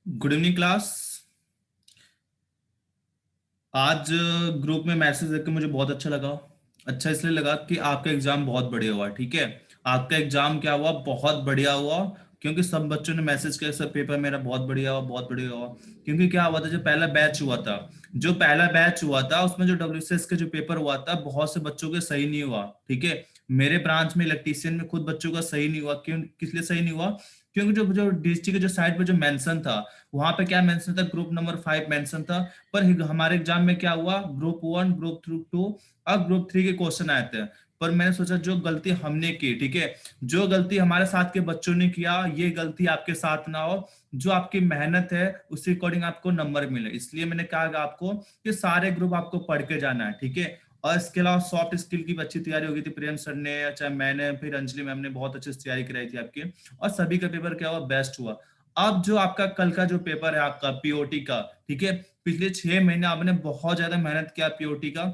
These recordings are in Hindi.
Good evening class. आज ग्रुप में मैसेज देख के मुझे बहुत अच्छा लगा। अच्छा इसलिए लगा कि आपका एग्जाम बहुत बढ़िया हुआ। ठीक है, आपका एग्जाम क्या हुआ, बहुत बढ़िया हुआ। क्योंकि सब बच्चों ने मैसेज किया सर पेपर मेरा बहुत बढ़िया हुआ, बहुत बढ़िया हुआ। क्योंकि क्या हुआ था, जो पहला बैच हुआ था, उसमें जो डब्ल्यूसीएस के जो पेपर हुआ था, बहुत से बच्चों के सही नहीं हुआ। ठीक है, मेरे ब्रांच में इलेक्ट्रीशियन में खुद बच्चों का सही नहीं हुआ। क्यों, किस लिए सही नहीं हुआ? क्योंकि जो जो डीएसटी के जो साइड पे जो मेंशन था, वहां पे क्या मेंशन था, ग्रुप नंबर 5 मेंशन था। पर हमारे एग्जाम में क्या हुआ, ग्रुप 1, ग्रुप 2 और ग्रुप 3 के क्वेश्चन आए थे। पर मैंने सोचा जो गलती हमने की, ठीक है, जो गलती हमारे साथ के बच्चों ने किया, ये गलती आपके साथ ना हो। जो आपकी मेहनत है उसी अकॉर्डिंग आपको नंबर मिले, इसलिए मैंने कहा कि आपको कि सारे ग्रुप आपको पढ़ के जाना है। ठीक है, और इसके अलावा सॉफ्ट स्किल की भी अच्छी तैयारी होगी थी। प्रेम सर ने, चाहे मैंने, फिर अंजलि मैम ने बहुत अच्छी से तैयारी कराई थी आपकी। और सभी का पेपर क्या हुआ, बेस्ट हुआ। अब जो आपका कल का जो पेपर है आपका पीओटी का, ठीक है, पिछले 6 महीने आपने बहुत ज्यादा मेहनत किया पीओटी का।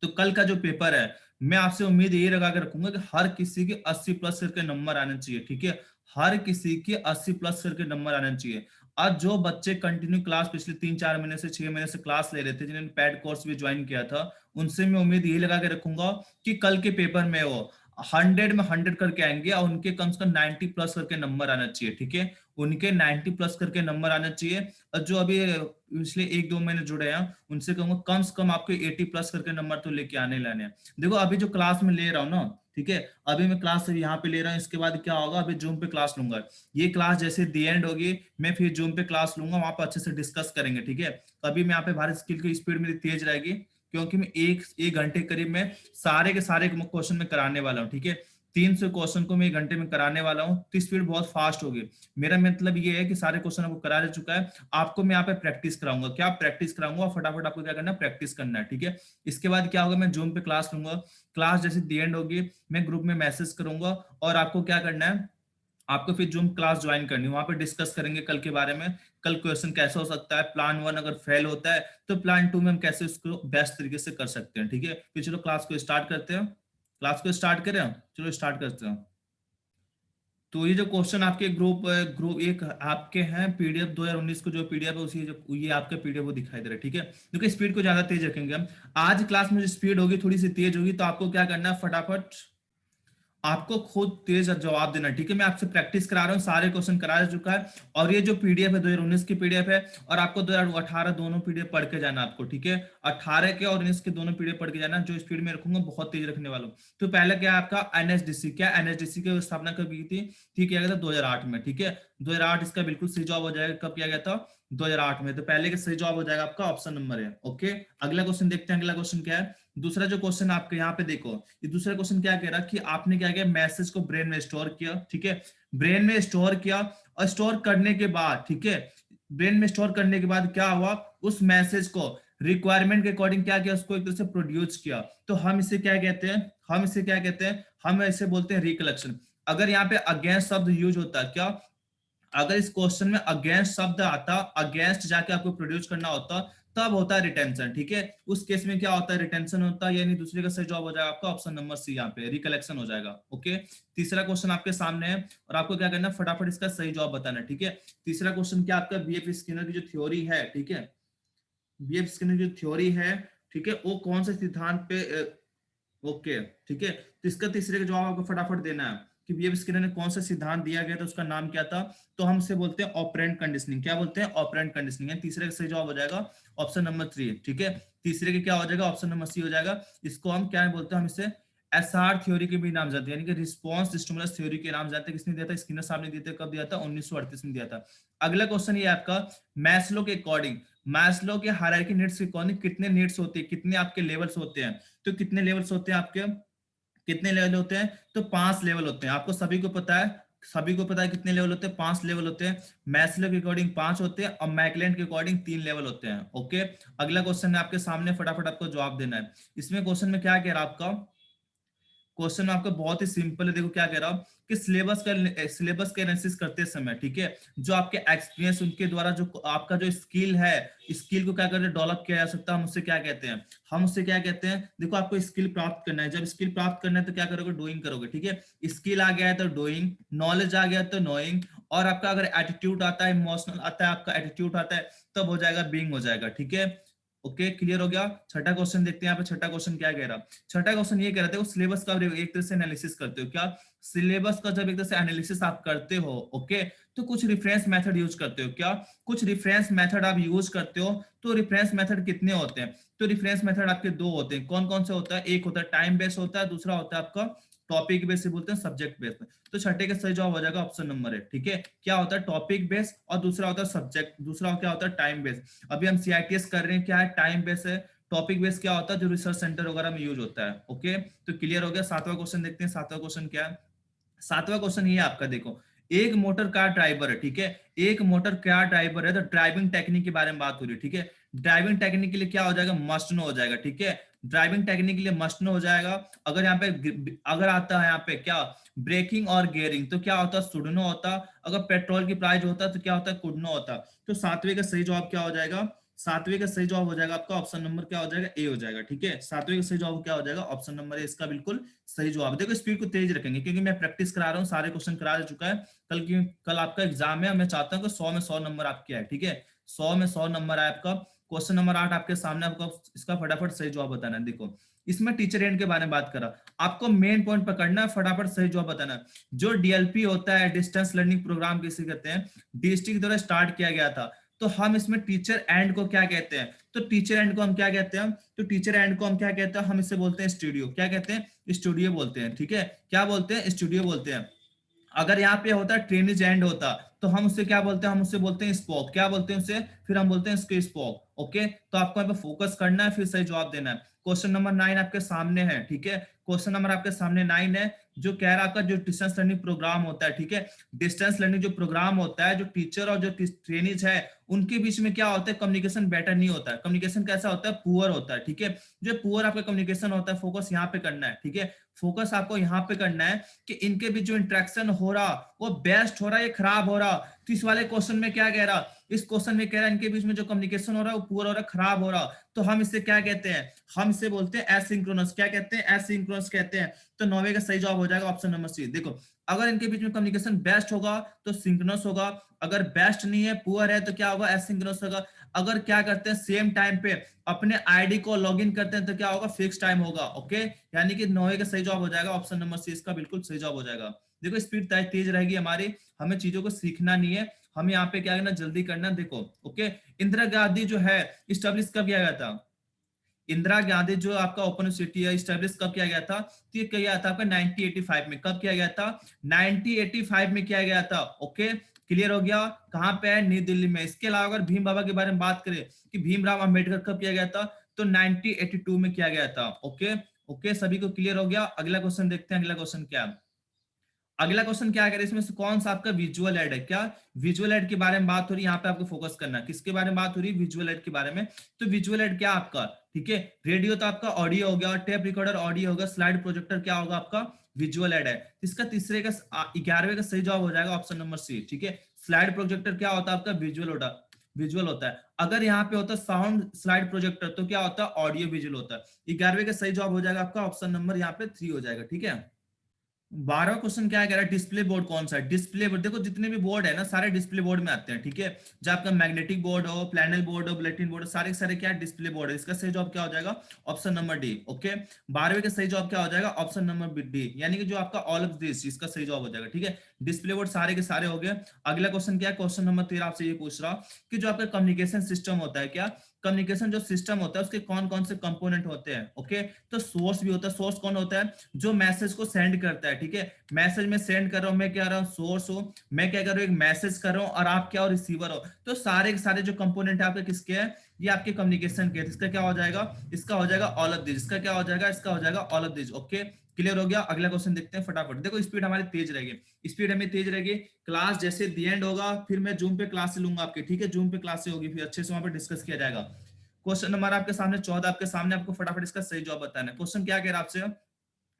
तो कल का जो पेपर है, मैं आपसे उम्मीद यही लगा के रखूंगा कि हर किसी के 80 प्लस करके नंबर आने चाहिए। ठीक है, हर किसी के 80 प्लस करके नंबर आने चाहिए। आज जो बच्चे कंटिन्यू क्लास पिछले 3-4 महीने से 6 महीने से क्लास ले रहे थे, जिन्होंने पैड कोर्स भी ज्वाइन किया था, उनसे मैं उम्मीद यही लगा के रखूंगा कि कल के पेपर में वो 100 में 100 करके आएंगे और उनके कम से कम 90 प्लस करके नंबर आना चाहिए। ठीक है, उनके 90 प्लस करके नंबर आना चाहिए। और जो अभी पिछले 1-2 महीने जुड़े हैं, उनसे कहूंगा कम से कम आपको 80 प्लस करके नंबर तो लेके आने लाने हैं। देखो अभी जो क्लास में ले रहा हूँ ना, ठीक है, अभी मैं क्लास यहाँ पे ले रहा हूँ, इसके बाद क्या होगा, अभी जूम पे क्लास लूंगा। ये क्लास जैसे दी एंड होगी, मैं फिर जूम पे क्लास लूंगा, वहां पर अच्छे से डिस्कस करेंगे। ठीक है, अभी मैं यहाँ पे भारत स्किल की स्पीड मेरी तेज रहेगी, क्योंकि मैं एक एक घंटे करीब में सारे के सारे क्वेश्चन में कराने वाला हूँ। ठीक है, 300 क्वेश्चन को मैं 1 घंटे में कराने वाला हूँ, तो स्पीड बहुत फास्ट होगी। मेरा मतलब ये है कि सारे क्वेश्चन आपको करा दे चुका है, आपको मैं यहाँ पे प्रैक्टिस कराऊंगा। क्या प्रैक्टिस कराऊंगा, फटाफट आपको क्या करना है, प्रैक्टिस करना है। ठीक है, इसके बाद क्या होगा, मैं जूम पे क्लास लूंगा। क्लास जैसे दी एंड होगी, मैं ग्रुप में मैसेज करूंगा, और आपको क्या करना है, आपको फिर जूम क्लास ज्वाइन करनी है, वहां पे डिस्कस करेंगे कल के बारे में। कल क्वेश्चन कैसा हो सकता है, प्लान 1 अगर फेल होता है तो प्लान 2 में हम कैसे उसको बेस्ट तरीके से कर सकते हैं। ठीक है, फिर चलो क्लास को स्टार्ट करते हैं। क्लास को स्टार्ट करें, चलो स्टार्ट करते हैं। तो ये जो क्वेश्चन आपके ग्रुप एक आपके हैं, पीडीएफ 2019 को जो पीडीएफ है, उसी जो ये आपका पीडीएफ वो दिखाई दे रहा है। ठीक है, क्योंकि स्पीड को ज्यादा तेज रखेंगे हम। आज क्लास में जो स्पीड होगी थोड़ी सी तेज होगी, तो आपको क्या करना है, फटाफट आपको खुद तेज जवाब देना। ठीक है, मैं आपसे प्रैक्टिस करा रहा हूँ, सारे क्वेश्चन करा चुका है। और ये जो पीडीएफ है 2019 की पीडीएफ है, और आपको 2018 दोनों पीडीएफ पढ़ के जाना आपको। ठीक है, 18 के और 19 के दोनों पीडीएफ पढ़ के जाना। जो स्पीड में रखूंगा बहुत तेज रखने वाला हूँ। तो पहले क्या है आपका एनएसडीसी, क्या एनएसडीसी की स्थापना कब की थी? ठीक किया गया था 2008 में। ठीक है, 2008 इसका बिल्कुल सही जवाब हो जाएगा। कब किया गया था? 2008 में। तो पहले का सही जवाब हो जाएगा आपका ऑप्शन नंबर है। ओके, अगला क्वेश्चन देखते हैं। अगला क्वेश्चन क्या है? दूसरा जो क्वेश्चन आपके यहाँ पे देखो, ये दूसरा क्वेश्चन क्या कह रहा कि आपने क्या किया, मैसेज को ब्रेन में स्टोर किया। ठीक है, ब्रेन में स्टोर किया, और स्टोर करने के बाद, ठीक है, ब्रेन में स्टोर करने के बाद क्या हुआ, उस मैसेज को रिक्वायरमेंट के अकॉर्डिंग क्या किया, उसको एक तरह से प्रोड्यूस किया। तो हम इसे क्या कहते हैं, हम इसे बोलते हैं रिकलेक्शन। अगर यहाँ पे अगेंस्ट शब्द यूज होता, क्या अगर इस क्वेश्चन में अगेंस्ट शब्द आता, अगेंस्ट जाके आपको प्रोड्यूस करना होता, तब होता है रिटेंशन। ठीक है, उस केस में क्या होता है, रिटेंशन होता है, यानी दूसरे का सही जवाब हो जाएगा आपका ऑप्शन नंबर सी, यहाँ पे रिकलेक्शन हो जाएगा। ओके, तीसरा क्वेश्चन आपके सामने है, और आपको क्या करना है, फटाफट इसका सही जवाब बताना है। ठीक है, तीसरा क्वेश्चन क्या आपका, बीएफ स्किनर की जो थ्योरी है, ठीक है, बीएफ स्किनर की जो थ्योरी है, ठीक है, वो कौन से सिद्धांत पे ओके, ठीक है, तो इसका तीसरे का जवाब आपको फटाफट देना है कि बीएफ स्किनर ने कौन सा सिद्धांत दिया गया था, उसका नाम क्या था। तो हम इसे बोलते हैं ऑपरेंट कंडीशनिंग। क्या बोलते हैं? Operant conditioning. तीसरे का सही जवाब हो जाएगा ऑप्शन नंबर 3। ठीक है, तीसरे के क्या हो जाएगा, ऑप्शन नंबर सी हो जाएगा। इसको हम क्या बोलते हैं, हम इसे एसआर थ्योरी के भी नाम जाते हैं, यानी कि रिस्पॉन्स स्टिमुलस थ्योरी के नाम जाते हैं। किसने दिया था? स्किनर साहब ने दिया था। कब दिया था? 1938 में दिया था। अगला क्वेश्चन ये आपका, मैस्लो के अकॉर्डिंग, मैस्लो के हायरार्की नीड्स के अकॉर्डिंग कितने नीड्स होते हैं, कितने आपके लेवल्स होते हैं? तो कितने लेवल्स होते हैं आपके, कितने लेवल होते हैं? तो 5 लेवल होते हैं। आपको सभी को पता है, सभी को पता है कितने लेवल होते हैं, 5 लेवल होते हैं। मैस्लो के अकॉर्डिंग 5 होते हैं, और मैकलैंड के अकॉर्डिंग 3 लेवल होते हैं। ओके, अगला क्वेश्चन है आपके सामने, फटाफट आपको जवाब देना है। इसमें क्वेश्चन में क्या कह रहा है आपका, क्वेश्चन आपका बहुत ही सिंपल है। देखो क्या कह रहा हूं कि सिलेबस का एनालिसिस करते समय, ठीक है, जो आपके एक्सपीरियंस उनके द्वारा जो आपका जो स्किल है, स्किल को क्या करते हैं, डेवलप किया जा सकता है। हम उससे क्या कहते हैं, हम उससे क्या कहते हैं, देखो आपको स्किल प्राप्त करना है। जब स्किल प्राप्त करना है तो क्या करोगे, डूइंग करोगे। ठीक है, स्किल आ गया है तो डूइंग, नॉलेज आ गया तो नोइंग, और आपका अगर एटीट्यूड आता है, इमोशनल आता है, आपका एटीट्यूड आता है, तब हो जाएगा बीइंग हो जाएगा, ठीक है। ओके, क्लियर हो गया। छठा क्वेश्चन देखते हैं यहाँ पे। छठा क्वेश्चन क्या कह रहा, छठा क्वेश्चन ये कह रहा था, सिलेबस का एक तरह से एनालिसिस करते हो क्या, सिलेबस का जब एक तरह से एनालिसिस आप करते हो, ओके, तो कुछ रेफरेंस मेथड यूज करते हो क्या, कुछ रेफरेंस मेथड आप यूज करते हो। तो रेफरेंस मेथड कितने होते हैं, तो रेफरेंस मेथड आपके दो होते हैं। कौन कौन से होता है, एक होता है टाइम बेस होता है, दूसरा होता है आपका टॉपिक बेस से बोलते हैं, सब्जेक्ट बेस। तो छठे का सही जवाब हो जाएगा ऑप्शन नंबर है, ठीक है। क्या होता है, टॉपिक बेस, और दूसरा होता है सब्जेक्ट, दूसरा क्या होता है टाइम बेस। अभी हम सीआईटीएस कर रहे हैं, क्या है, टाइम बेस है। टॉपिक बेस क्या होता है, जो रिसर्च सेंटर वगैरह में यूज होता है। ओके, तो क्लियर हो गया। सातवां क्वेश्चन देखते हैं, सातवां क्वेश्चन क्या है। सातवां क्वेश्चन ये आपका देखो, एक मोटर कार ड्राइवर है, ठीक है, एक मोटर कार ड्राइवर है, तो ड्राइविंग टेक्निक के बारे में बात हो रही है, ठीक है। ड्राइविंग टेक्निक के लिए क्या हो जाएगा, मस्ट नो हो जाएगा, ठीक है। ड्राइविंग टेक्निक के लिए मस्ट नो हो जाएगा। अगर यहाँ पे अगर आता है यहाँ पे क्या, ब्रेकिंग और गियरिंग, तो क्या होता है, शुड नो होता। अगर पेट्रोल की प्राइस होता तो क्या होता है, कुड नो होता। तो सातवें का सही जवाब क्या हो जाएगा, सातवें का सही जवाब हो जाएगा आपका ऑप्शन नंबर क्या हो जाएगा, ए हो जाएगा, ठीक है। सातवें का सही जवाब क्या हो जाएगा, ऑप्शन नंबर ए, इसका बिल्कुल सही जवाब। देखो स्पीड को तेज रखेंगे, क्योंकि मैं प्रैक्टिस करा रहा हूँ, सारे क्वेश्चन करा चुका है। कल आपका एग्जाम है, मैं चाहता हूँ कि 100 में 100 नंबर आपके आए, ठीक है। 100 में 100 नंबर आए आपका। क्वेश्चन नंबर 8 आपके सामने, आपको इसका फटाफट सही जवाब बताना है। देखो इसमें टीचर एंड के बारे में बात करा, आपको मेन पॉइंट पकड़ना है, फटाफट सही जवाब बताना है। जो डीएलपी होता है, डिस्टेंस लर्निंग प्रोग्राम किसे कहते हैं, डीएसटी के द्वारा स्टार्ट किया गया था। तो हम इसमें टीचर एंड को क्या कहते हैं, तो टीचर एंड को हम क्या कहते हैं, तो टीचर एंड को हम क्या कहते हैं, हम इसे बोलते हैं स्टूडियो। क्या कहते हैं, स्टूडियो बोलते हैं, ठीक है। क्या बोलते हैं, स्टूडियो बोलते हैं। अगर यहाँ पे होता है ट्रेनिज एंड होता, तो हम उससे क्या बोलते हैं, हम उससे बोलते हैं स्पोक। क्या बोलते हैं उससे, फिर हम बोलते हैं इसके स्पोक। ओके, तो आपको यहाँ पे फोकस करना है, फिर सही जवाब देना है। क्वेश्चन नंबर 9 आपके सामने है, ठीक है। क्वेश्चन नंबर आपके सामने 9 है, जो कह रहा आपका जो डिस्टेंस लर्निंग प्रोग्राम होता है, ठीक है। डिस्टेंस लर्निंग जो प्रोग्राम होता है, जो टीचर और जो ट्रेनिज है, उनके बीच में क्या होता है, कम्युनिकेशन बेटर नहीं होता है। कम्युनिकेशन कैसा होता है, पुअर होता है, ठीक है। जो पुअर आपका कम्युनिकेशन होता है, फोकस यहाँ पे करना है, ठीक है। फोकस आपको यहाँ पे करना है कि इनके बीच जो इंटरेक्शन हो रहा, वो बेस्ट हो रहा है या खराब हो रहा। तो इस वाले क्वेश्चन में क्या कह रहा, इस क्वेश्चन में कह रहा है इनके बीच में जो कम्युनिकेशन हो रहा है वो पूरा हो रहा है, खराब हो रहा। तो हम इसे क्या कहते हैं, हम इसे बोलते हैं एसिंक्रोनस। क्या कहते हैं, एसिंक्रोनस कहते हैं। तो 9वें का सही जवाब हो जाएगा ऑप्शन नंबर सी। देखो अगर इनके बीच में कम्युनिकेशन बेस्ट होगा तो सिंक्रोनस होगा, अगर बेस्ट नहीं है, पुअर है, तो क्या होगा, एसिंक्रोनस होगा। अगर क्या करते हैं, सेम टाइम पे अपने आईडी को लॉगिन करते हैं, तो क्या होगा, फिक्स टाइम होगा। ओके, यानी कि 9वें का सही जवाब हो जाएगा ऑप्शन नंबर सी, इसका बिल्कुल सही जवाब हो जाएगा। देखो स्पीड तेज रहेगी हमारी, हमें चीजों को सीखना नहीं है, हमें यहाँ पे क्या करना, जल्दी करना। देखो ओके, इंदिरा गांधी जो है स्टैब्लिश कब किया गया था, इंदिरा गांधी जो आपका ओपन यूनिवर्सिटी है स्टैब्लिश कब किया गया था, तो ये किया गया था आपका 1985 में। कब किया गया था, 1985 में किया गया था। ओके, क्लियर हो गया। कहां पे है, नई दिल्ली में। इसके अलावा अगर भीम बाबा के बारे में बात करें कि भीमराव अंबेडकर कब किया गया था, तो 1982 में किया गया था। ओके ओके, सभी को क्लियर हो गया। अगला क्वेश्चन देखते हैं, अगला क्वेश्चन क्या है। अगला क्वेश्चन क्या है, इसमें से कौन सा आपका विजुअल एड है, क्या विजुअल एड के बारे में बात हो रही है, यहाँ पे आपको फोकस करना है, किसके बारे में बात हो रही है, विजुअल एड के बारे में। तो विजुअल एड क्या आपका, ठीक है, रेडियो तो आपका ऑडियो हो गया, टेप रिकॉर्डर ऑडियो होगा, स्लाइड प्रोजेक्टर क्या होगा आपका, विजुअल एड है। इसका तीसरे का 11वें का सही जवाब हो जाएगा ऑप्शन नंबर सी, ठीक है। स्लाइड प्रोजेक्टर क्या होता है आपका, विजुअल होता है। अगर यहाँ पे होता है साउंड स्लाइड प्रोजेक्टर, तो क्या होता है, ऑडियो विजुअल होता है। 11वें का सही जवाब हो जाएगा आपका ऑप्शन नंबर यहाँ पे 3 हो जाएगा, ठीक है। 12वां क्वेश्चन क्या कह रहा है, डिस्प्ले बोर्ड कौन सा है, डिस्प्ले बोर्ड। देखो जितने भी बोर्ड है ना, सारे डिस्प्ले बोर्ड में आते हैं, ठीक है। जो आपका मैग्नेटिक बोर्ड हो, प्लानल बोर्ड हो, बुलेटिन बोर्ड, सारे सारे क्या डिस्प्ले बोर्ड है। इसका सही जवाब क्या हो जाएगा, ऑप्शन नंबर डी। ओके, 12वें का सही जवाब क्या हो जाएगा, ऑप्शन नंबर डी, यानी कि जो आपका ऑल ऑफ दिस, इसका सही जवाब हो जाएगा, ठीक है। डिस्प्ले बोर्ड सारे के सारे हो गए। अगला क्वेश्चन क्या है, क्वेश्चन नंबर 13 आपसे ये पूछ रहा कि जो आपका कम्युनिकेशन सिस्टम होता है, क्या कम्युनिकेशन जो सिस्टम होता है उसके कौन कौन से कंपोनेंट होते हैं। ओके, तो सोर्स भी होता है। सोर्स कौन होता है, जो मैसेज को सेंड करता है, ठीक है। मैसेज में सेंड कर रहा हूं, मैं क्या रहा हूं, सोर्स हो, मैं क्या कर रहा हूं, एक मैसेज कर रहा हूं, और आप क्या हो, रिसीवर हो। तो सारे के सारे जो कंपोनेंट है आपके किसके हैं, ये आपके कम्युनिकेशन के। इसका क्या हो जाएगा, इसका हो जाएगा ऑल ऑफ दिस। इसका क्या हो जाएगा, इसका हो जाएगा all of this. Okay, clear हो गया। अगला क्वेश्चन देखते हैं फटाफट। देखो स्पीड हमारी तेज रहेगी, स्पीड हमें तेज रहेगी। क्लास जैसे दी एंड होगा, फिर मैं जूम पे क्लास से लूंगा आपके, ठीक है। जूम पे क्लास से होगी, फिर अच्छे से वहां पर डिस्कस किया जाएगा। क्वेश्चन नंबर आपके सामने 14 आपके सामने, आपको फटाफट इसका सही जवाब बताना है। क्वेश्चन क्या कह रहा है आपसे,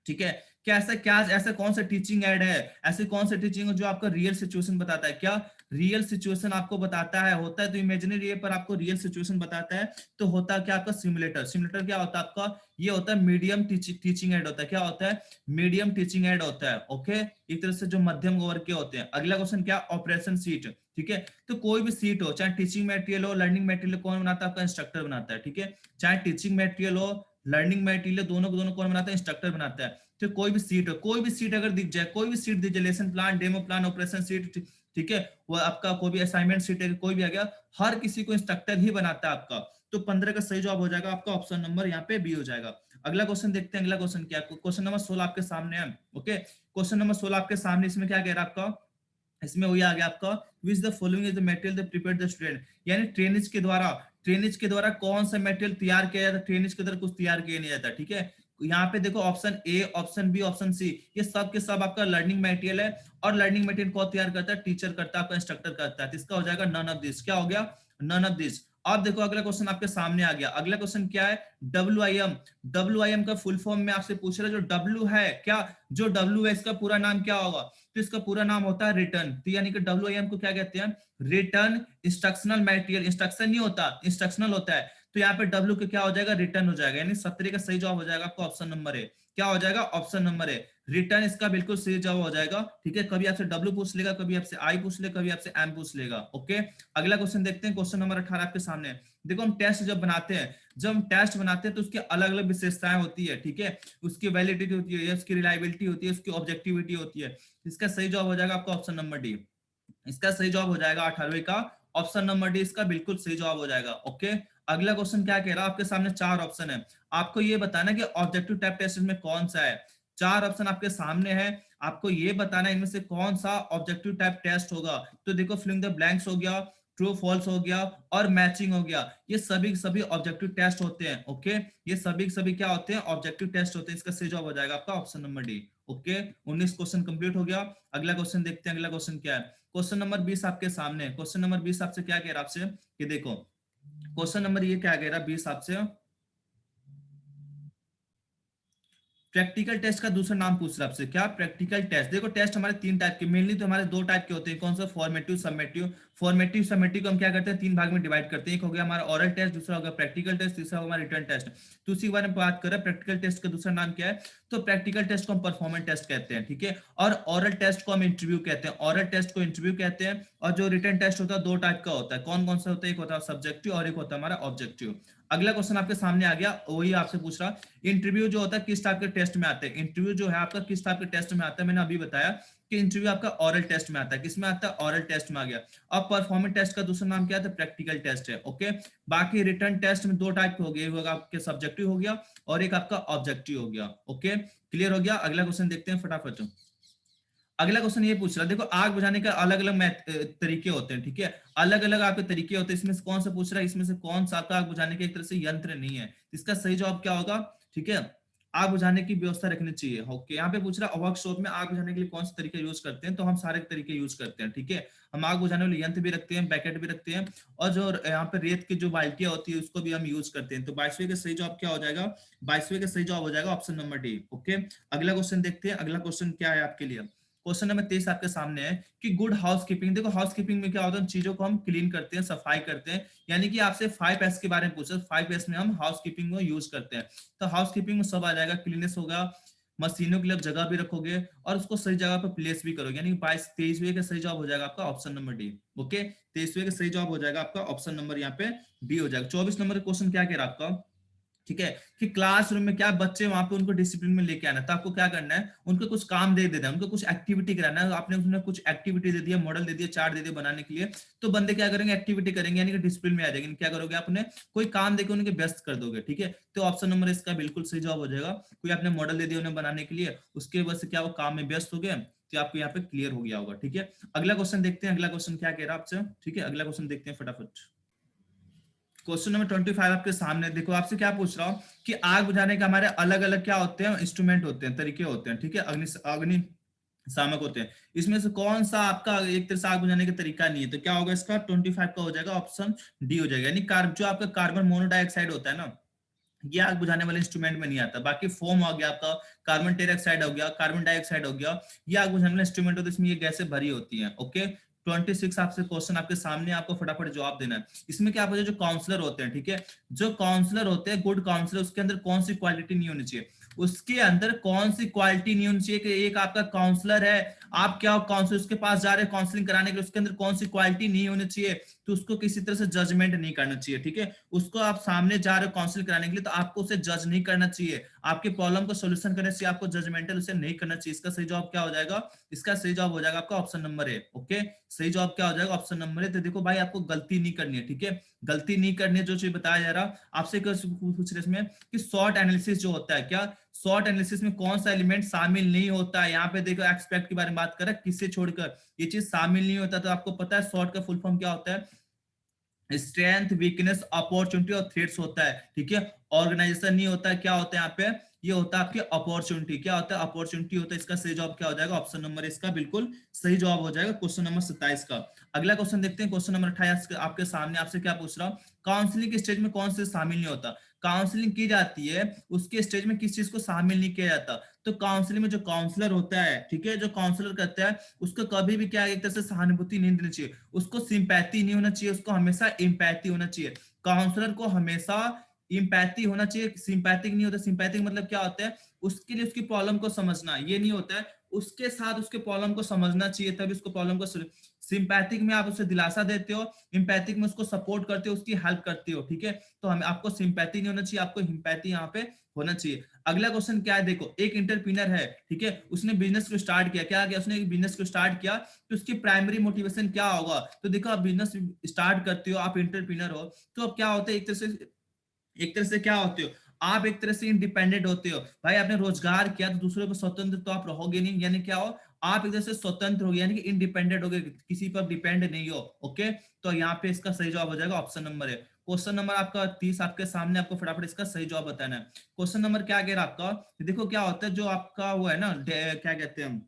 ठीक है। क्या ऐसा, क्या ऐसा कौन सा टीचिंग एड है, ऐसे कौन सा टीचिंग है जो आपका रियल सिचुएशन बताता है? क्या रियल सिचुएशन आपको बताता है? होता है तो इमेजिनरी है, पर आपको रियल सिचुएशन बताता है तो होता है क्या आपका सिमुलेटर। सिमुलेटर क्या होता है आपका? ये होता है मीडियम टीचिंग एड होता है। क्या होता है? मीडियम टीचिंग एड होता है। ओके, एक तरह से जो मध्यम वर्ग के होते हैं। अगला क्वेश्चन क्या? Operation seat. ठीक है, तो कोई भी सीट हो, चाहे टीचिंग मटेरियल हो, लर्निंग मटेरियल, कौन बनाता है? आपका इंस्ट्रक्टर बनाता है। ठीक है, चाहे टीचिंग मटेरियल हो, लर्निंग मटेरियल, दोनों को दोनों कौन बनाता है? इंस्ट्रक्टर बनाता है। तो कोई भी सीट हो, कोई भी सीट अगर दिख जाए, कोई भी सीट दिख जाए, lesson plan, demo plan, operation seat, ठीक है, वो आपका कोई भी असाइनमेंट सीट है, कोई भी आ गया, हर किसी को इंस्ट्रक्टर ही बनाता है आपका। तो 15 का सही जवाब हो जाएगा आपका ऑप्शन नंबर यहाँ पे बी हो जाएगा। अगला क्वेश्चन देखते हैं, अगला क्वेश्चन क्या है? क्वेश्चन नंबर 16 आपके सामने है। ओके, क्वेश्चन नंबर 16 आपके सामने, इसमें क्या कह रहा है आपका? इसमें वही आ गया आपका, which the following is the material that prepared the student, यानी ट्रेनिज के द्वारा, ट्रेनिज के द्वारा कौन सा मटेरियल तैयार किया जाता है? ट्रेनिज के द्वारा कुछ तैयार किया नहीं जाता। ठीक है, यहाँ पे देखो option A, option B, option C, ये सब के सब आपका लर्निंग मटेरियल है। और लर्निंग मटेरियल कौन तैयार करता है? टीचर करता है, आपका इंस्ट्रक्टर करता है। तो इसका हो जाएगा नन ऑफ दिस। क्या हो गया? None of this. अब देखो अगला क्वेश्चन आपके सामने आ गया। अगला क्वेश्चन क्या है? W I am. W I am का फुल फॉर्म में आपसे पूछ रहा है, जो डब्ल्यू है क्या, जो डब्ल्यू है इसका पूरा नाम क्या होगा? तो इसका पूरा नाम होता है रिटर्न। तो यानी कि डब्ल्यू आई एम को क्या कहते हैं? Return instructional material. इंस्ट्रक्शन नहीं होता, इंस्ट्रक्शनल होता है। तो यहाँ पे डब्ल्यू के क्या हो जाएगा? रिटर्न हो जाएगा। यानी 17 का सही जवाब हो जाएगा आपका ऑप्शन नंबर है। क्या हो जाएगा? ऑप्शन नंबर है रिटर्न, इसका बिल्कुल सही जवाब हो जाएगा। ठीक है, कभी आपसे डब्ल्यू पूछ लेगा, कभी आपसे आई पूछ लेगा, कभी आपसे एम पूछ लेगा। ओके, अगला क्वेश्चन देखते हैं, क्वेश्चन नंबर 18 आपके सामने। देखो हम टेस्ट जब बनाते हैं, जब हम टेस्ट बनाते हैं तो उसकी अलग अलग विशेषताएं होती है। ठीक है, उसकी वैलिडिटी होती है, उसकी रिलायबिलिटी होती है, उसकी ऑब्जेक्टिविटी होती है। इसका सही जवाब हो जाएगा आपका ऑप्शन नंबर डी। इसका सही जवाब हो जाएगा 18वें का ऑप्शन नंबर डी, इसका बिल्कुल सही जवाब हो जाएगा। ओके, अगला क्वेश्चन क्या कह रहा है? आपके सामने चार ऑप्शन है, आपको ये बताना कि ऑब्जेक्टिव टाइप टेस्ट में कौन सा है। चार ऑप्शन आपके सामने है, आपको ये बताना इनमें से कौन सा ऑब्जेक्टिव टाइप टेस्ट होगा। तो देखो फिलिंग द ब्लैंक्स हो गया, ट्रू फॉल्स हो गया, और मैचिंग हो गया। ये सभी सभी ऑब्जेक्टिव टेस्ट होते हैं। ओके, ये सभी सभी क्या होते हैं? ऑब्जेक्टिव टेस्ट होते हैं। इसका सही जवाब हो जाएगा आपका option number D. Okay, 19 question complete हो गया। अगला क्वेश्चन देखते हैं, अगला क्वेश्चन क्या है? क्वेश्चन नंबर 20 आपके सामने। क्वेश्चन नंबर 20 आपसे क्या कह रहा है? आपसे कि देखो क्वेश्चन नंबर ये क्या कह रहा है 20 आपसे, प्रैक्टिकल टेस्ट का दूसरा नाम पूछ रहा है आपसे। क्या? Practical test. देखो टेस्ट हमारे तीन टाइप के, मेनली तो हमारे दो टाइप के होते हैं। कौन सा? Formative, summative. फॉर्मेटिव सबमेटिव को हम क्या करते हैं? तीन भाग में डिवाइड करते हैं। एक हो गया हमारा ऑरल टेस्ट, दूसरा होगा प्रैक्टिकल टेस्ट, तीसरा होगा हमारा रिटर्न टेस्ट। तो उसी के बारे में बात कर रहे हैं। प्रैक्टिकल टेस्ट का दूसरा नाम क्या है? तो प्रैक्टिकल टेस्ट को हम परफॉर्मेंस टेस्ट कहते हैं। ठीक है, और ऑरल टेस्ट को हम इंटरव्यू कहते हैं। ऑरल टेस्ट को इंटरव्यू कहते हैं। और जो रिटर्न टेस्ट होता है दो टाइप का होता है। कौन कौन सा होता है? एक होता है सब्जेक्टिव और एक होता है हमारा ऑब्जेक्टिव। अगला क्वेश्चन आपके सामने आ गया, वही आपसे पूछ रहा, इंटरव्यू जो होता है किस टाइप के टेस्ट में आता है? इंटरव्यू जो है आपका किस टाइप के टेस्ट में आता है? मैंने अभी बताया कि इंटरव्यू आपका ऑरल टेस्ट में आता है। किसमें आता है? ऑरल टेस्ट में आ गया। अब परफॉर्मेंस टेस्ट का दूसरा नाम क्या है? प्रैक्टिकल टेस्ट है। ओके, बाकी रिटर्न टेस्ट में दो टाइप के हो गए, होगा आपके सब्जेक्टिव हो गया और एक आपका ऑब्जेक्टिव हो गया। ओके, क्लियर हो गया। अगला क्वेश्चन देखते हैं फटाफट। अगला क्वेश्चन ये पूछ रहा है, देखो आग बुझाने के अलग अलग तरीके होते हैं। ठीक है, अलग अलग आपके तरीके होते हैं। इसमें से कौन सा पूछ रहा है? इसमें से कौन सा आपका आग बुझाने के एक तरह से यंत्र नहीं है? इसका सही जवाब क्या होगा? ठीक है, आग बुझाने की व्यवस्था रखनी चाहिए। ओके, यहाँ पे पूछ रहा है वर्कशॉप में आग बुझाने के लिए कौन सा तरीका यूज करते हैं? तो हम सारे तरीके यूज करते हैं। ठीक है, हम आग बुझाने वाले यंत्र भी रखते हैं, बैकेट भी रखते हैं, और जो यहाँ पे रेत की जो बाल्टियां होती है उसको भी हम यूज करते हैं। तो 22वें का सही जवाब क्या हो जाएगा? 22वें का सही जवाब हो जाएगा ऑप्शन नंबर डी। ओके, अगला क्वेश्चन देखते हैं। अगला क्वेश्चन क्या है आपके लिए? क्वेश्चन नंबर 23 आपके सामने है कि गुड हाउस कीपिंग। देखो हाउस कीपिंग में क्या होता है? चीजों को हम क्लीन करते हैं, सफाई करते हैं। यानी कि आपसे 5S के बारे में पूछा, 5S में हम हाउस कीपिंग को यूज करते हैं। तो हाउस कीपिंग में सब आ जाएगा, क्लीनेस होगा, मशीनों के लिए जगह भी रखोगे, और उसको सही जगह पर प्लेस भी करोगे। यानी 23वें का सही जवाब हो जाएगा आपका ऑप्शन नंबर डी। ओके, 23वें का सही जवाब हो जाएगा आपका ऑप्शन नंबर यहाँ पे डी हो जाएगा। 24 नंबर क्वेश्चन क्या कह रहा है आपका? ठीक है, कि क्लासरूम में क्या बच्चे वहां पे उनको डिसिप्लिन में लेके आना है, तो आपको क्या करना है? उनको कुछ काम दे देना है, उनको कुछ एक्टिविटी कराना है। आपने उसमें कुछ एक्टिविटी दे दिया, मॉडल दे दिया, चार्ट दे दिया बनाने के लिए, तो बंदे क्या करेंगे? एक्टिविटी करेंगे, यानी कि डिसिप्लिन में आ जाएंगे। क्या करोगे? आपने कोई काम देकर उनके व्यस्त कर दोगे। ठीक है, तो ऑप्शन नंबर इसका बिल्कुल सही जवाब हो जाएगा। कोई आपने मॉडल दे दिया उन्हें बनाने के लिए, उसके वजह से क्या वो काम में व्यस्त हो गए, तो आपको यहाँ पे क्लियर हो गया होगा। ठीक है, अगला क्वेश्चन देखते हैं। अगला क्वेश्चन क्या कह रहा है आपसे? ठीक है, अगला क्वेश्चन देखते हैं फटाफट। क्वेश्चन नंबर 25 आपके सामने। देखो आपसे क्या पूछ रहा हूँ कि आग बुझाने के हमारे अलग अलग क्या होते हैं? इंस्ट्रूमेंट होते हैं, तरीके होते हैं। ठीक है, अग्नि अग्नि शामक होते हैं। इसमें से कौन सा आपका एक तरह से आग बुझाने का तरीका नहीं है? तो क्या होगा इसका? 25 का हो जाएगा ऑप्शन डी हो जाएगा। यानी जो आपका कार्बन मोनोडाइऑक्साइड होता है ना, ये आग बुझाने वाले इंस्ट्रूमेंट में नहीं आता। बाकी फोम हो गया आपका, कार्बन डाइऑक्साइड हो गया, कार्बन डाइऑक्साइड हो गया, ये आग बुझाने वाले इंस्ट्रूमेंट होते हैं, इसमें ये गैसें भरी होती हैं। ओके, 26 आपसे क्वेश्चन आपके सामने, आपको फटाफट जवाब देना है। इसमें क्या होता है, जो काउंसलर होते हैं, ठीक है, जो काउंसलर होते हैं, गुड काउंसलर, उसके अंदर कौन सी क्वालिटी नहीं होनी चाहिए, उसके अंदर कौन सी क्वालिटी नहीं होनी चाहिए कि एक आपका काउंसलर है, आप क्या काउंसलर उसके पास जा रहे हैं काउंसलिंग कराने के लिए, उसके अंदर कौन सी क्वालिटी नहीं होनी चाहिए, तो उसको किसी तरह से जजमेंट नहीं करना चाहिए। ठीक है, उसको आप सामने जा रहे हो काउंसिल कराने के लिए, तो आपको उसे जज नहीं करना चाहिए, आपके प्रॉब्लम को सोल्यूशन करने से आपको जजमेंटल उसे नहीं करना चाहिए। इसका सही जवाब क्या हो जाएगा, इसका सही जवाब हो जाएगा आपका ऑप्शन नंबर ए। ओके, सही जवाब क्या हो जाएगा, ऑप्शन नंबर ए। तो देखो भाई, आपको गलती नहीं करनी है, ठीक है, गलती नहीं करनी है। जो चीज बताया जा रहा आपसे पूछ रहे इसमें कि शॉर्ट एनालिसिस जो होता है, क्या शॉर्ट एनालिसिस में कौन सा एलिमेंट शामिल नहीं होता है, यहाँ पे देखो एक्सपेक्ट के बारे में बात कर रहा है, किससे छोड़कर ये चीज शामिल नहीं होता, तो आपको पता है शॉर्ट का फुल फॉर्म क्या होता है, स्ट्रेंथ, वीकनेस, अपॉर्चुनिटी और थ्रेट्स होता है। ठीक है, ऑर्गेनाइजेशन नहीं होता है, क्या होता है यहाँ पे, ये होता है आपकी अपॉर्चुनिटी। क्या होता है, अपॉर्चुनिटी होता है। इसका सही जवाब क्या हो जाएगा, ऑप्शन नंबर इसका बिल्कुल सही जवाब हो जाएगा क्वेश्चन नंबर 27 का। अगला क्वेश्चन देखते हैं, क्वेश्चन नंबर 28 आपके सामने, आपसे क्या पूछ रहा हूँ, काउंसलिंग के स्टेज में कौन से शामिल नहीं होता, काउंसलिंग की जाती है उसके स्टेज में किस चीज को शामिल नहीं किया जाता, तो काउंसलिंग में जो काउंसलर होता है, ठीक है, जो काउंसलर करता है, उसको कभी भी क्या एक तरह से सहानुभूति नहीं देनी चाहिए, उसको सिंपैथी नहीं होना चाहिए, उसको हमेशा इम्पैथी होना चाहिए। काउंसलर को हमेशा इम्पैथी होना चाहिए, सिंपैथिक नहीं होता। सिंपैथिक मतलब क्या होता है, उसके लिए उसकी प्रॉब्लम को समझना, ये नहीं होता है उसके साथ उसके प्रॉब्लम को समझना चाहिए, तभी उसको प्रॉब्लम को। सिंपैथिक में आप उसे दिलासा देते हो, इम्पैथिक में उसको सपोर्ट करते हो, उसकी हेल्प करते हो। ठीक है, तो हमें आपको सिंपैथी नहीं होना चाहिए, आपको हिम्पैथी यहाँ पे होना चाहिए। अगला क्वेश्चन क्या है, देखो, एक इंटरप्रीनर है, ठीक है, उसने बिजनेस को स्टार्ट किया, क्या किया उसने, एक बिजनेस को स्टार्ट किया, तो उसकी प्राइमरी मोटिवेशन क्या होगा, तो देखो आप बिजनेस स्टार्ट करते हो, आप इंटरप्रीनर हो, तो अब क्या होता है, एक तरह से क्या होते हो, आप एक तरह से इंडिपेंडेंट होते हो। भाई आपने रोजगार किया तो दूसरों पर स्वतंत्र तो आप रहोगे नहीं, यानी क्या हो, आप एक तरह से स्वतंत्र हो, यानी कि इंडिपेंडेंट हो गए, किसी पर डिपेंड नहीं हो। ओके, तो यहाँ पे इसका सही जवाब हो जाएगा ऑप्शन नंबर है। क्वेश्चन नंबर आपका 30 आपके सामने, आपको फटाफट इसका सही जवाब बताना है। क्वेश्चन नंबर क्या कह रहा है आपका, देखो क्या होता है, जो आपका वो है ना, क्या कहते हैं,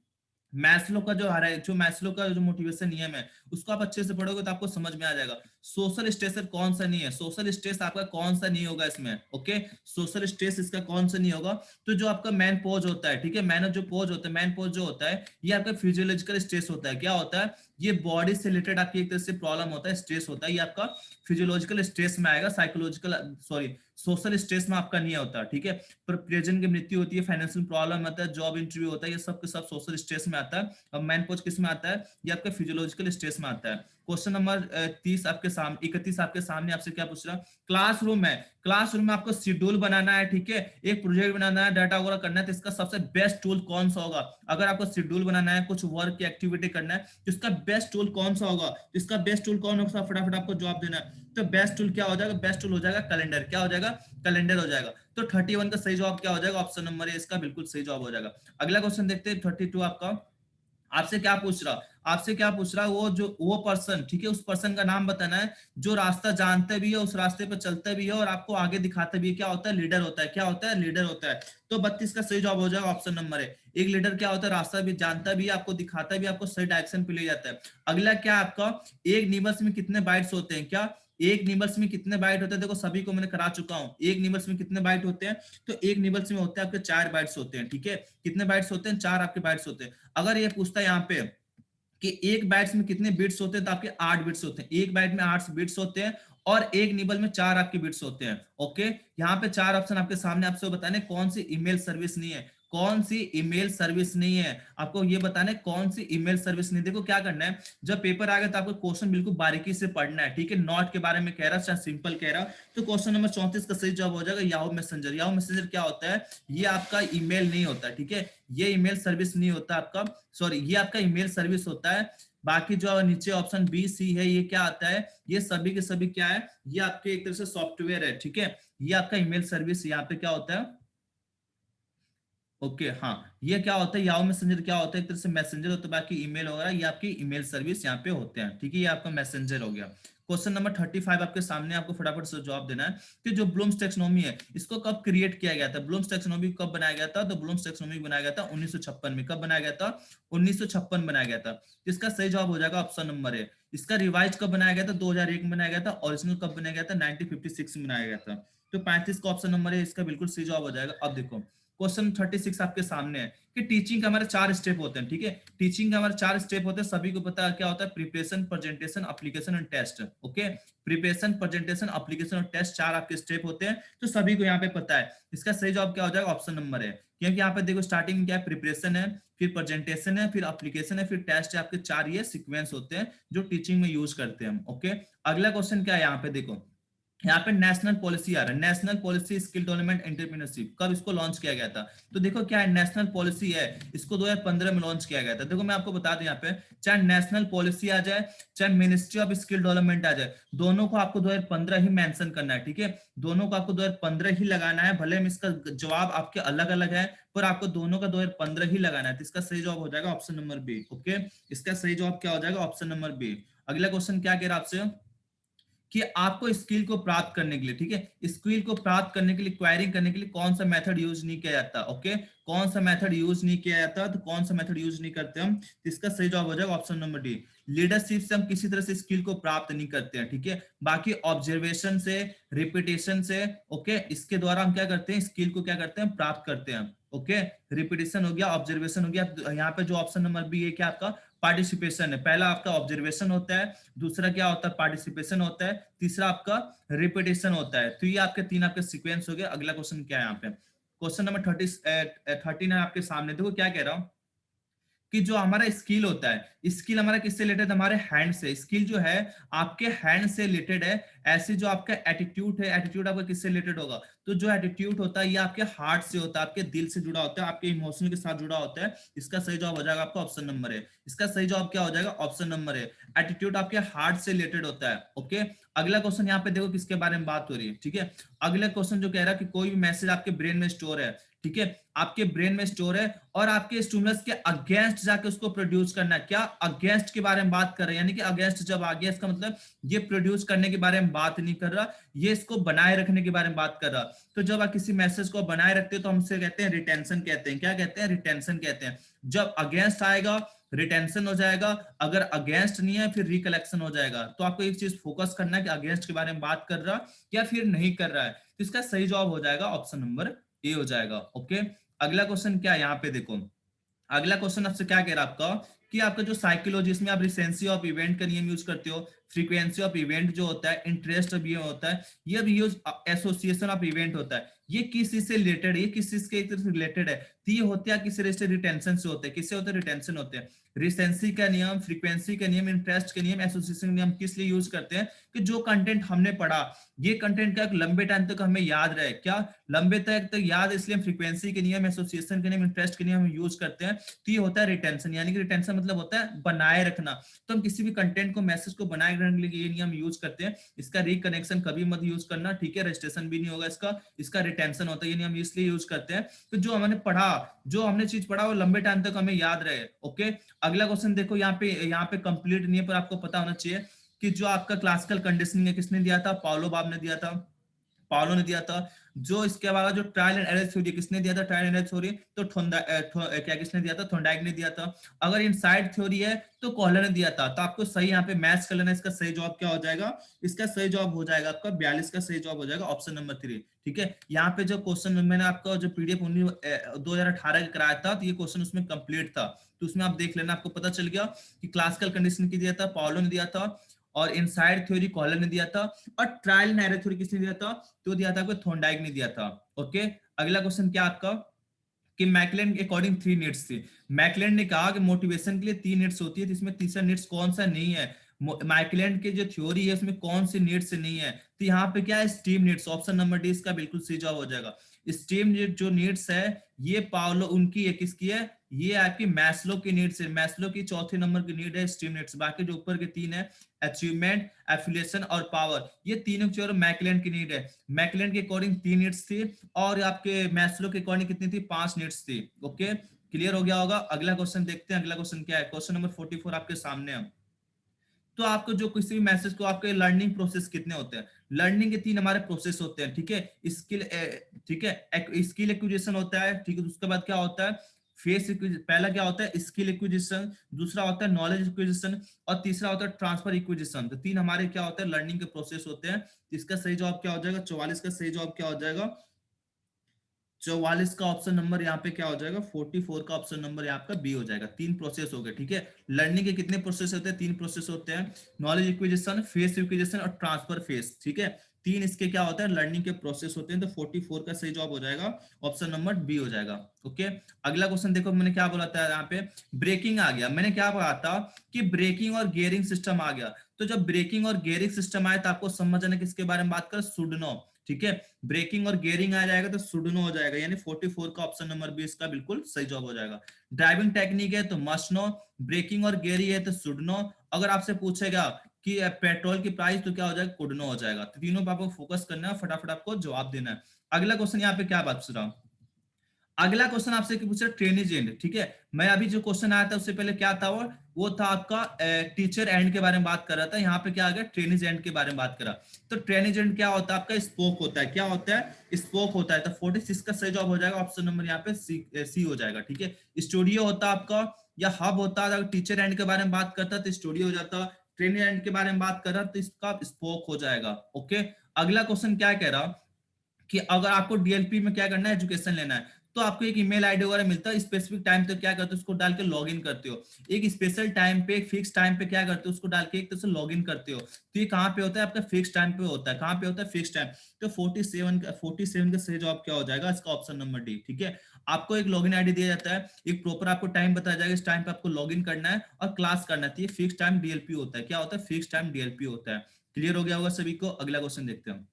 मैस्लो का जो है, जो मैस्लो का जो मोटिवेशन नियम है, उसको आप अच्छे से पढ़ोगे तो आपको समझ में आ जाएगा। सोशल स्ट्रेस कौन सा नहीं है, सोशल स्ट्रेस आपका कौन सा नहीं होगा इसमें। ओके, सोशल स्ट्रेस इसका कौन सा नहीं होगा, तो जो आपका मैन पोज होता है, ठीक है, मैन जो पोज होता है, मैन पोज जो होता है, ये आपका फिजियोलॉजिकल स्ट्रेस होता है। क्या होता है, ये बॉडी से रिलेटेड आपकी एक तरह से प्रॉब्लम होता है, स्ट्रेस होता है, ये आपका फिजियोलॉजिकल स्ट्रेस में आएगा, साइकोलॉजिकल सॉरी सोशल स्ट्रेस में आपका नहीं होता। ठीक है, पर प्रियजन की मृत्यु होती है, फाइनेंशियल प्रॉब्लम आता है, जॉब इंटरव्यू होता है, ये सब के सब सोशल स्ट्रेस में आता है। अब मैन पोज किस में आता है, ये आपका फिजियोलॉजिकल स्ट्रेस में आता है। क्वेश्चन नंबर 30 आपके सामने, 31 आपके सामने, आपसे क्या पूछ रहा, क्लासरूम है, क्लासरूम में आपको शेड्यूल बनाना है, ठीक है, एक प्रोजेक्ट बनाना है, डाटा वगैरह करना है, तो इसका सबसे बेस्ट टूल कौन सा होगा, अगर आपको शेड्यूल बनाना है, कुछ वर्क की एक्टिविटी करना है, तो इसका बेस्ट टूल कौन सा होगा, इसका बेस्ट टूल कौन होगा, फटाफट आपको जवाब देना है। तो बेस्ट टूल क्या हो जाएगा, बेस्ट टूल हो जाएगा कैलेंडर। क्या हो जाएगा, कैलेंडर हो जाएगा। तो 31 का सही जवाब क्या हो जाएगा, ऑप्शन नंबर है इसका बिल्कुल सही जवाब हो जाएगा। अगला क्वेश्चन देखते हैं 32 आपका, आपसे क्या पूछ रहा, आपसे क्या पूछ रहा, वो पर्सन, ठीक है, उस पर्सन का नाम बताना है जो रास्ता जानता भी है, उस रास्ते पर चलता भी है और आपको आगे दिखाता भी है। क्या होता है, लीडर होता है। क्या होता है, लीडर होता है। तो 32 का सही जवाब हो जाएगा ऑप्शन नंबर है। एक लीडर क्या होता है, रास्ता भी जानता भी है, आपको दिखाता भी, आपको सही डायरेक्शन पे ले जाता है। अगला क्या आपका, एक निबल्स में कितने बाइट्स होते हैं, क्या एक निबल्स में कितने बाइट होते हैं, देखो सभी को मैंने करा चुका हूं, एक निबल्स में कितने बाइट होते हैं, तो एक निबल्स में होते हैं आपके 4 बाइट्स होते हैं। ठीक है, कितने बाइट्स होते हैं, 4 आपके बाइट्स होते हैं। अगर ये पूछता है यहाँ पे कि एक बाइट्स में कितने बिट्स होते हैं, तो आपके 8 बिट्स होते हैं, एक बाइट में 8 बिट्स होते हैं, और एक निबल में 4 आपके बिट्स होते हैं। ओके, यहाँ पे 4 ऑप्शन आपके सामने, आपसे बताने कौन सी ईमेल सर्विस नहीं है, कौन सी ईमेल सर्विस नहीं है, आपको ये बताना है कौन सी ईमेल सर्विस नहीं। देखो क्या करना है, जब पेपर आ गया तो आपको क्वेश्चन बिल्कुल बारीकी से पढ़ना है, ठीक है, नॉट के बारे में कह रहा चाहे सिंपल कह रहा, तो क्वेश्चन नंबर 34 का सही जवाब हो जाएगा याहू मैसेंजर। याहू मैसेंजर क्या होता है, ये आपका ईमेल नहीं होता, ठीक है, ये ईमेल सर्विस नहीं होता आपका, सॉरी, ये आपका ईमेल सर्विस होता है। बाकी जो नीचे ऑप्शन बी सी है, ये क्या आता है, ये सभी के सभी क्या है, ये आपके एक तरह से सॉफ्टवेयर है। ठीक है, ये आपका ईमेल सर्विस यहाँ पे क्या होता है। ओके, हाँ, ये क्या होता है, याहू मैसेंजर क्या होता है, एक तरह से मैसेंजर होता है, बाकी ईमेल वगैरह ये आपकी ईमेल सर्विस यहाँ पे होते हैं। ठीक है, ये आपका मैसेंजर हो गया। क्वेश्चन नंबर 35 आपके सामने, आपको फटाफट से जवाब देना है कि जो ब्लूम्स टैक्सोनॉमी है, इसको कब क्रिएट किया गया था, ब्लूम्स टैक्सोनॉमी कब बनाया गया था, तो ब्लूम्स टैक्सोनॉमी बनाया गया था 1956 में। कब बनाया गया था, 1956 बनाया गया था। इसका सही जवाब हो जाएगा ऑप्शन नंबर है। इसका रिवाइज कब बनाया गया था, 2001 में बनाया गया था। ओरिजिनल कब बनाया गया था, 1956 में बनाया गया था। तो 35 का ऑप्शन नंबर है इसका बिल्कुल सही जवाब हो जाएगा। अब देखो क्वेश्चन 36 आपके सामने है कि टीचिंग का हमारे 4 स्टेप होते हैं, ठीक है। टीचिंग का हमारे 4 स्टेप होते हैं, सभी को पता है क्या होता है, preparation, presentation, application and test. Okay, preparation, presentation, application और टेस्ट 4 आपके स्टेप होते हैं, तो सभी को यहाँ पे पता है। इसका सही जवाब क्या हो जाएगा, ऑप्शन नंबर है। क्योंकि यहाँ पे देखो स्टार्टिंग में क्या है, प्रिपरेशन है, फिर प्रेजेंटेशन है, फिर एप्लीकेशन है, फिर टेस्ट है। आपके 4 ये सीक्वेंस होते हैं जो टीचिंग में यूज करते हैं हम। ओके, अगला क्वेश्चन क्या है, यहाँ पे देखो, यहाँ पे नेशनल पॉलिसी आ रहा है, national policy skill development entrepreneurship, कब इसको लॉन्च किया गया था। तो देखो क्या है, नेशनल पॉलिसी है, इसको 2015 में लॉन्च किया गया था। देखो मैं आपको बता दूं यहाँ पे, चाहे नेशनल पॉलिसी आ जाए, चाहे मिनिस्ट्री ऑफ स्किल डेवलपमेंट आ जाए, दोनों को आपको 2015 ही मेंशन करना है, ठीक है। दोनों को आपको 2015 ही लगाना है, भले में इसका जवाब आपके अलग अलग है, पर आपको दोनों का 2015 ही लगाना है। तो इसका सही जवाब हो जाएगा ऑप्शन नंबर बी। ओके, इसका सही जवाब क्या हो जाएगा, ऑप्शन नंबर बी। अगला क्वेश्चन क्या कह रहा है आपसे कि आपको स्किल को प्राप्त करने के लिए, ठीक है, स्किल को प्राप्त करने के लिए, क्वायरिंग करने के लिए कौन सा मेथड यूज नहीं किया जाता। ओके, कौन सा मेथड यूज नहीं किया जाता, तो कौन सा मेथड यूज नहीं करते हम, तो इसका सही जवाब हो जाएगा ऑप्शन नंबर डी। लीडरशिप से हम किसी तरह से स्किल को प्राप्त नहीं करते हैं, ठीक है। बाकी ऑब्जर्वेशन से, रिपीटेशन से, ओके, इसके द्वारा हम क्या करते हैं, स्किल को क्या करते हैं, प्राप्त करते हैं। ओके, रिपीटेशन हो गया, ऑब्जर्वेशन हो गया। यहाँ पे जो ऑप्शन नंबर बी है क्या आपका, पार्टिसिपेशन है। पहला आपका ऑब्जर्वेशन होता है, दूसरा क्या होता है, पार्टिसिपेशन होता है, तीसरा आपका रिपीटेशन होता है। तो ये आपके 3 आपके सीक्वेंस हो गए। अगला क्वेश्चन क्या है यहाँ पे, क्वेश्चन नंबर 13 है आपके सामने। देखो क्या कह रहा हूँ कि जो हमारा स्किल होता है, स्किल हमारा किससे रिलेटेड, हमारे हैंड से। स्किल जो है आपके हैंड से रिलेटेड है। ऐसे जो आपका एटीट्यूड है, एटीट्यूड आपका किससे रिलेटेड होगा, तो जो एटीट्यूड होता है ये आपके हार्ट से होता है, आपके दिल से जुड़ा होता है, आपके इमोशन के साथ जुड़ा होता है। इसका सही जवाब हो जाएगा आपका ऑप्शन नंबर है। इसका सही जवाब क्या हो जाएगा, ऑप्शन नंबर है। एटीट्यूड आपके हार्ट से रिलेटेड होता है। ओके, अगला क्वेश्चन यहाँ पे देखो किसके बारे में बात हो रही है, ठीक है। अगला क्वेश्चन जो कह रहा है कि कोई भी मैसेज आपके ब्रेन में स्टोर है, ठीक है, आपके ब्रेन में स्टोर है और आपके स्टिमुलस के अगेंस्ट जाके उसको प्रोड्यूस करना है। क्या अगेंस्ट के बारे में बात कर रहे हैं, यानी कि अगेंस्ट जब आ गया इसका मतलब ये प्रोड्यूस करने के बारे में बात नहीं कर रहा, ये इसको बनाए रखने के बारे में बात कर रहा। तो जब आप किसी मैसेज को बनाए रखते हो तो हमसे कहते हैं रिटेंशन कहते हैं। क्या कहते हैं, रिटेंशन कहते हैं। जब अगेंस्ट आएगा रिटेंशन हो जाएगा, अगर अगेंस्ट नहीं है फिर रिकलेक्शन हो जाएगा। तो आपको एक चीज फोकस करना है कि अगेंस्ट के बारे में बात कर रहा या फिर नहीं कर रहा है। तो इसका सही जवाब हो जाएगा ऑप्शन नंबर ए हो जाएगा। ओके, अगला क्वेश्चन क्या है यहाँ पे देखो, अगला क्वेश्चन आपसे क्या कह रहा है आपका कि आपका जो साइकोलॉजी, इसमें आप रिसेंसी ऑफ इवेंट का नियम यूज करते हो, फ्रीक्वेंसी ऑफ इवेंट जो होता है, इंटरेस्ट ऑफ ये होता है, ये भी यूज एसोसिएशन ऑफ इवेंट होता है। ये किस चीज से रिलेटेड है, ये किस चीज के रिलेटेड है, तो ये होते हैं किस रिलेटेड, रिटेंशन से होते हैं। किससे होते हैं, रिटेंशन होते हैं। रिसेंसी का नियम, फ्रीक्वेंसी का नियम, इंटरेस्ट का नियम, एसोसिएशन का नियम किस लिए यूज करते हैं कि जो कंटेंट हमने पढ़ा, ये कंटेंट क्या लंबे टाइम तक हमें याद रहे। क्या लंबे तक याद, इसलिए फ्रीक्वेंसी के नियम, एसोसिएशन के नियम, इंटरेस्ट के नियम हम यूज करते हैं। तो ये होता है रिटेंशन, यानी कि रिटेंशन मतलब होता है बनाए रखना। तो हम किसी भी कंटेंट को, मैसेज को बनाए रखने के लिए ये नियम यूज करते हैं। इसका रिकनेक्शन कभी मत यूज करना, ठीक है, रजिस्ट्रेशन भी नहीं होगा इसका। इसका रिटेंशन होता है, ये नियम इसलिए यूज करते हैं तो जो हमने पढ़ा, जो हमने चीज पढ़ा वो लंबे टाइम तक हमें याद रहे। ओके, अगला क्वेश्चन देखो, यहाँ पे कंप्लीट नहीं है पर आपको पता होना चाहिए कि जो आपका क्लासिकल कंडीशनिंग है किसने दिया था, पाउलो बाब ने दिया था, पाउलो ने दिया था। जो इसके अलावा जो ट्रायल एंड एरर थ्योरी किसने दिया था, ट्रायल एंड एरर थ्योरी तो क्या किसने दिया था, थोंडाइक ने दिया था। अगर इनसाइड थ्योरी है तो कॉलर ने दिया था। तो आपको सही यहाँ पे मैच कर लेना। इसका सही जवाब क्या हो जाएगा, इसका सही जवाब हो जाएगा आपका 42 का सही जवाब हो जाएगा ऑप्शन नंबर 3। ठीक है, यहाँ पे जो क्वेश्चन मैंने आपका जो पीडीएफ 2018 का कराया था, तो ये क्वेश्चन उसमें कंप्लीट था, तो उसमें आप देख लेना, आपको पता चल गया कि क्लासिकल कंडीशन की दिया था, पाउलो ने दिया था, और इनसाइड थ्योरी कॉलर ने दिया था, और ट्रायल एंड एरर थ्योरी किसने दिया था, तो दिया था आपको थॉर्नडाइक ने दिया था। ओके, अगला क्वेश्चन क्या आपका कि मैकलेन के अकॉर्डिंग 3 नीड्स थी। मैकलेन ने कहा कि मोटिवेशन के लिए 3 नीड्स होती है, तो इसमें तीसरा नीड्स कौन सा नहीं है, मैकलेन के जो थ्योरी है उसमें कौन सी नीड्स नहीं है, तो यहाँ पे क्या है, steam needs. Option number D इसका बिल्कुल सही जवाब हो जाएगा। स्टीम नीड जो नीड्स है ये पावलो उनकी है, किसकी है, ये आपकी मैस्लो की नीड्स है। मैस्लो की चौथे नंबर की नीड है स्टीम नीड्स। बाकी जो ऊपर के 3 है, अचीवमेंट, एफिलिएशन और पावर, ये तीनों की मैकलेन की नीड है। मैकलेन के अकॉर्डिंग 3 नीड्स थी, और आपके मैस्लो के अकॉर्डिंग कितनी थी, 5 नीड्स थी। ओके, क्लियर हो गया होगा। अगला क्वेश्चन देखते हैं, अगला क्वेश्चन क्या है, क्वेश्चन नंबर 44 आपके सामने है। तो आपको जो किसी भी मैसेज को, आपके लर्निंग प्रोसेस कितने होते हैं, लर्निंग के 3 हमारे प्रोसेस होते हैं, ठीक है। स्किल, ठीक है, स्किल एक्विजिशन होता है, ठीक है, उसके बाद क्या होता है, फेस पहला क्या होता है, स्किल एक्विजिशन, दूसरा होता है नॉलेज एक्विजिशन, और तीसरा होता है ट्रांसफर एक्विजिशन। तो तीन हमारे क्या होते हैं, लर्निंग के प्रोसेस होते हैं। इसका सही जवाब क्या हो जाएगा, 44 का सही जवाब क्या हो जाएगा, 44 का ऑप्शन नंबर यहाँ पे क्या हो जाएगा, 44 का ऑप्शन नंबर यहाँ आपका बी हो जाएगा। तीन प्रोसेस हो गए, ठीक है। लर्निंग के कितने प्रोसेस होते हैं, तीन प्रोसेस होते हैं, नॉलेज एक्विजिशन, फेस एक्विजिशन और ट्रांसफर फेस, ठीक है। तीन इसके क्या होते हैं, लर्निंग के प्रोसेस होते हैं। तो 44 का सही जवाब हो जाएगा ऑप्शन नंबर बी हो जाएगा। ओके, अगला क्वेश्चन देखो, मैंने क्या बोला था यहाँ पे, ब्रेकिंग आ गया। मैंने क्या बोला था कि ब्रेकिंग और गियरिंग सिस्टम आ गया। तो जब ब्रेकिंग और गियरिंग सिस्टम आए तो आपको समझना किसके बारे में बात कर, सुडनो, ठीक है। ब्रेकिंग और गियरिंग आ जाएगा तो सुडनो हो जाएगा, यानी 44 का ऑप्शन नंबर बी इसका बिल्कुल सही जवाब हो जाएगा। ड्राइविंग टेक्निक है तो मस्ट नो, ब्रेकिंग और गियरिंग है तो सुडनो। अगर आपसे पूछेगा कि पेट्रोल की प्राइस तो क्या हो जाएगा, कुडनो हो जाएगा। तो तीनों पे आपको फोकस करना है, फटाफट आपको जवाब देना है। अगला क्वेश्चन यहाँ पे क्या बात पूछ रहा हूँ, अगला क्वेश्चन आपसे पूछ रहा है ट्रेनिज एंड, ठीक है। मैं अभी जो क्वेश्चन आया था उससे पहले क्या था, वो था आपका टीचर एंड के बारे में बात कर रहा था। यहाँ पे क्या आ गया, ट्रेनिज एंड के बारे में बात करा। तो ट्रेनिज एंड क्या होता है, आपका स्पोक होता है। क्या होता है, स्पोक होता है। तो 46 का सही जवाब हो जाएगा ऑप्शन नंबर यहाँ पे सी हो जाएगा, ठीक है। स्टूडियो होता है आपका या हब होता है। अगर टीचर एंड के बारे में बात करता तो स्टूडियो हो जाता, ट्रेनिज एंड के बारे में बात कर रहा तो इसका स्पोक हो जाएगा। ओके, अगला क्वेश्चन क्या कह रहा कि अगर आपको डीएलपी में क्या करना है, एजुकेशन लेना है, तो आपको एक ईमेल आईडी वगैरह मिलता है। स्पेसिफिक टाइम पे क्या करते हो, उसको डाल के लॉग इन करते हो। एक स्पेशल टाइम पे, एक फिक्स टाइम पे क्या करते हो, उसको डाल के एक तरह से लॉग इन करते हो। तो ये कहाँ पे होता है, आपका फिक्स टाइम पे होता है। कहाँ पे होता है, फिक्स टाइम। तो 47 का सही जवाब क्या हो जाएगा, इसका ऑप्शन नंबर डी, ठीक है। आपको एक लॉगिन आईडी दिया जाता है, एक प्रॉपर आपको टाइम बताया जाएगा, इस टाइम पे आपको लॉग इन करना है और क्लास करना है। फिक्स टाइम डीएलपी होता है। क्या होता है, फिक्स टाइम डीएलपी होता है। क्लियर हो गया होगा सभी को। अगला क्वेश्चन देखते हैं।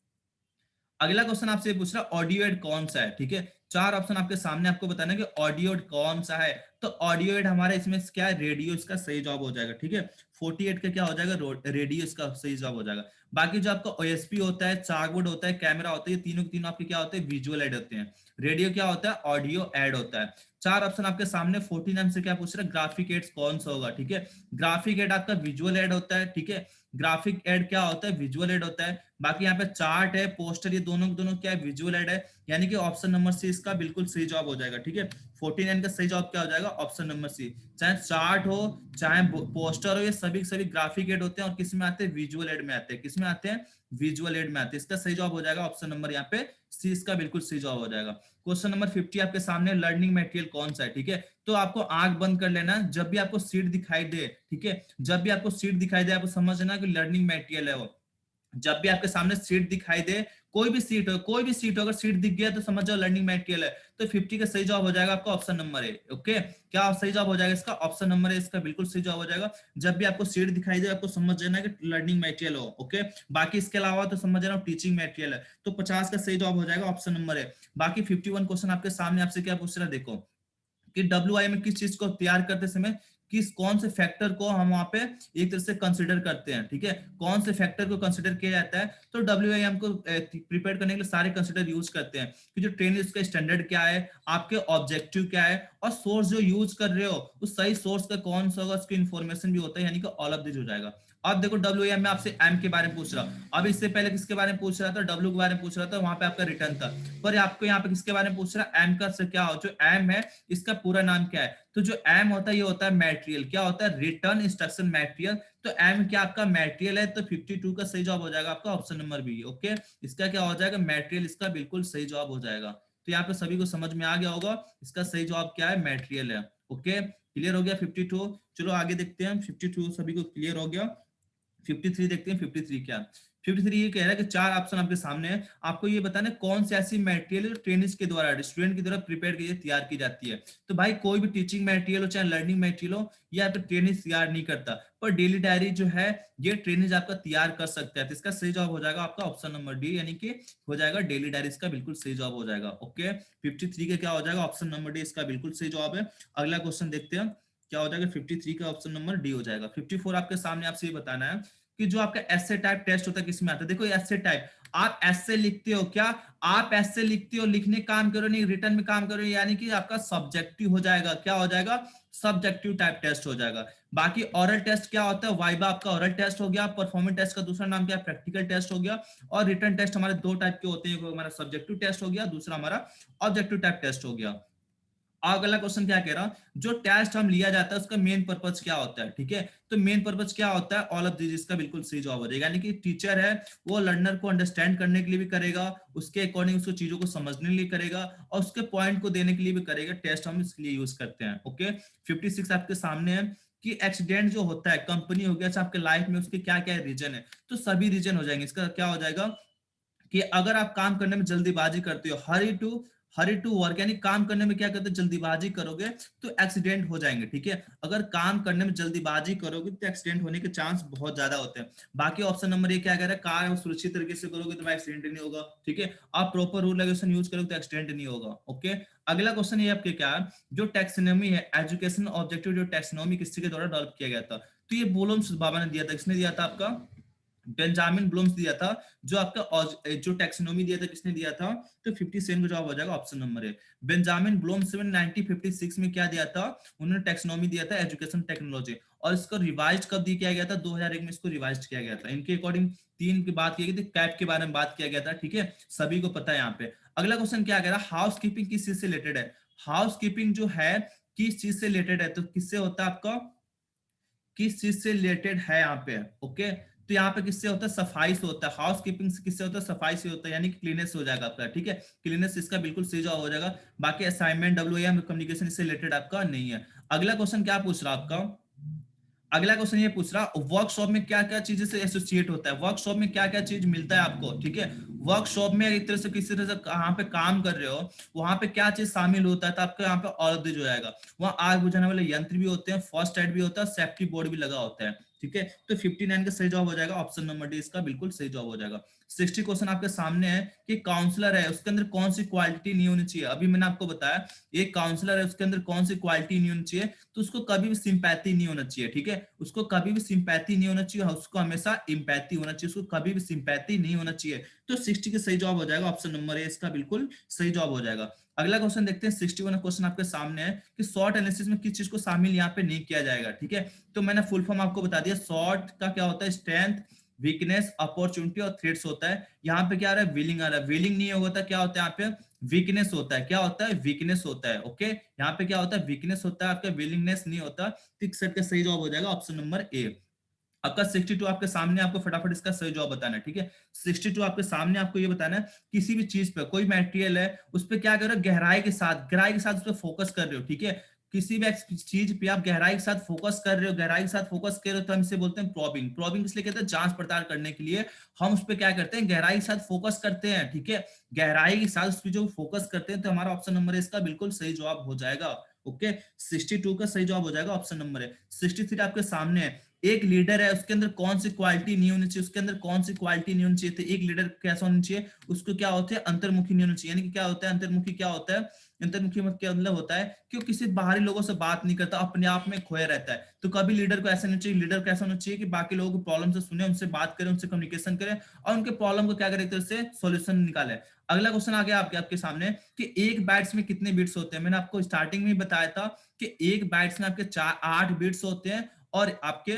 अगला क्वेश्चन आपसे पूछ रहा ऑडियो एड कौन सा है, ठीक है। चार ऑप्शन आपके सामने, आपको बताना कि ऑडियो एड कौन सा है। तो ऑडियो एड हमारे इसमें क्या है, रेडियो इसका सही जवाब हो जाएगा, ठीक है। 48 का क्या हो जाएगा, रेडियो इसका सही जवाब हो जाएगा। बाकी जो आपका ओएसपी होता है, चार्टबोर्ड होता है, कैमरा होता है, ये तीनों के तीनों आपके क्या होते हैं, विजुअल एड होते हैं। रेडियो क्या होता है, ऑडियो एड होता है। चार ऑप्शन आपके सामने। 49 से क्या पूछ रहा है, ग्राफिक एड्स कौन सा होगा, ठीक है। ग्राफिक एड आपका विजुअल एड होता है, ठीक है। ग्राफिक एड क्या होता है, विजुअल एड होता है। बाकी यहाँ पे चार्ट है, पोस्टर, ये दोनों दोनों क्या है, विजुअल एड है। यानी कि ऑप्शन नंबर सी इसका बिल्कुल सही जवाब हो जाएगा, ठीक है। 49 का सही जवाब क्या हो जाएगा, ऑप्शन नंबर सी। चाहे चार्ट हो, चाहे पोस्टर हो, ये सभी सभी ग्राफिक एड होते हैं और किस में आते हैं, विजुअल एड में आते हैं। किस में आते हैं, विजुअल एड में आते हैं। इसका सही जवाब हो जाएगा ऑप्शन नंबर यहाँ पे सी, इसका बिल्कुल सही जवाब हो जाएगा। क्वेश्चन नंबर 50 आपके सामने, लर्निंग मटेरियल कौन सा है, ठीक है। तो आपको आंख बंद कर लेना, जब भी आपको सीट दिखाई दे, ठीक है, जब भी आपको सीट दिखाई दे, आपको समझना कि लर्निंग मटेरियल है वो। जब भी आपके सामने सीट दिखाई दे, कोई भी सीट हो, कोई भी सीट हो, अगर सीट दिख गया तो समझ जाओ लर्निंग मटेरियल है। तो 50 का सही जवाब हो जाएगा आपका ऑप्शन नंबर है। ओके, क्या सही जवाब हो जाएगा इसका, ऑप्शन नंबर है इसका बिल्कुल सही जवाब हो जाएगा। जब भी आपको सीट दिखाई दे, आपको समझ जाना कि लर्निंग मटेरियल हो। ओके, बाकी इसके अलावा तो समझ जाना टीचिंग मटेरियल है। तो 50 का सही जवाब हो जाएगा ऑप्शन नंबर है। बाकी 51 क्वेश्चन आपके सामने, आपसे क्या पूछ रहा है देखो, कि डब्ल्यू में किस चीज को तैयार करते समय किस कौन से फैक्टर को हम वहां पे एक तरह से कंसिडर करते हैं, ठीक है। कौन से फैक्टर को कंसिडर किया जाता है, तो डब्ल्यू को प्रिपेयर करने के लिए सारे कंसिडर यूज करते हैं कि जो ट्रेन है उसका स्टैंडर्ड क्या है, आपके ऑब्जेक्टिव क्या है, और सोर्स जो यूज कर रहे हो उस सही सोर्स का कौन सा होगा, उसकी इन्फॉर्मेशन भी होता है। यानी कि ऑल ऑफ दिस हो जाएगा। अब देखो डब्ल्यू में आपसे एम के बारे में पूछ रहा हूं, अब इससे पहले किसके बारे में पूछ रहा था, डब्ल्यू के बारे में पूछ रहा था, वहां पे आपका रिटर्न था। पर आपको यहाँ पे किसके बारे में पूछ रहा है, एम का से क्या हो, जो एम है इसका पूरा नाम क्या है। तो जो एम होता है ये होता है मटेरियल, क्या होता है, रिटर्न इंस्ट्रक्शन मटेरियल। तो एम क्या आपका मटेरियल है। तो 52 का सही जवाब हो जाएगा आपका ऑप्शन नंबर बी। ओके, इसका क्या हो जाएगा, मटेरियल, इसका बिल्कुल सही जवाब हो जाएगा। तो यहाँ पे सभी को समझ में आ गया होगा, इसका सही जवाब क्या है, मटेरियल है। ओके, क्लियर हो गया 52। चलो आगे देखते हैं, 52 सभी को क्लियर हो गया। 53 देखते हैं, 53 क्या, 53 ये कह रहा है कि चार ऑप्शन आपके सामने है, आपको ये बताना है कौन सी ऐसी मटेरियल ट्रेनिंग के द्वारा, स्टूडेंट की द्वारा प्रिपेयर की तैयार की जाती है। तो भाई कोई भी टीचिंग मटेरियल हो, चाहे लर्निंग मटेरियल हो, या तो ट्रेनिंग तैयार नहीं करता, पर डेली डायरी जो है ये ट्रेनिंग आपका तैयार कर सकता है। तो इसका सही जवाब हो जाएगा आपका ऑप्शन नंबर डी, यानी कि हो जाएगा डेली डायरी, इसका बिल्कुल सही जवाब हो जाएगा। ओके, 53 का क्या हो जाएगा, ऑप्शन नंबर डी इसका बिल्कुल सही जवाब है। अगला क्वेश्चन देखते हैं क्या हो जाएगा, 53 का ऑप्शन नंबर डी हो जाएगा। 54 आपके सामने, आपसे ये बताना है कि जो आपका एसे टाइप टेस्ट होता है किसमें आता है। देखो एसे टाइप, आप एसे लिखते हो क्या, आप एसे लिखते हो, लिखने काम करो नहीं, रिटर्न में काम करो, यानी कि आपका सब्जेक्टिव हो जाएगा। क्या हो जाएगा, सब्जेक्टिव टाइप टेस्ट हो जाएगा। बाकी ऑरल टेस्ट क्या होता है, वाइवा आपका ऑरल टेस्ट हो गया, परफॉर्मेंस टेस्ट का दूसरा नाम क्या है, प्रैक्टिकल टेस्ट हो गया। और रिटर्न टेस्ट हमारे दो टाइप के होते हैं, हमारा सब्जेक्टिव टेस्ट हो गया, दूसरा हमारा ऑब्जेक्टिव टाइप टेस्ट हो गया। अगला क्वेश्चन क्या कह रहा, जो टेस्ट हम लिया जाता है उसका मेन पर्पज क्या होता है, ठीक है। तो मेन पर्पज क्या होता है, ऑल ऑफ दिस, इसका बिल्कुल सही जवाब हो जाएगा। यानी कि टीचर है वो लर्नर को अंडरस्टैंड करने के लिए भी करेगा, उसके अकॉर्डिंग उसको चीजों को समझने के लिए करेगा, और उसके पॉइंट को देने के लिए भी करेगा। टेस्ट हम इसके लिए यूज करते हैं। ओके, 56 आपके सामने है कि एक्सीडेंट जो होता है कंपनी हो गया, अच्छा आपके लाइफ में, उसके क्या क्या रीजन है। तो सभी रीजन हो जाएंगे। इसका क्या हो जाएगा कि अगर आप काम करने में जल्दीबाजी करते हो, हरी टू वर्क, यानी काम करने में क्या करते हो, जल्दीबाजी करोगे तो एक्सीडेंट हो जाएंगे, ठीक है। अगर काम करने में जल्दीबाजी करोगे तो एक्सीडेंट होने के चांस बहुत ज्यादा होते हैं। बाकी ऑप्शन नंबर ये क्या कह रहा है, कार सुरक्षित तरीके से करोगे तो एक्सीडेंट नहीं होगा, ठीक है। आप प्रॉपर रूल रेगुलेशन यूज करोगे तो एक्सीडेंट नहीं होगा। ओके, अगला क्वेश्चन ये आपके क्या है, जो टैक्सोनॉमी है, एजुकेशन ऑब्जेक्टिव, जो टैक्सोनॉमी किसके द्वारा डेवलप किया गया था। तो ये ब्लूम्स बाबा ने दिया था। किसने दिया था, आपका बेंजामिन ब्लूम्स दिया था। जो आपका जो टैक्सोनॉमी दिया था, किसने दिया था, तो 57 का जवाब हो जाएगा ऑप्शन नंबर है। बेंजामिन ब्लूम्स ने 1956 में क्या दिया था, उन्होंने टैक्सोनॉमी दिया था एजुकेशन टेक्नोलॉजी, और इसको रिवाइज कब दी किया गया था, 2001 में इसको रिवाइज किया गया था। इनके अकॉर्डिंग तीन की बात की गई थी, कैप के बारे में बात किया गया था, ठीक है, सभी को पता है यहाँ पे। अगला क्वेश्चन क्या कह रहा है, हाउस कीपिंग किस चीज से रिलेटेड है। हाउस कीपिंग जो है किस चीज से रिलेटेड है, तो किससे होता है आपका, किस चीज से रिलेटेड है यहाँ पे। ओके, तो यहाँ पे किससे होता है, सफाई से होता है। हाउस कीपिंग से किससे होता है, सफाई से होता है, यानी कि क्लीनेस हो जाएगा आपका, ठीक है। क्लीनेस इसका बिल्कुल सही जवाब हो जाएगा। बाकी असाइनमेंट, डब्ल्यू कम्युनिकेशन इससे रिलेटेड आपका नहीं है। अगला क्वेश्चन क्या पूछ रहा आपका, अगला क्वेश्चन ये पूछ रहा, वर्कशॉप में क्या क्या चीजें से एसोसिएट होता है, वर्कशॉप में क्या क्या चीज मिलता है आपको, ठीक है। वर्कशॉप में एक तरह से किसी तरह से कहाँ पे काम कर रहे हो, वहां पे क्या चीज शामिल होता है, तो आपका यहाँ पे ऑल ऑफ दिस हो जाएगा। वहाँ आग बुझाने वाले यंत्र भी होते हैं, फर्स्ट एड भी होता है, सेफ्टी बोर्ड भी लगा होता है, ठीक है। तो 59 का सही जवाब हो जाएगा ऑप्शन नंबर डी, इसका बिल्कुल सही जवाब हो जाएगा। 60 क्वेश्चन आपके सामने है कि काउंसलर है उसके अंदर कौन सी क्वालिटी नहीं होनी चाहिए। अभी मैंने आपको बताया एक काउंसलर है उसके अंदर कौन सी क्वालिटी नहीं होनी चाहिए, तो उसको कभी भी सिंपैथी नहीं होना चाहिए, ठीक है। उसको कभी भी सिंपैथी नहीं होना चाहिए, उसको हमेशा इंपैथी होना चाहिए, उसको कभी भी सिंपैथी नहीं होना चाहिए। तो 60 का सही जवाब हो जाएगा ऑप्शन नंबर ए, इसका बिल्कुल सही जवाब हो जाएगा। अगला क्वेश्चन देखते हैं, 61 क्वेश्चन आपके सामने है कि शॉर्ट एनालिसिस में किस चीज को शामिल यहाँ पे नहीं किया जाएगा, ठीक है। तो मैंने फुल फॉर्म आपको बता दिया। शॉर्ट का क्या होता है, स्ट्रेंथ, वीकनेस, अपॉर्चुनिटी और थ्रेट्स होता है। यहाँ पे क्या आ रहा है, विलिंग आ रहा है। विलिंग नहीं होता, क्या होता है यहाँ पे, वीकनेस होता है। क्या होता है, वीकनेस होता है। ओके, यहाँ पे क्या होता है, वीकनेस होता है, आपका विलिंगनेस नहीं होता। 61 का सही जवाब हो जाएगा ऑप्शन नंबर ए। आपका 62 आपके सामने, आपको फटाफट इसका सही जवाब बताना है, ठीक है। 62 आपके सामने, आपको ये बताना है किसी भी चीज पे, कोई मटेरियल है उस पर क्या कर रहे हो, गहराई के साथ उस पर फोकस कर रहे हो, ठीक है। किसी भी चीज पे आप गहराई के साथ फोकस कर रहे हो, गहराई के साथ फोकस कर रहे हो, तो हम इसे बोलते हैं प्रॉबिंग। प्रॉबिंग इसलिए कहते हैं, जांच पड़ताल करने के लिए हम उस पर क्या करते हैं, गहराई के साथ फोकस करते हैं, ठीक है। गहराई के साथ उस पर जो फोकस करते हैं, तो हमारा ऑप्शन नंबर इसका बिल्कुल सही जवाब हो जाएगा। ओके, 62 का सही जवाब हो जाएगा ऑप्शन नंबर है। 63 आपके सामने है, एक लीडर है उसके अंदर कौन सी क्वालिटी नहीं होनी चाहिए, उसके अंदर कौन सी क्वालिटी नहीं होनी चाहिए, तो एक लीडर कैसा होना चाहिए, उसको क्या होता है, अंतर्मुखी नहीं होना चाहिए। यानी कि क्या होता है अंतर्मुखी, क्या होता है अंतर्मुखी, मतलब होता है कि वो किसी बाहरी लोगों से बात नहीं करता, अपने आप में खोया रहता है। तो कभी लीडर को ऐसा नहीं चाहिए, लीडर कैसा होना चाहिए कि बाकी लोगों की प्रॉब्लम से सुने, उनसे बात करें, उनसे कम्युनिकेशन करें, और उनके प्रॉब्लम को क्या करें, एक तरह से सॉल्यूशन निकाले। अगला क्वेश्चन आ गया आपके सामने कि एक बाइट्स में कितने बिट्स होते हैं। मैंने आपको स्टार्टिंग में बताया था कि एक बाइट्स में आपके 8 बिट्स होते हैं, और आपके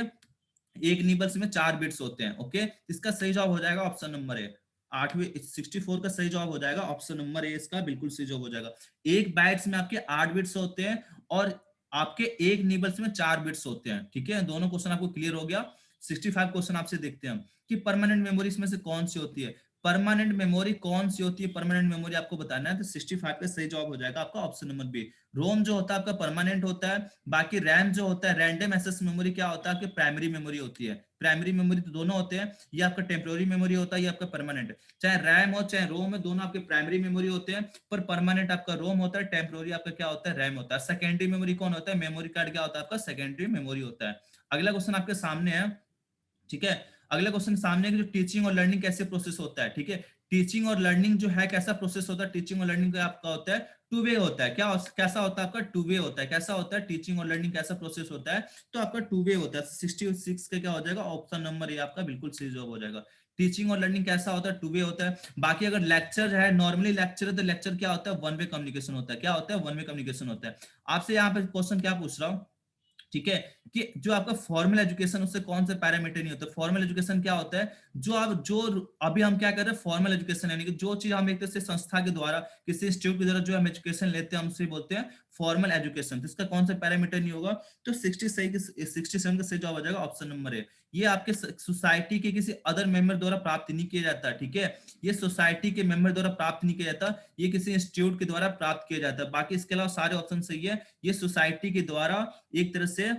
एक निबल्स में 4 बिट्स होते हैं। ओके, इसका सही जवाब हो जाएगा ऑप्शन नंबर ए। 64 का सही जवाब हो जाएगा ऑप्शन नंबर ए, इसका बिल्कुल सही जवाब हो जाएगा। एक बाइट्स में आपके 8 बिट्स होते हैं, और आपके एक निबल्स में 4 बिट्स होते हैं, ठीक है। दोनों क्वेश्चन आपको क्लियर हो गया। 65 क्वेश्चन आपसे देखते हैं कि परमानेंट मेमोरी इसमें से कौन सी होती है। परमानेंट मेमोरी कौन सी होती है, परमानेंट मेमोरी आपको बताना है। तो 65 का सही जवाब हो जाएगा आपका ऑप्शन नंबर बी। रोम जो होता है आपका परमानेंट होता है। बाकी रैम जो होता है, रैंडम एक्सेस मेमोरी, क्या होता है आपकी प्राइमरी मेमोरी होती है। प्राइमरी मेमोरी तो दोनों होते हैं, ये आपका टेम्पोररी मेमोरी होता है, ये आपका परमानेंट। चाहे रैम हो चाहे रोम है, दोनों आपके प्राइमरी मेमोरी होते हैं, पर परमानेंट आपका रोम होता है, टेम्पोररी आपका क्या होता है, रैम होता है। सेकेंडरी मेमोरी कौन होता है, मेमोरी कार्ड क्या होता है आपका, सेकेंडरी मेमोरी होता है। अगला क्वेश्चन आपके सामने है, ठीक है। अगला क्वेश्चन सामने है कि जो टीचिंग और लर्निंग कैसे प्रोसेस होता है, ठीक है। टीचिंग और लर्निंग जो है कैसा प्रोसेस होता है, टीचिंग और लर्निंग का आपका होता है टू वे होता है। क्या कैसा होता है आपका, टू वे होता है। कैसा होता है टीचिंग और लर्निंग, कैसा प्रोसेस होता है, तो आपका टू वे होता है। 66 का क्या हो जाएगा ऑप्शन नंबर ए, आपका बिल्कुल सही जवाब हो जाएगा। टीचिंग और लर्निंग कैसा होता है, टू वे होता है। बाकी अगर लेक्चर है, नॉर्मली लेक्चर है, तो लेक्चर क्या होता है, वन वे कम्युनिकेशन होता है। क्या होता है, वन वे कम्युनिकेशन होता है। आपसे यहाँ पे क्वेश्चन क्या पूछ रहा हूँ, ठीक है, कि जो आपका फॉर्मल एजुकेशन उससे कौन से पैरामीटर नहीं होते। फॉर्मल एजुकेशन क्या होता है, जो अभी हम क्या कर रहे हैं, फॉर्मल एजुकेशन यानी कि जो चीज हम एक तरह से संस्था के द्वारा, किसी इंस्टीट्यूट के द्वारा जो हम एजुकेशन लेते हैं, हम उसे बोलते हैं फॉर्मल एजुकेशन। तो इसका कौन सा पैरामीटर नहीं होगा, तो 67 का सही जवाब हो जाएगा ऑप्शन नंबर ए। ये आपके सोसाइटी के किसी अदर मेंबर द्वारा प्राप्त नहीं किया जाता, ठीक है, ये सोसाइटी के मेंबर द्वारा प्राप्त नहीं किया जाता, ये किसी इंस्टीट्यूट के द्वारा प्राप्त किया जाता है। बाकी इसके अलावा सारे ऑप्शन सही है, ये सोसाइटी के द्वारा एक तरह से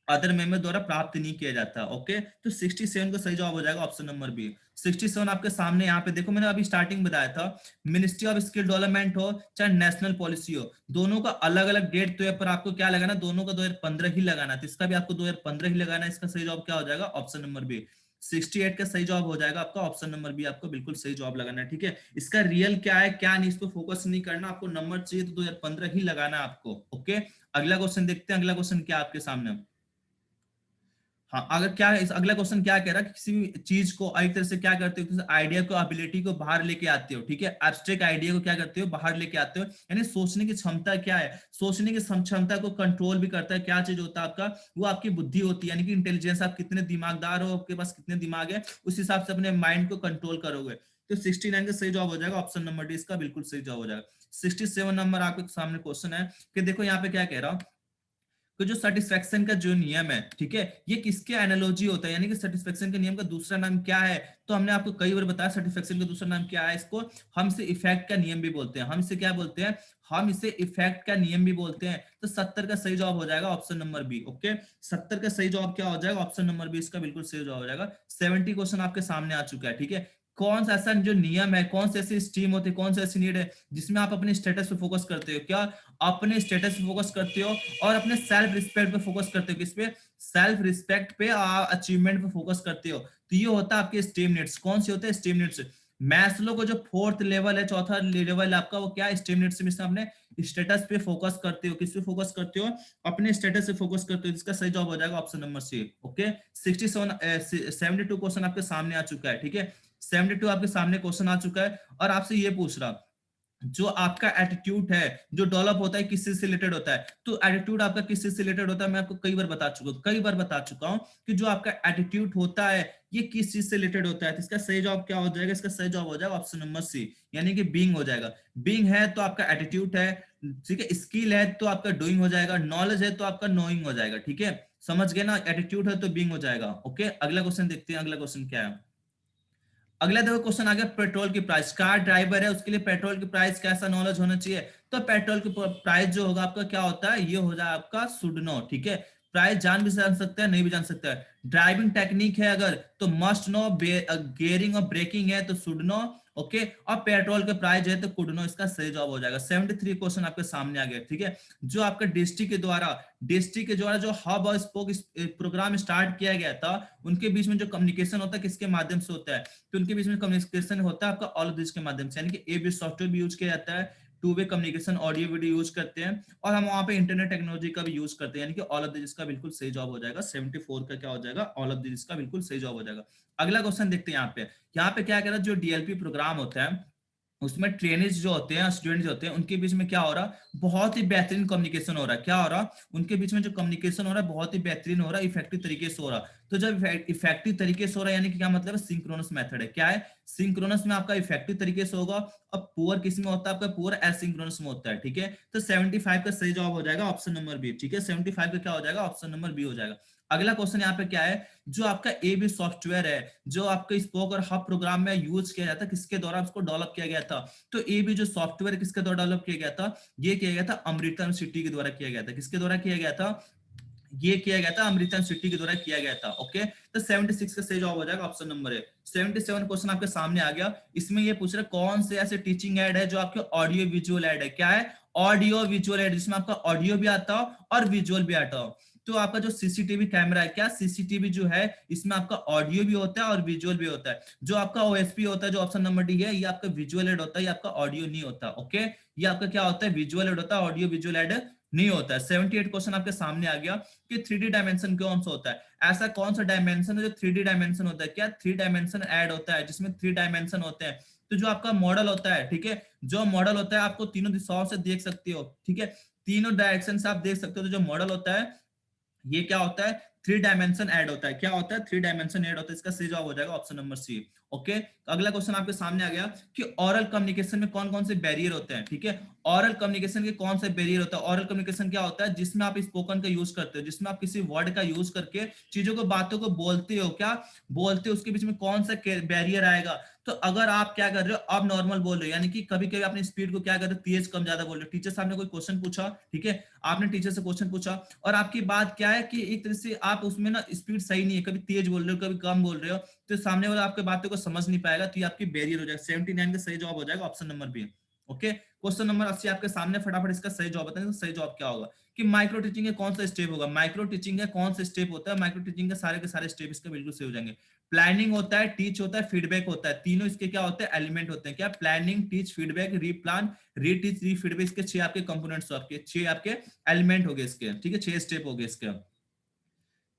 अदर मेंबर द्वारा प्राप्त नहीं किया जाता। ओके, तो 67 का सही जवाब हो जाएगा ऑप्शन नंबर बी। 67 आपके सामने यहाँ पे देखो, मैंने अभी स्टार्टिंग बताया था, मिनिस्ट्री ऑफ स्किल डेवलपमेंट हो चाहे नेशनल पॉलिसी हो, दोनों का अलग अलग डेट तो है, पर आपको क्या लगाना, दोनों का 2015 ही लगाना, तो इसका भी आपको 2015 ही लगाना है। इसका सही जवाब क्या हो जाएगा, ऑप्शन नंबर बी। 68 का सही जवाब हो जाएगा आपका ऑप्शन नंबर बी, आपको बिल्कुल सही जवाब लगाना है। ठीक है, इसका रियल क्या है क्या नहीं, इस पर फोकस नहीं करना, आपको नंबर चाहिए तो 2015 ही लगाना है आपको। ओके, अगला क्वेश्चन देखते हैं, अगला क्वेश्चन क्या आपके सामने। हाँ, अगर क्या है, इस अगला क्वेश्चन क्या कह रहा है कि किसी भी चीज को एक तरह से क्या करते हो, आइडिया को, एबिलिटी को बाहर लेके आते हो, ठीक है, एब्स्ट्रैक्ट आइडिया को क्या करते हो, बाहर लेके आते हो, यानी सोचने की क्षमता क्या है, सोचने की क्षमता को कंट्रोल भी करता है, क्या चीज होता है आपका, वो आपकी बुद्धि होती है, यानी कि इंटेलिजेंस, आप कितने दिमागदार हो, आपके पास कितने दिमाग है, उस हिसाब से अपने माइंड को कंट्रोल करोगे। तो 69 का सही जवाब हो जाएगा ऑप्शन नंबर डी, इसका बिल्कुल सही जवाब हो जाएगा। 67 नंबर आपके सामने क्वेश्चन है कि देखो यहाँ पे क्या कह रहा, तो जो सेटिस्फेक्शन का जो नियम है, ठीक है, ये किसके एनालॉजी होता है, यानी कि सेटिस्फेक्शन के नियम का दूसरा नाम क्या है, तो हमने आपको कई बार बताया सेटिस्फेक्शन का दूसरा नाम क्या है, इसको हम इसे इफेक्ट का नियम भी बोलते हैं। हम इसे क्या बोलते हैं, हम इसे इफेक्ट का नियम भी बोलते हैं। तो 70 का सही जवाब हो जाएगा ऑप्शन नंबर बी। ओके, 70 का सही जवाब क्या हो जाएगा, ऑप्शन नंबर बी, इसका बिल्कुल सही जवाब हो जाएगा। 70 क्वेश्चन आपके सामने आ चुका है। ठीक है, कौन सा ऐसा जो नियम है, कौन सी ऐसी स्ट्रीम होती है, कौन सी ऐसी नीड है जिसमें आप अपने स्टेटस पे फोकस करते हो, क्या अपने स्टेटस पे फोकस करते हो और अपने सेल्फ रिस्पेक्ट पे फोकस करते हो, किस पे, सेल्फ रिस्पेक्ट पे, अचीवमेंट पे फोकस करते हो। तो ये होता है आपके स्टीम नीड्स। कौन से होते हैं स्टीम नीड्स, मैस्लो को जो फोर्थ लेवल है, चौथा लेवल है आपका, वो क्या है, स्टीम नीड्स में से अपने स्टेटस पे फोकस करते हो, किस पे फोकस करते हो, अपने स्टेटस पे फोकस करते हो, जिसका सही जवाब हो जाएगा option number C. Okay, 72 question आपके सामने आ चुका है। ठीक है, 72 आपके सामने क्वेश्चन आ चुका है और आपसे ये पूछ रहा, जो आपका एटीट्यूड है जो डेवलप होता है किस चीज से रिलेटेड होता है, तो एटीट्यूड आपका किस चीज से रिलेटेड होता है, मैं आपको कई बार बता चुका हूं कि जो आपका एटीट्यूड होता है ये किस चीज से रिलेटेड होता है। तो इसका सही जवाब क्या हो जाएगा, इसका सही जवाब हो जाएगा ऑप्शन नंबर सी, यानी कि बीइंग हो जाएगा। बीइंग है तो आपका एटीट्यूड है, ठीक है, स्किल है तो आपका डूइंग हो जाएगा, नॉलेज है तो आपका नोइंग हो जाएगा। ठीक है, समझ गए ना, एटीट्यूड है तो बीइंग हो जाएगा। ओके, अगला क्वेश्चन देखते हैं, अगला क्वेश्चन क्या है। अगला देखो क्वेश्चन आ गया, पेट्रोल की प्राइस, कार ड्राइवर है उसके लिए पेट्रोल की प्राइस कैसा नॉलेज होना चाहिए, तो पेट्रोल की प्राइस जो होगा आपका क्या होता है, ये हो जाए आपका शुड नो। ठीक है, प्राइस जान भी जान सकता है, नहीं भी जान सकता है। ड्राइविंग टेक्निक है अगर, तो मस्ट नो, गियरिंग और ब्रेकिंग है तो शुड नो। ओके, और पेट्रोल के प्राइस है तो कुड नो, इसका सही जवाब हो जाएगा। 73 क्वेश्चन आपके सामने आ गया। ठीक है, जो आपका डिस्ट्रिक्ट के द्वारा जो हब और स्पोक प्रोग्राम स्टार्ट किया गया था, उनके बीच में जो कम्युनिकेशन होता है किसके माध्यम से होता है, तो उनके बीच में कम्युनिकेशन होता है आपका ऑल ऑफ दिस के माध्यम से, यानी कि ए बी सॉफ्टवेयर भी यूज किया जाता है, two way communication, audio video use करते हैं, और हम वहां पे इंटरनेट टेक्नोलॉजी का भी यूज करते हैं, यानी कि ऑल ऑफ दिस का बिल्कुल सही जवाब हो जाएगा। 74 का क्या हो जाएगा, ऑल ऑफ दिस का बिल्कुल सही जवाब हो जाएगा। अगला क्वेश्चन देखते हैं यहाँ पे क्या कह रहा है, जो डीएलपी प्रोग्राम होता है उसमें ट्रेनिज जो होते हैं, स्टूडेंट जो होते हैं, उनके बीच में क्या हो रहा, बहुत ही बेहतरीन कम्युनिकेशन हो रहा है। क्या हो रहा, उनके बीच में जो कम्युनिकेशन हो रहा है बहुत ही बेहतरीन हो रहा है, इफेक्टिव तरीके से हो रहा। तो जब इफेक्टिव तरीके से हो रहा है, यानी कि क्या मतलब है, सिंक्रोनस मेथड है। क्या है, सिंक्रोनस में आपका इफेक्टिव तरीके से होगा। अब पुअर किस में होता है, आपका पुअर एसिंक्रोनस में होता है। ठीक है, तो 75 का सही जवाब हो जाएगा ऑप्शन नंबर बी। ठीक है, 75 का क्या हो जाएगा, ऑप्शन नंबर बी हो जाएगा। अगला क्वेश्चन यहाँ पे क्या है, जो आपका ए बी सॉफ्टवेयर है, जो आपका स्पोक और हब प्रोग्राम में यूज किया जाता है, किसके द्वारा उसको डेवलप किया गया था, तो ए बी जो सॉफ्टवेयर किसके द्वारा डेवलप किया गया था, ये किया गया था अमृता यूनिवर्सिटी के द्वारा किया गया था। किसके द्वारा किया गया था, ये किया गया था अमृता यूनिवर्सिटी के द्वारा किया गया था। ओके, तो 76 का सही जवाब हो जाएगा ऑप्शन नंबर ए। 77 क्वेश्चन आपके सामने आ गया, इसमें ये पूछ रहा है कौन से ऐसे टीचिंग एड है जो आपके ऑडियो विजुअल एड है। क्या है, ऑडियो विजुअल एड, जिसमें आपका ऑडियो भी आता हो और विजुअल भी आता हो। तो आपका जो सीसीटीवी कैमरा है, क्या सीसीटीवी जो है इसमें आपका ऑडियो भी होता है और विजुअल भी होता है। जो आपका ओएसपी होता है, जो ऑप्शन नंबर डी है, ये आपका विजुअल एड होता है, ये आपका ऑडियो नहीं होता। ओके, ये आपका क्या होता है, विजुअल एड होता है, ऑडियो विजुअल एड नहीं होता है। 78 क्वेश्चन आपके सामने आ गया कि 3D डायमेंशन कौन सा होता है, ऐसा कौन सा डायमेंशन है जो 3D डायमेंशन होता है, क्या 3 डायमेंशन ऐड होता है जिसमें 3 डायमेंशन होते हैं। तो जो आपका मॉडल होता है, ठीक है, जो मॉडल होता है आपको तीनों दिशाओं से देख सकते हो। ठीक है, तीनों डायरेक्शन से आप देख सकते हो। तो जो मॉडल होता है ये क्या होता है, थ्री डायमेंशन ऐड होता है। क्या होता है, थ्री डायमेंशन ऐड होता है। इसका सही जवाब हो जाएगा ऑप्शन नंबर सी। ओके, अगला क्वेश्चन आपके सामने आ गया कि ओरल कम्युनिकेशन में कौन कौन से बैरियर होते हैं। ठीक है, ओरल कम्युनिकेशन के कौन से बैरियर होता है। ओरल कम्युनिकेशन क्या होता है, जिसमें आप स्पोकन का यूज करते हो, जिसमें आप किसी वर्ड का यूज करके चीजों को, बातों को बोलते हो, क्या बोलते हो, उसके बीच में कौन सा बैरियर आएगा। तो अगर आप क्या कर रहे हो, अब नॉर्मल बोल रहे हो, यानी कि कभी कभी अपनी स्पीड को क्या कर रहे हो, तेज कम ज्यादा बोल रहे हो। टीचर साहब ने कोई क्वेश्चन पूछा, ठीक है, आपने टीचर से क्वेश्चन पूछा, और आपकी बात क्या है कि एक तरह से आप उसमें ना स्पीड सही नहीं है, कभी तेज बोल रहे हो, कभी कम बोल रहे हो, तो सामने वाला आपकी बातों को समझ नहीं पाएगा, तो ये आपकी बैरियर हो जाएगा। 79 का सही जवाब हो जाएगा option number B. Okay, question number 80 आपके सामने, फटाफट इसका सही जवाब बताएं। तो सही जवाब क्या होगा कि माइक्रो टीचिंग का कौन सा स्टेप होगा। माइक्रो टीचिंग का कौन सा स्टेप होता है, माइक्रो टीचिंग के सारे स्टेप इसका बिल्कुल सही हो जाएंगे। प्लानिंग होता है, टीच होता है, फीडबैक होता है, तीनों इसके क्या होते हैं, एलिमेंट होते हैं। क्या, प्लानिंग, टीच, फीडबैक, रीप्लान, रीटीच, रीफीडबैक, इसके 6 आपके कंपोनेंट्स, आपके 6 आपके एलिमेंट हो गए इसके। ठीक है, 6 स्टेप हो गए इसके,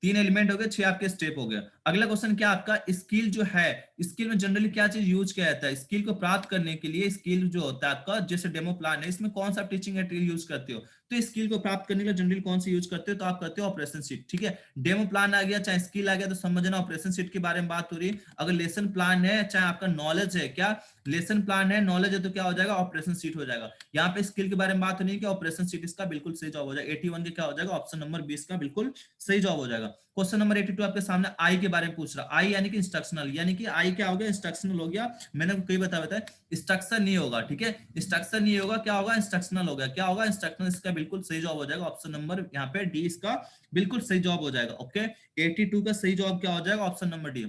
3 एलिमेंट हो गए, 6 आपके स्टेप हो गए। अगला क्वेश्चन क्या आपका, स्किल जो है, स्किल में जनरली क्या चीज यूज किया जाता है। स्किल को प्राप्त करने के लिए स्किल जो होता है आपका, जैसे डेमो प्लान है, इसमें कौन सा टीचिंग मटेरियल यूज करते हो। तो स्किल को प्राप्त करने के लिए जनरली कौन सी यूज करते हो, तो आप करते हो ऑपरेशन शीट। ठीक है, डेमो प्लान आ गया चाहे स्किल आ गया, तो समझना ऑपरेशन शीट के बारे में बात हो रही है। अगर लेसन प्लान है, चाहे आपका नॉलेज है, क्या लेसन प्लान है, नॉलेज है, तो क्या हो जाएगा, ऑपरेशन शीट हो जाएगा। यहाँ पे स्किल के बारे में बात होनी है कि ऑपरेशन शीट, इसका बिल्कुल सही जवाब हो जाएगा। 81 के क्या हो जाएगा, ऑप्शन नंबर 20 का बिल्कुल सही जवाब हो जाएगा। क्वेश्चन नंबर 82 आपके सामने आई के बारे में पूछ रहा। आई यानी कि इंस्ट्रक्शनल, यानी कि आई क्या हो गया, इंस्ट्रक्शनल हो गया। मैंने कई बताया स्ट्रक्चर नहीं होगा। ठीक है, स्ट्रक्चर नहीं होगा, क्या होगा, इंस्ट्रक्शनल हो गया। क्या होगा, इंस्ट्रक्शनल, इसका बिल्कुल सही जवाब हो जाएगा ऑप्शन नंबर यहाँ पे डी, इसका बिल्कुल सही जवाब हो जाएगा। ओके, 82 का सही जवाब क्या हो जाएगा, ऑप्शन नंबर डी।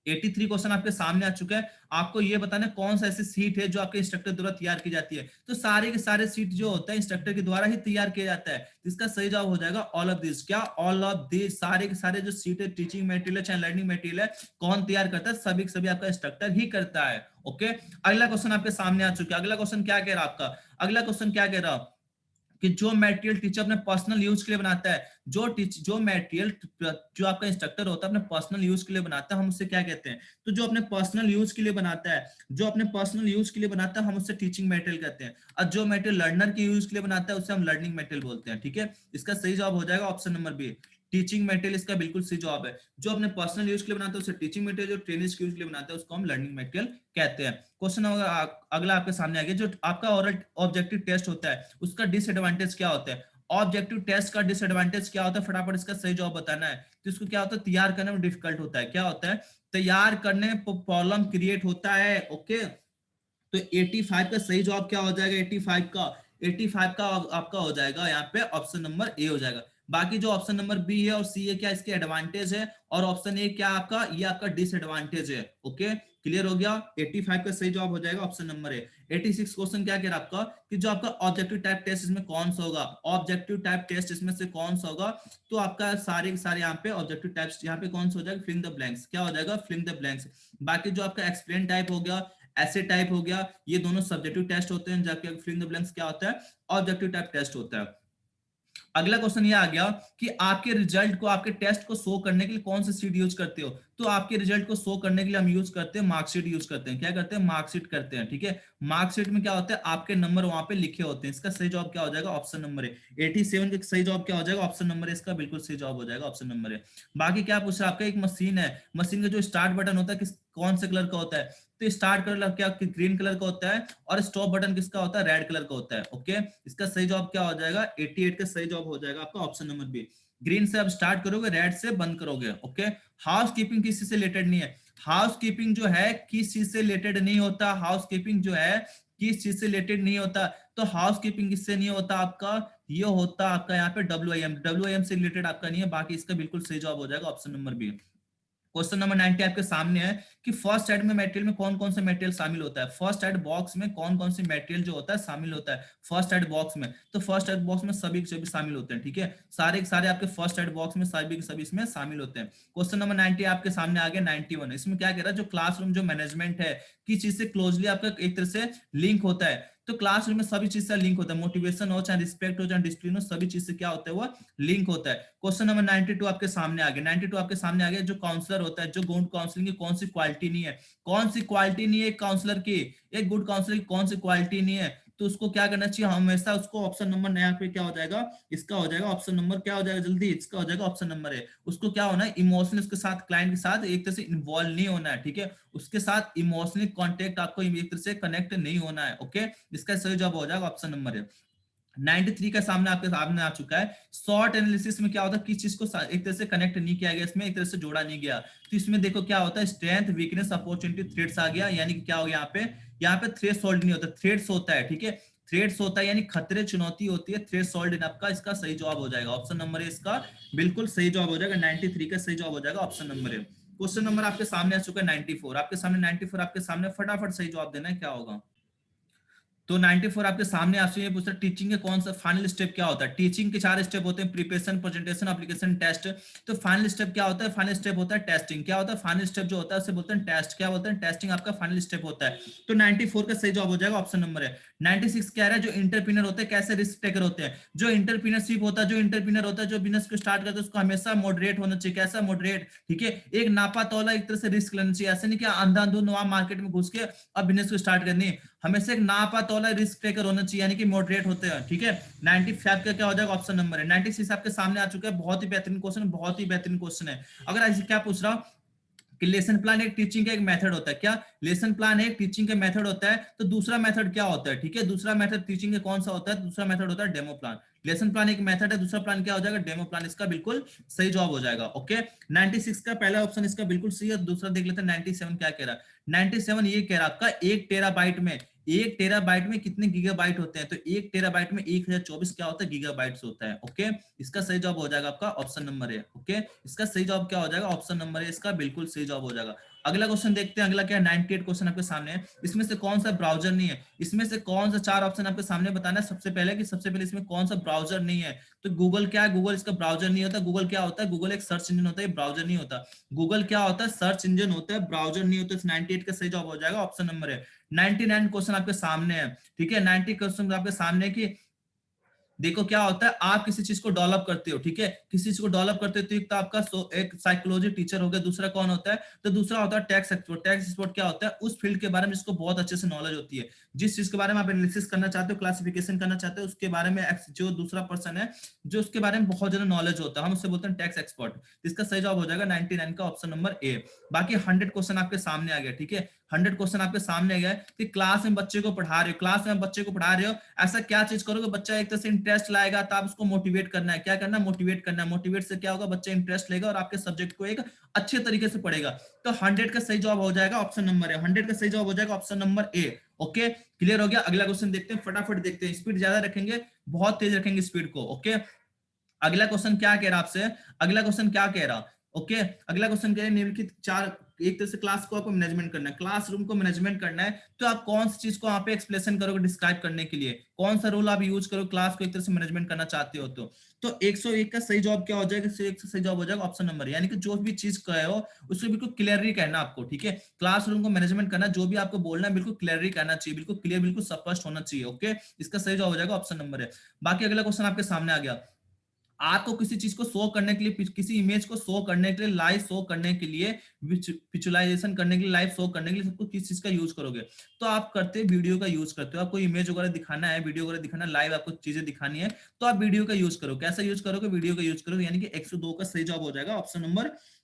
83 क्वेश्चन आपके सामने आ चुका है। आपको ये बताना कौन सा ऐसी सीट है जो आपके इंस्ट्रक्टर द्वारा तैयार की जाती है। तो सारे के सारे सीट जो होता है इंस्ट्रक्टर के द्वारा ही तैयार किया जाता है। इसका सही जवाब हो जाएगा ऑल ऑफ दिस। क्या, ऑल ऑफ दिस, सारे के सारे जो सीट है, टीचिंग मटेरियल है चाहे लर्निंग मटेरियल है, कौन तैयार करता है, सभी सभी आपका इंस्ट्रक्टर ही करता है। ओके, अगला क्वेश्चन आपके सामने आ चुका है। अगला क्वेश्चन क्या कह रहा है आपका, अगला क्वेश्चन क्या कह रहा, कि जो मटेरियल टीचर अपने पर्सनल यूज के लिए बनाता है, जो मटेरियल जो आपका इंस्ट्रक्टर होता है अपने पर्सनल यूज के लिए बनाता है, हम उससे क्या कहते हैं। तो जो अपने पर्सनल यूज के लिए बनाता है, जो अपने पर्सनल यूज के लिए बनाता है, हम उससे टीचिंग मटेरियल कहते हैं। और जो मटेरियल लर्नर के यूज के लिए बनाता है, उससे हम लर्निंग मटेरियल बोलते हैं। ठीक है, इसका सही जवाब हो जाएगा option number B, teaching material, इसका बिल्कुल सही जवाब है। जो अपने पर्सनल यूज के लिए बनाता है उसे टीचिंग मटेरियल, जो ट्रेनिंग के यूज के लिए बनाता है उसको हम लर्निंग मटेरियल कहते हैं। क्वेश्चन अगला आपके सामने आ गया, जो आपका ओरल ऑब्जेक्टिव टेस्ट होता है उसका डिसएडवांटेज क्या होता है। ऑब्जेक्टिव टेस्ट का डिसएडवांटेज क्या होता है, फटाफट इसका सही जवाब बताना है। तो इसको क्या होता है, तैयार करने में डिफिकल्ट होता है। क्या होता है, तैयार करने में प्रॉब्लम क्रिएट होता है। ओके, तो 85 का सही जवाब क्या हो जाएगा, 85 का, 85 का आपका हो जाएगा यहाँ पे ऑप्शन नंबर ए हो जाएगा। बाकी जो ऑप्शन नंबर बी है और सी है, क्या इसके एडवांटेज है, और ऑप्शन ए क्या आपका, ये आपका डिसएडवांटेज है। ओके, क्लियर हो गया। 85 का सही जवाब हो जाएगा ऑप्शन नंबर ए। 86 क्वेश्चन क्या कह रहा है आपका, कि जो आपका ऑब्जेक्टिव टाइप टेस्ट इसमें कौन सा होगा, ऑब्जेक्टिव टाइप टेस्ट इसमें से कौन सा होगा। तो आपका सारे के सारे यहाँ पे ऑब्जेक्टिव टाइप्स यहाँ पे कौन सा हो जाएगा, फिलिंग द ब्लैंक्स। क्या हो जाएगा, फिलिंग द ब्लैंक्स। बाकी जो आपका एक्सप्लेन टाइप हो गया, ऐसे टाइप हो गया, ये दोनों सब्जेक्टिव टेस्ट होते हैं, जबकि फिलिंग द ब्लैंक्स क्या होता है, ऑब्जेक्टिव टाइप टेस्ट होता है। अगला क्वेश्चन ये आ गया कि आपके रिजल्ट को, आपके टेस्ट को शो करने के लिए कौन सी शीट यूज करते हो। तो आपके रिजल्ट को शो करने के लिए हम यूज करते हैं मार्कशीट यूज करते हैं। क्या करते हैं, मार्कशीट करते हैं। ठीक है, मार्कशीट में क्या होता है, आपके नंबर वहां पे लिखे होते हैं। इसका सही जवाब क्या हो जाएगा, ऑप्शन नंबर है। 87 का सही जवाब क्या हो जाएगा, ऑप्शन नंबर है, इसका बिल्कुल सही जवाब हो जाएगा ऑप्शन नंबर है। बाकी क्या पूछा आपका, एक मशीन है, मशीन का जो स्टार्ट बटन होता है किस कौन से कलर का होता है। तो स्टार्ट कलर क्या ग्रीन कलर का होता है, और स्टॉप बटन किसका होता है, रेड कलर का होता है। ओके, इसका सही जवाब क्या हो जाएगा, 88 का सही जवाब हो जाएगा आपका ऑप्शन नंबर बी। ग्रीन से आप स्टार्ट करोगे, रेड से बंद करोगे। ओके, हाउस कीपिंग किसी से रिलेटेड नहीं है। हाउस कीपिंग जो है किस चीज से रिलेटेड नहीं होता, हाउस कीपिंग जो है किस चीज से रिलेटेड नहीं होता। तो हाउस कीपिंग किससे नहीं होता आपका, ये होता आपका यहाँ पे डब्ल्यू आई एम से रिलेटेड आपका नहीं है। बाकी इसका बिल्कुल सही जवाब हो जाएगा option number B. Question number 90 आपके सामने है कि फर्स्ट एड में मटेरियल में कौन कौन से मटेरियल शामिल होता है। फर्स्ट एड बॉक्स में कौन कौन से मटेरियल जो होता है शामिल होता है फर्स्ट एड बॉक्स में। तो फर्स्ट एड बॉक्स में सभी के सभी शामिल होते हैं। ठीक है, सारे के सारे आपके फर्स्ट एड बॉक्स में सभी के सभी इसमें शामिल होते हैं। क्वेश्चन नंबर 90 आपके सामने आ गया 91। इसमें क्या कह रहा है, जो क्लासरूम जो मैनेजमेंट है किस चीज से क्लोजली आपका एक तरह से लिंक होता है। तो क्लासरूम में सभी चीज से लिंक होता है, मोटिवेशन हो चाहे रिस्पेक्ट हो चाहे डिसिप्लिन हो, सभी चीज से क्या होता है, वो लिंक होता है। क्वेश्चन नंबर 92 आपके सामने आ गया। 92 आपके सामने आ गया, जो काउंसलर होता है, जो गुड काउंसलिंग की कौन सी क्वालिटी नहीं है, कौन सी क्वालिटी नहीं है काउंसलर की, एक गुड काउंसलर की कौन सी क्वालिटी नहीं है। तो उसको क्या करना चाहिए, हमेशा उसको ऑप्शन नंबर यहाँ पे क्या हो जाएगा, इसका हो जाएगा ऑप्शन नंबर, क्या हो जाएगा जल्दी, इसका हो जाएगा ऑप्शन नंबर है। उसको क्या होना है, इमोशनल उसके साथ, क्लाइंट के साथ एक तरह से इन्वॉल्व नहीं होना है, ठीक है, उसके साथ इमोशनली कॉन्टेक्ट आपको एक तरह से कनेक्ट नहीं होना है, ओके। इसका सही जवाब हो जाएगा ऑप्शन नंबर है। 93 का सामने आपके सामने आ चुका है। शॉर्ट एनालिसिस में क्या होता है, किस चीज को एक तरह से कनेक्ट नहीं किया गया, इसमें एक तरह से जोड़ा नहीं गया, तो इसमें देखो क्या होता है, स्ट्रेंथ, वीकनेस, अपॉर्चुनिटी, थ्रेट्स आ गया, यानी कि क्या हो गया यहाँ पे थ्रेशोल्ड नहीं होता, थ्रेट्स होता है, ठीक है, थ्रेट्स होता है यानी खतरे, चुनौती होती है, थ्रेशोल्ड इन आपका, इसका सही जवाब हो जाएगा ऑप्शन नंबर है, इसका बिल्कुल सही जवाब हो जाएगा, 93 का सही जवाब हो जाएगा ऑप्शन नंबर है। क्वेश्चन नंबर आपके सामने आ चुका है 94, आपके सामने 94, आपके सामने फटाफट सही जवाब देना है, क्या होगा। तो 94 आपके सामने आपसे ये पूछता है, टीचिंग के कौन सा फाइनल स्टेप क्या होता है। टीचिंग के 4 स्टेप होते हैं, प्रिपरेशन, प्रेजेंटेशन, एप्लीकेशन, टेस्ट। तो फाइनल स्टेप क्या होता है, फाइनल स्टेप होता है टेस्टिंग। क्या होता है फाइनल स्टेप जो होता है उसे बोलते हैं टेस्ट, क्या बोलते हैं, टेस्टिंग आपका फाइनल स्टेप होता है। तो 94 का सही जवाब हो जाएगा ऑप्शन नंबर है। 96 कह रहा है जो इंटरप्रीनर होते हैं कैसे रिस्क टेकर होते हैं। जो इंटरप्रीनरशिप होता है, जो इंटरप्रीनर होता है, जो बिजनेस को स्टार्ट करता है, उसको हमेशा मॉडरेट होना चाहिए, कैसा मॉडरेट, ठीक है, एक नापा तौला एक तरह से रिस्क लेना चाहिए, ऐसे नहीं कि अंधाधुंध वहां मार्केट में घुस के अब बिजनेस को स्टार्ट करनी है, हमेशा एक नापा तौला रिस्क टेकर होना चाहिए, यानी कि मॉडरेट होते हैं, ठीक है। 95 का क्या हो जाएगा ऑप्शन नंबर है। 96 आपके सामने आ चुका है, बहुत ही बेहतरीन क्वेश्चन, बहुत ही बेहतरीन क्वेश्चन है। अगर ऐसे क्या पूछ रहा हूं कि लेसन प्लान एक टीचिंग का एक मेथड होता है, क्या लेसन प्लान एक टीचिंग का मेथड होता है, तो दूसरा मेथड क्या होता है, ठीक है, दूसरा मेथड टीचिंग का कौन सा होता है, दूसरा मेथड होता है डेमो प्लान। लेसन प्लान एक मेथड है, दूसरा प्लान क्या हो जाएगा, डेमो प्लान, इसका बिल्कुल सही जवाब हो जाएगा, ओके। 96 का पहला ऑप्शन इसका बिल्कुल सही है, दूसरा देख लेते हैं 97 क्या कह रहा है। 97 ये कह रहा आपका 1 टेराबाइट में, 1 टेराबाइट में कितने गीगाबाइट होते हैं, तो 1 टेराबाइट में 1024 क्या होता है, गीगाबाइट्स होता है, ओके। इसका सही जवाब हो जाएगा आपका ऑप्शन नंबर है, ओके। इसका सही जवाब क्या हो जाएगा, ऑप्शन नंबर है, इसका बिल्कुल सही जवाब हो जाएगा। अगला क्वेश्चन देखते हैं, अगला क्या है, 98 क्वेश्चन आपके सामने है। इसमें से कौन सा ब्राउजर नहीं है, इसमें से कौन सा 4 ऑप्शन आपके सामने बताना है। सबसे पहले कि सबसे पहले इसमें कौन सा ब्राउजर नहीं है, तो गूगल क्या है, गूगल इसका ब्राउजर नहीं होता। गूगल क्या होता है, गूगल एक सर्च इंजन होता है, ब्राउजर नहीं होता। गूगल क्या होता है, सर्च इंजन होता है, ब्राउजर नहीं होता। 98 का सही जवाब हो जाएगा ऑप्शन नंबर है। 99 क्वेश्चन आपके सामने है, ठीक है, 90 क्वेश्चन आपके सामने कि देखो क्या होता है, आप किसी चीज को डेवलप करते हो, ठीक है, किसी चीज को डेवलप करते हो, तो एक तो आपका एक साइकोलॉजी टीचर हो गया, दूसरा कौन होता है, तो दूसरा होता है टैक्स एक्सपर्ट। टैक्स एक्सपर्ट क्या होता है, उस फील्ड के बारे में जिसको बहुत अच्छे से नॉलेज होती है, जिस चीज के बारे में आप एनालिसिस करना चाहते हो, क्लासिफिकेशन करना चाहते हो, उसके बारे में जो दूसरा पर्सन है जो उसके बारे में बहुत ज्यादा नॉलेज होता है, हम उससे बोलते हैं टैक्स एक्सपर्ट। इसका सही जवाब हो जाएगा 99 का ऑप्शन नंबर ए। बाकी 100 क्वेश्चन आपके सामने आ गया, ठीक है, 100 क्वेश्चन आपके सामने आ गया कि क्लास में बच्चे को पढ़ा रहे हो, क्लास में बच्चे को पढ़ा रहे हो, ऐसा क्या चीज करोगे बच्चा एक तरह से इंटरेस्ट लाएगा, तो आप उसको मोटिवेट करना है, क्या करना है, मोटिवेट करना है। मोटिवेट से क्या होगा, बच्चा इंटरेस्ट लेगा और आपके सब्जेक्ट को एक अच्छे तरीके से पढ़ेगा। तो 100 का सही जवाब हो जाएगा ऑप्शन नंबर है, 100 का सही जवाब हो जाएगा option number A, okay. Clear हो गया। अगला क्वेश्चन देखते हैं, फटाफट देखते हैं, स्पीड ज्यादा रखेंगे, बहुत तेज रखेंगे स्पीड को, ओके। अगला क्वेश्चन क्या कह रहा आपसे, अगला क्वेश्चन क्या कह रहा, ओके। अगला क्वेश्चन कह रहे निम्नलिखित 4, एक तरह से क्लास को आपको मैनेजमेंट करना है, क्लासरूम को मैनेजमेंट करना है, तो आप कौन सी चीज को यहाँ पे एक्सप्लेन करोगे, डिस्क्राइब करने के लिए कौन सा रूल आप यूज करो, क्लास को एक तरह से मैनेजमेंट करना चाहते हो तो 101 का सही जवाब क्या हो जाएगा, 101 का सही जवाब हो जाएगा ऑप्शन नंबर, यानी कि जो भी चीज कहे हो उसको बिल्कुल क्लियरली कहना आपको, ठीक है। क्लासरूम को मैनेजमेंट करना, जो भी आपको बोलना है बिल्कुल क्लियरली कहना चाहिए, बिल्कुल क्लियर, बिल्कुल स्पष्ट होना चाहिए, ओके। इसका सही जवाब हो जाएगा ऑप्शन नंबर है। बाकी अगला क्वेश्चन आपके सामने आ गया, आपको किसी चीज को शो करने के लिए, किसी इमेज को शो करने के लिए, लाइव शो करने के लिए, विजुअलाइजेशन करने के लिए, लाइव शो करने के लिए सबको किस चीज का यूज करोगे, तो आप करते हैं वीडियो का यूज करते हो। आपको इमेज वगैरह दिखाना है, वीडियो वगैरह दिखाना है, लाइव आपको चीजें दिखानी है, तो आप वीडियो का यूज करो। कैसा यूज करोगे, वीडियो का यूज करोगे, यानी कि 102 का सही जवाब हो जाएगा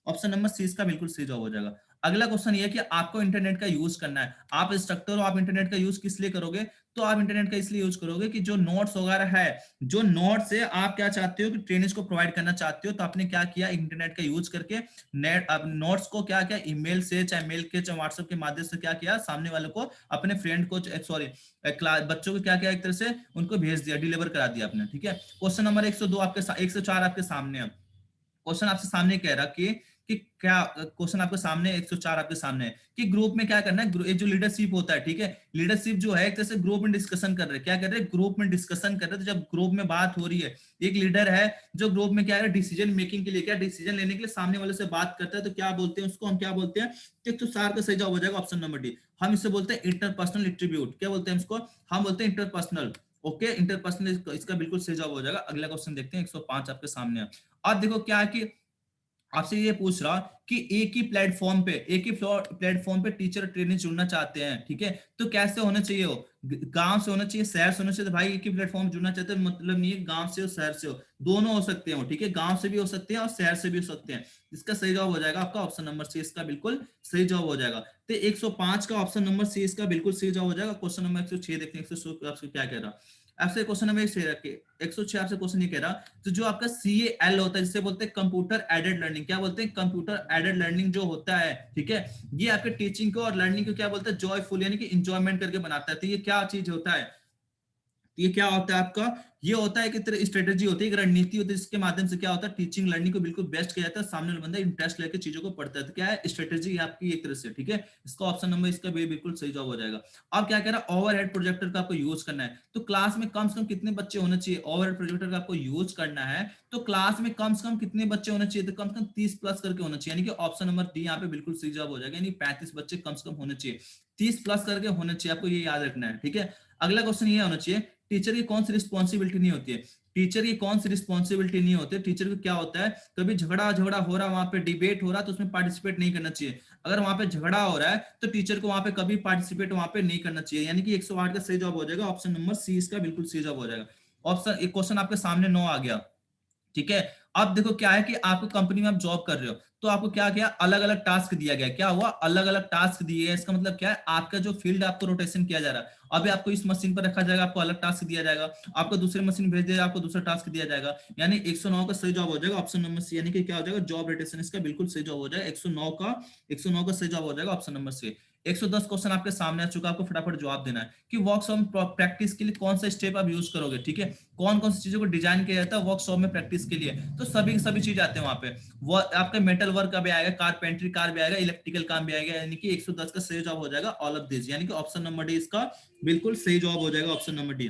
ऑप्शन नंबर सी इसका बिल्कुल सही जवाब हो जाएगा। अगला क्वेश्चन ये है कि आपको इंटरनेट का यूज करना है, आप इंस्ट्रक्टर हो, आप इंटरनेट का यूज किस लिए करोगे, तो आप इंटरनेट का इसलिए यूज करोगे कि जो नोट्स वगैरह है, जो नोट्स है आप क्या चाहते हो कि ट्रेनिंग्स को प्रोवाइड करना चाहते हो, तो आपने क्या किया, इंटरनेट का यूज करके नेट अब नोट्स को क्या किया, ईमेल से, चाहे मेल के, चाहे व्हाट्सएप के माध्यम से क्या किया, सामने वाले को, अपने फ्रेंड को, सॉरी क्लास बच्चों को क्या किया, एक तरह से उनको भेज दिया, डिलीवर करा दिया आपने, ठीक है। क्वेश्चन नंबर 102 आपके 104 आपके सामने है। क्वेश्चन आपसे सामने कह रहा कि क्या, क्वेश्चन आपके सामने 104 आपके सामने है कि ग्रुप में क्या करना है, जो लीडरशिप होता है, ठीक है, लीडरशिप जो है एक तरह से ग्रुप में डिस्कशन कर रहे हैं, क्या कर रहे हैं, ग्रुप में डिस्कशन कर रहे हैं। तो जब ग्रुप में बात हो रही है, एक लीडर है जो ग्रुप में क्या है, डिसीजन मेकिंग के लिए, क्या डिसीजन लेने के लिए सामने वाले से बात करता है, तो क्या बोलते हैं उसको, हम क्या बोलते हैं, 104 का सही जवाब हो जाएगा ऑप्शन नंबर डी। हम इसे बोलते हैं इंटरपर्सनल एट्रीब्यूट, क्या बोलते हैं इसको, हम बोलते हैं इंटरपर्सनल, ओके, इंटरपर्सनल, इसका बिल्कुल सही जवाब हो जाएगा। अगला क्वेश्चन देखते हैं, 105 आपके सामने है। और देखो क्या है कि आपसे ये पूछ रहा कि एक ही प्लेटफॉर्म पे टीचर और ट्रेनर जुड़ना चाहते हैं, ठीक है, तो कैसे होना चाहिए हो? गांव से होना चाहिए, शहर से होना चाहिए? तो भाई एक ही प्लेटफॉर्म जुड़ना चाहते हैं मतलब नहीं है गांव से हो शहर से हो, दोनों हो सकते हो, ठीक है, गांव से भी हो सकते हैं और शहर से भी हो सकते हैं। इसका सही जवाब हो जाएगा आपका ऑप्शन नंबर सी, इसका बिल्कुल सही जवाब हो जाएगा। तो 105 का ऑप्शन नंबर सी इसका बिल्कुल सही जवाब हो जाएगा। क्वेश्चन नंबर 106 देखते हैं, 106 आपसे क्या कह रहा। आपसे क्वेश्चन नंबर 106 आपसे क्वेश्चन ये कह रहा, तो जो आपका CAL होता है जिसे बोलते हैं कंप्यूटर एडेड लर्निंग, क्या बोलते हैं, कंप्यूटर एडेड लर्निंग जो होता है, ठीक है, ये आपके टीचिंग को और लर्निंग को क्या बोलता है, जॉयफुल यानी कि इंजॉयमेंट करके बनाता है। तो ये क्या चीज होता है, ये क्या होता है आपका, ये होता है कि तरह स्ट्रेटेजी होती है, एक रणनीति होती है, जिसके माध्यम से क्या होता है टीचिंग लर्निंग को बिल्कुल बेस्ट किया जाता है, सामने वाला बंदा इंटरेस्ट लेकर चीजों को पढ़ता है। तो क्या है, स्ट्रेटेजी आपकी एक तरह से, ठीक है, इसका ऑप्शन नंबर इसका बिल्कुल सही जवाब हो जाएगा। अब क्या कह रहा है, ओवरहेड प्रोजेक्टर का आपको यूज करना है, तो क्लास में कम से कम कितने बच्चे होने चाहिए, ओवरहेड प्रोजेक्टर का आपको यूज करना है तो क्लास में कम से कम कितने बच्चे होने चाहिए, तो कम से कम 30 प्लस करके होना चाहिए, यानी कि ऑप्शन नंबर डी यहाँ पे बिल्कुल सही जवाब हो जाएगा, यानी 35 बच्चे कम से कम होने चाहिए, 30 प्लस करके होने चाहिए, आपको ये याद रखना है, ठीक है। अगला क्वेश्चन ये होना चाहिए, टीचर की कौन सी रिस्पॉन्सिबिलिटी नहीं होती है, टीचर की कौन सी रिस्पॉन्सिबिलिटी नहीं होती है, टीचर को क्या होता है, कभी झगड़ा झगड़ा हो रहा, वहां पे डिबेट हो रहा तो उसमें पार्टिसिपेट नहीं करना चाहिए। अगर वहां पे झगड़ा हो रहा है तो टीचर को वहां पे कभी पार्टिसिपेट वहां पे नहीं करना चाहिए, यानी कि 108 का सही जवाब हो जाएगा, ऑप्शन नंबर सी इसका बिल्कुल सही जवाब हो जाएगा। ऑप्शन एक क्वेश्चन आपके सामने 9 आ गया, ठीक है। अब देखो क्या है कि आपको कंपनी में आप जॉब कर रहे हो, तो आपको क्या किया, अलग अलग टास्क दिया गया, क्या हुआ, अलग अलग टास्क दिए, इसका मतलब क्या है, आपका जो फील्ड आपको रोटेशन किया जा रहा है, अभी आपको इस मशीन पर रखा जाएगा, आपको अलग टास्क दिया जाएगा, आपको दूसरी मशीन भेज दिया, आपको दूसरा टास्क दिया जाएगा, यानी 109 का सही जवाब हो जाएगा ऑप्शन नंबर सी, यानी कि क्या हो जाएगा, जॉब रोटेशन, इसका बिल्कुल सही जवाब हो जाएगा 109 का सही जवाब हो जाएगा ऑप्शन नंबर सी। 110 क्वेश्चन आपके सामने आ चुका, आपको फटाफट जवाब देना है कि वर्कशॉप प्रैक्टिस के लिए कौन सा स्टेप आप यूज करोगे, ठीक है, कौन कौन सी चीजों को डिजाइन किया जाता है वर्कशॉप में प्रैक्टिस के लिए, तो सभी सभी चीज आते हैं वहां पे। वो आपका मेटल वर्क का भी आएगा, कारपेंट्री कार भी आएगा, इलेक्ट्रिकल काम भी आएगा, यानी कि 110 का सही जवाब हो जाएगा ऑल ऑफ दिस, यानी कि ऑप्शन नंबर डी इसका बिल्कुल सही जवाब हो जाएगा, option number D.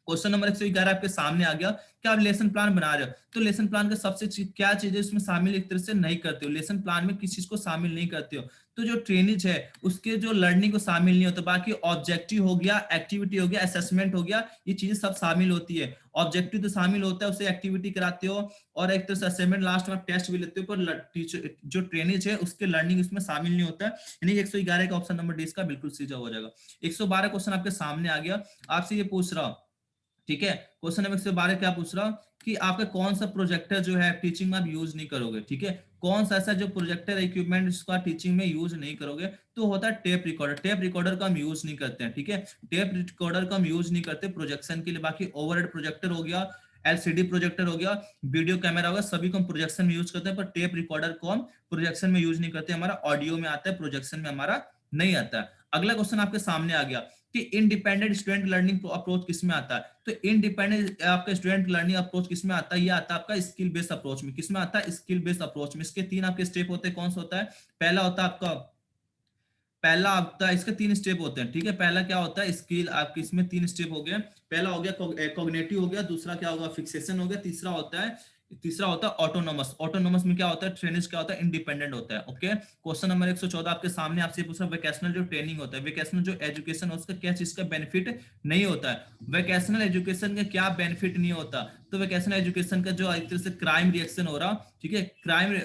Question number 111 आपके सामने आ गया कि आप लेसन प्लान बना रहे हो, तो लेसन प्लान का क्या चीजें इसमें शामिल एक तरह से नहीं करते हो, लेसन प्लान में किस चीज को शामिल नहीं करते हो, तो जो ट्रेनिज है उसके जो लर्निंग को शामिल नहीं होता, बाकी ऑब्जेक्टिव हो गया, एक्टिविटी हो गया, असेसमेंट हो गया, ये चीजें सब शामिल होती है। ऑब्जेक्टिव तो शामिल होता है, उसे एक्टिविटी कराते हो और एक तरह से असेसमेंट लास्ट में टेस्ट भी लेते हो, पर टीचर जो ट्रेनिज है उसके लर्निंग इसमें शामिल नहीं होता है, यानी 111 का ऑप्शन नंबर डी इसका बिल्कुल सही जवाब हो जाएगा। 112 क्वेश्चन आपके सामने आ गया, आपसे ये पूछ रहा हूं, ठीक है, क्वेश्चन नंबर 112 क्या पूछ रहा हूँ कि आपका कौन सा प्रोजेक्टर जो है टीचिंग में आप यूज नहीं करोगे, ठीक है, कौन सा ऐसा जो प्रोजेक्टर इक्विपमेंट जिसको टीचिंग में यूज नहीं करोगे, तो होता है टेप रिकॉर्डर। टेप रिकॉर्डर का हम यूज नहीं करते हैं, ठीक है, टेप रिकॉर्डर का हम यूज नहीं करते प्रोजेक्शन के लिए। बाकी ओवरहेड प्रोजेक्टर हो गया, एलसीडी प्रोजेक्टर हो गया, वीडियो कैमरा हो गया, सभी को हम प्रोजेक्शन में यूज करते हैं, पर टेप रिकॉर्डर को हम प्रोजेक्शन में यूज नहीं करते, हमारा ऑडियो में आता है, प्रोजेक्शन में हमारा नहीं आता है। अगला क्वेश्चन आपके सामने आ गया कि इंडिपेंडेंट स्टूडेंट लर्निंग अप्रोच किसमें आता है, तो इंडिपेंडेंट आपका स्टूडेंट लर्निंग अप्रोच किसमें आता है, ये आता है आपका स्किल बेस्ड अप्रोच में। किसमें आता है, स्किल बेस्ड अप्रोच में। इसके 3 आपके स्टेप होते हैं, कौन सा होता है, पहला होता है आपका, पहला आपका इसके 3 स्टेप होते हैं, ठीक है, पहला क्या होता है स्किल, आपके इसमें 3 स्टेप हो गए, पहला हो गया कॉग्निटिव हो गया, दूसरा क्या होगा फिक्सेशन हो गया, तीसरा होता है ऑटोनोमस। ऑटोनोमस में क्या होता है, ट्रेनिंग क्या होता है, इंडिपेंडेंट होता है। ओके, क्वेश्चन नंबर 114 आपके सामने, आपसे पूछा वेकेशनल जो ट्रेनिंग होता है, वेकेशनल जो एजुकेशन है उसका क्या चीज का बेनिफिट नहीं होता है, वेकेशनल एजुकेशन का क्या बेनिफिट नहीं होता, तो वेकेशनल एजुकेशन का जो एक तरह से क्राइम रिएक्शन हो रहा, ठीक है, क्राइम